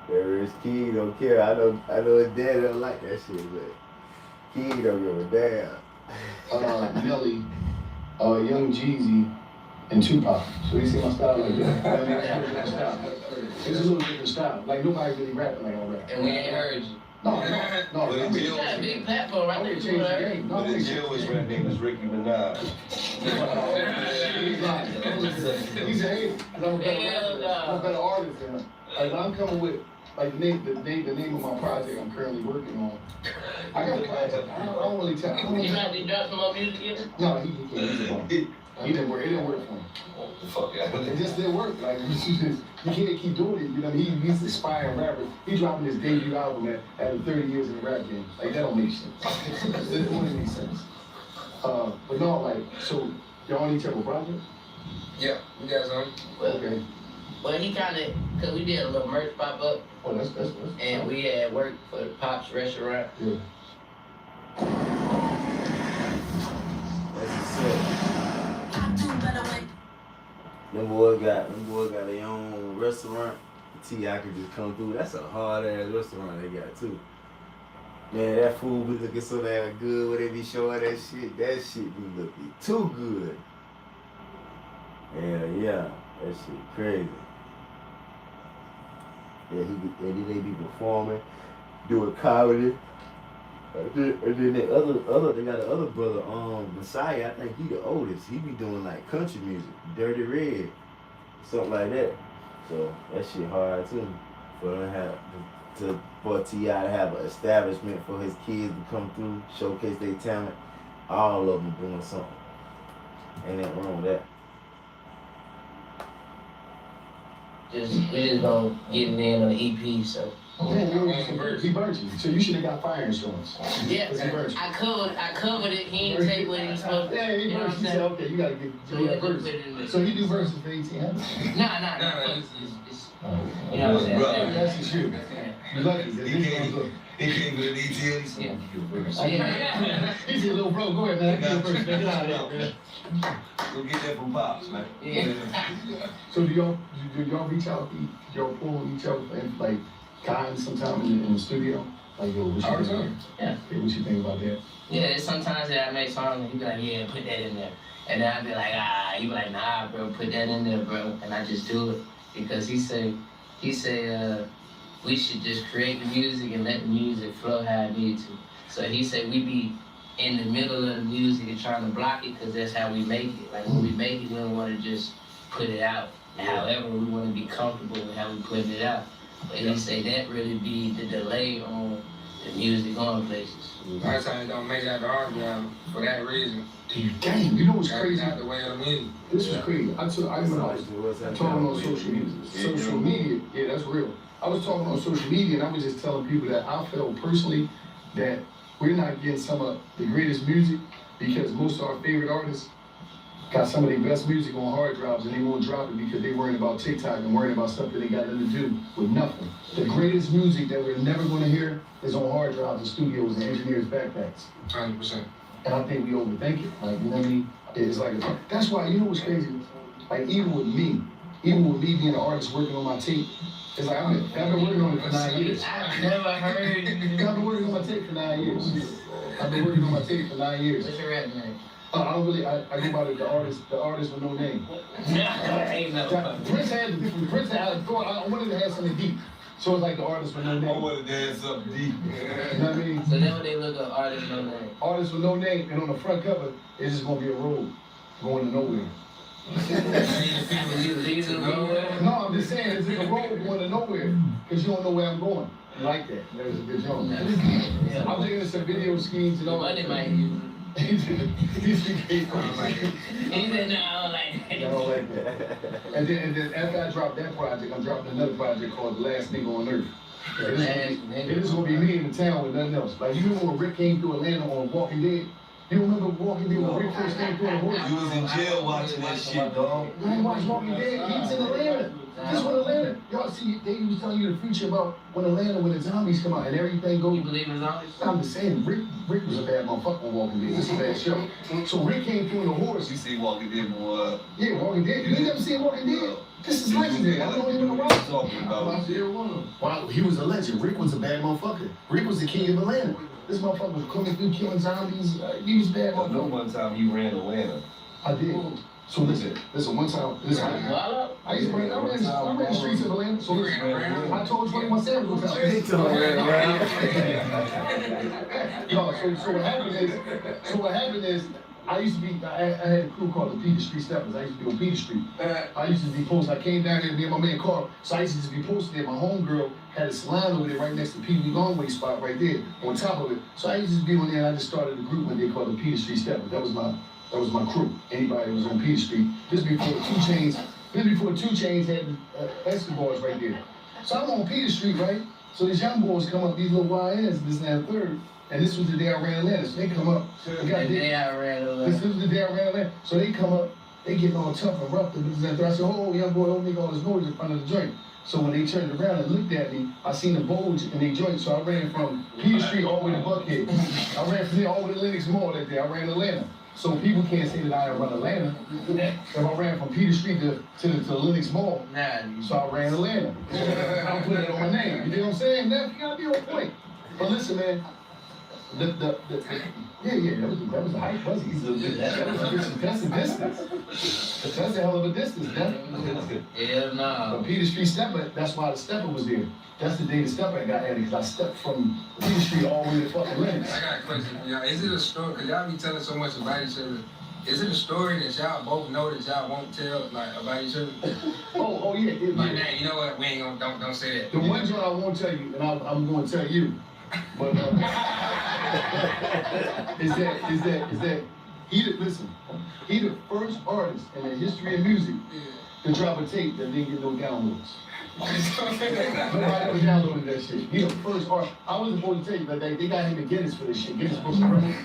That real kid don't care, I know his dad don't like that shit, but kid don't give a damn. Nelly, Young Jeezy, and Tupac. So you see my style like that. It's a little different style. Like nobody really rapping like I rap. And we ain't heard you. No. You got a big platform right there. Change the game. But the Jewish rap name was Ricky Minaj. He's a hater. I'm a better artist than him. Like I'm coming with the name of my project I'm currently working on. I got a project. I don't really tell. You got to drop some more music yet? No, he can't. He didn't work. It didn't work for him. It just didn't work. Like you can't keep doing it. You know, he's an aspiring rapper. He dropping his debut album after 30 years in the rap game. Like that don't make sense. It wouldn't make sense. But no, like so y'all on each other project? Yeah, we got some. Okay. Well, he kind of, cause we did a little merch pop up. Oh, that's and we had worked for the Pop's restaurant. Yeah. That's what's Them boys got their own restaurant. T.I. could just come through. That's a hard ass restaurant they got too. Man, that food be looking so damn good when they be showing that shit. That shit be looking too good. Yeah, that shit crazy. Yeah, they be performing, doing comedy. And then they got the other brother, Messiah. I think he the oldest. He be doing like country music, Dirty Red, something like that. So that shit hard too. For T.I. to have an establishment for his kids to come through, showcase their talent. All of them doing something. Ain't nothing wrong with that. We just gonna get it in on the EP, so. He burnt you, so you should have got fire insurance. Yeah, I covered it. He didn't take what he was supposed to. Yeah, he burnt you. Okay, you gotta get verses. So you do verses for 1800? Nah. You know what I'm saying? That's the shoe. You're lucky. He came with an ETL. He said, little bro, go ahead, man. Get verse, man. Get out of there, man. Go get that from Pops, man. Yeah. So do y'all reach out, y'all pull each other and like kind sometime in the studio? Like, yo, what you think? Yeah. What you think about that? Yeah, sometimes that I make songs and he be like, yeah, put that in there. And then I be like, you be like, nah, bro, put that in there, bro. And I just do it because he say, we should just create the music and let the music flow how it needs to. So he said we be in the middle of the music and trying to block it because that's how we make it. Like when we make it, we don't want to just put it out. However, we want to be comfortable with how we put it out. But he say that really be the delay on the music going places. A lot of times don't make it out the army for that reason. Dang, you know what's crazy? Out the way of the music. This is crazy. I remember I was talking on social media. Yeah, that's real. I was talking on social media and I was just telling people that I felt personally that we're not getting some of the greatest music because most of our favorite artists got some of their best music on hard drives and they won't drop it because they're worrying about TikTok and worrying about stuff that they got nothing to do with nothing. The greatest music that we're never going to hear is on hard drives in studios and engineers' backpacks. 100%. And I think we overthink it. Like, you know what I mean? It's like, that's why, you know what's crazy? Like, even with me being an artist working on my tape, it's like, I've been working on it for 9 years. I've never heard. I've been working on my tape for 9 years. I've been working on my tape for 9 years. What's your rap name? I don't really. I go by the artist with no name. Prince had. I wanted to have something deep. So it's like the artist with no name. I wanted to have something deep. You know what I mean? So then when they look up artist with no name. Artist with no name, and on the front cover, it's just gonna be a road going to nowhere. No, I'm just saying it's a road going to nowhere because you don't know where I'm going. You like that? That was a good joke. Yeah. I'm thinking of some video schemes and all. Money might use it. He said, no, I don't like that. I don't like that. And then after I dropped that project, I'm dropping another project called The Last Nigga on Earth. It is gonna be me in the town with nothing else. Like you remember when Rick came through Atlanta on Walking Dead? You remember Walking Dead when Rick first came through the horse? You was in jail watching that shit, dog. You ain't watched Walking Dead? He was in Atlanta. Just when Atlanta. Y'all see, they was telling you the future about when Atlanta, when the zombies come out and everything goes. You believe in zombies? I'm just saying, Rick was a bad motherfucker on Walking Dead. It's a bad show. So Rick came through in the horse. You see Walking Dead more. Yeah, Walking Dead. You ain't never seen Walking Dead? This is legendary. I don't even know why. Talking about. Wow, he was a legend. Rick was a bad motherfucker. Rick was the king of Atlanta. This motherfucker was coming through killing zombies. He was bad. I know one time you ran Atlanta. I did. So listen, one time, I used to ran the streets of Atlanta. So listen, I told 21 Savage to tell you. So what happened is, I used to be, I had a crew called the Peter Street Steppers. I used to be on Peter Street. I used to be posted. I came down here, me and my man Carl. So I used to just be posted there. My homegirl had a salon over there right next to Pee Wee Longway spot right there on top of it. So I used to just be on there and I just started a group when they called the Peter Street Steppers. That was my crew. Anybody that was on Peter Street. Just before 2 Chainz had Escobars right there. So I'm on Peter Street, right? So these young boys come up, these little YNs, this and that third. And this was the day I ran Atlanta. So they come up. This was the day I ran Atlanta. So they come up, they getting all tough and rough. And this and that. I said, oh, young boy, don't make all this noise in front of the joint. So when they turned around and looked at me, I seen a bulge in their joint. So I ran from Peter Street all the way to Buckhead. I ran from there all the way to Lenox Mall that day. I ran Atlanta. So people can't say that I didn't run Atlanta. If I ran from Peter Street to Lenox Mall, so I ran Atlanta. I put it on my name. You know what I'm saying? You gotta be on point. But listen, man. That was a hype buzzy. That's a distance. That's a hell of a distance, man. Yeah, no. But Peter Street Stepper, that's why the Stepper was there. That's the day the Stepper got added, because I stepped from Peter Street all the way to fucking Lenox. I got a question for y'all. Is it a story? Because y'all be telling so much about each other. Is it a story that y'all both know that y'all won't tell, like, about each other? Oh yeah. Like, nah, you know what? We ain't gonna, don't say that. The one joint I won't tell you, and I'm gonna tell you. But is that he the first artist in the history of music to drop a tape that didn't get no downloads. Nobody ever downloaded that shit. He the first artist. I wasn't supposed to tell you, but they got him in Guinness for this shit. Guinness Book of Records.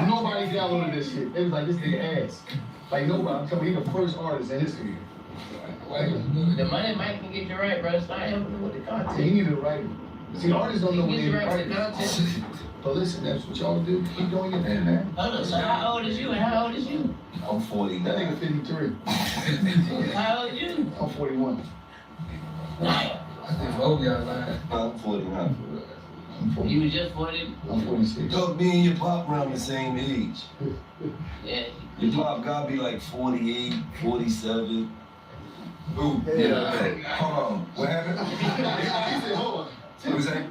Nobody downloaded this shit. It was like, this nigga ass. Like nobody. I'm telling you, he the first artist in history. The money might can get you right, bro. Start helping him with the content. He need a writer. See, artists don't know what they write. But listen, that's what y'all do. Keep doing your thing, man. Hold on, so how old is you and how old is you? I'm 49. That nigga 53. How old are you? I'm 41. I think both of y'all lying. I'm 49. You was just 40? I'm 46. Look, me and your pop around the same age. Yeah. Your pop gotta be like 48, 47. Ooh. Yeah. Hold on. What happened? He said, hold on. What was that?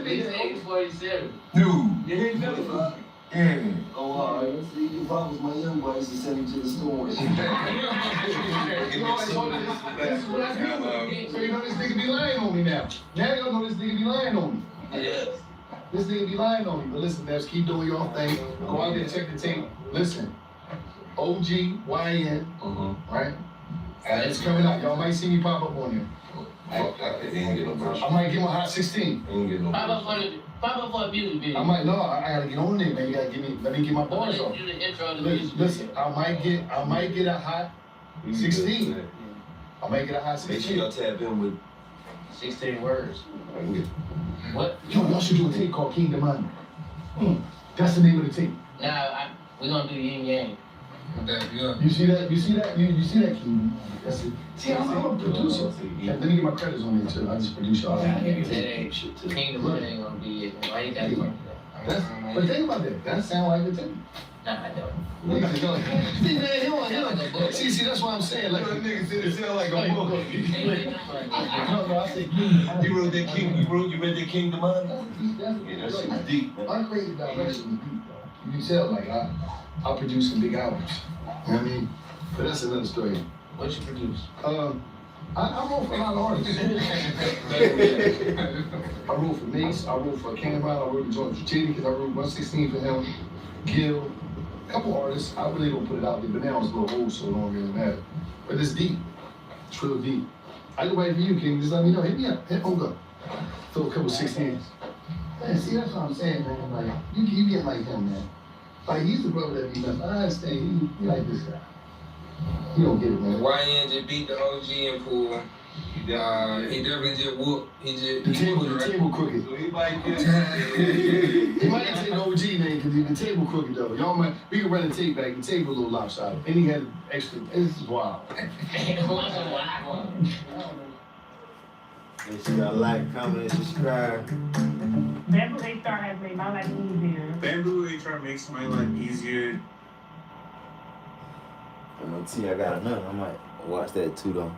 He said 47. Dude. You ain't never fuck. Yeah. Oh, all right. See, your pop was my young boy. I used to send him to the store. So you know this nigga be lying on me now. Now y'all know this nigga be lying on me. Yeah. This nigga be lying on me. But listen, Devs, keep doing your thing. Go out there and check the tape. Listen. OG, YN, right? It's coming out. Y'all might see me pop up on here. I might get my Hot 16. Pop up for a music video. I might I gotta get on there, man. You gotta let me get my bars off. Listen, I might get a Hot 16. I might get a Hot 16. Make sure y'all tap in with 16 words. What? Yo, y'all should do a tape called Kingdom Mind. That's the name of the tape. Nah, we're gonna do yin yang. You see that? You see that, Kingdom? That's it. See, I'm a producer. Let me get my credits on there too. I just produce y'all. Kingdom Mind ain't gonna be it. Why you gotta work that? But think about that. That sound like it to me. Nah, I don't. See, that's what I'm saying. Like, that nigga said it sound like a book. No, I said You wrote that King, you read that Kingdom Mind? Yeah, that shit was deep, man. My creative direction was deep, though. You can tell, like, I produce some big albums. You know what I mean? But that's another story. What you produce? I wrote for a lot of artists. I wrote for Mace, I wrote for Cameron, I wrote for George Chitty, because I wrote 116 for him, Gil, a couple artists. I really don't put it out there, but now it's a little old, so it don't really matter. But it's deep. It's real deep. I can write for you, King. Just let me know. Hit me up. Hit Unga. Throw a couple 16s. Man, see, that's what I'm saying, man. Like, you get like him, man. Like, he's the brother that beat us. I understand. He like this guy. You don't get it, man. YN just beat the OG in pool. He definitely just whooped. The table crooked. So he might get He might take OG name because the table crooked though. Y'all might, we can run the tape back. The table a little lopsided. And he had extra. This is wild. Make sure y'all like, comment, and subscribe. Bamboo HR has made my life easier. Bamboo HR makes my life easier. I know T, I got another. I might watch that too though.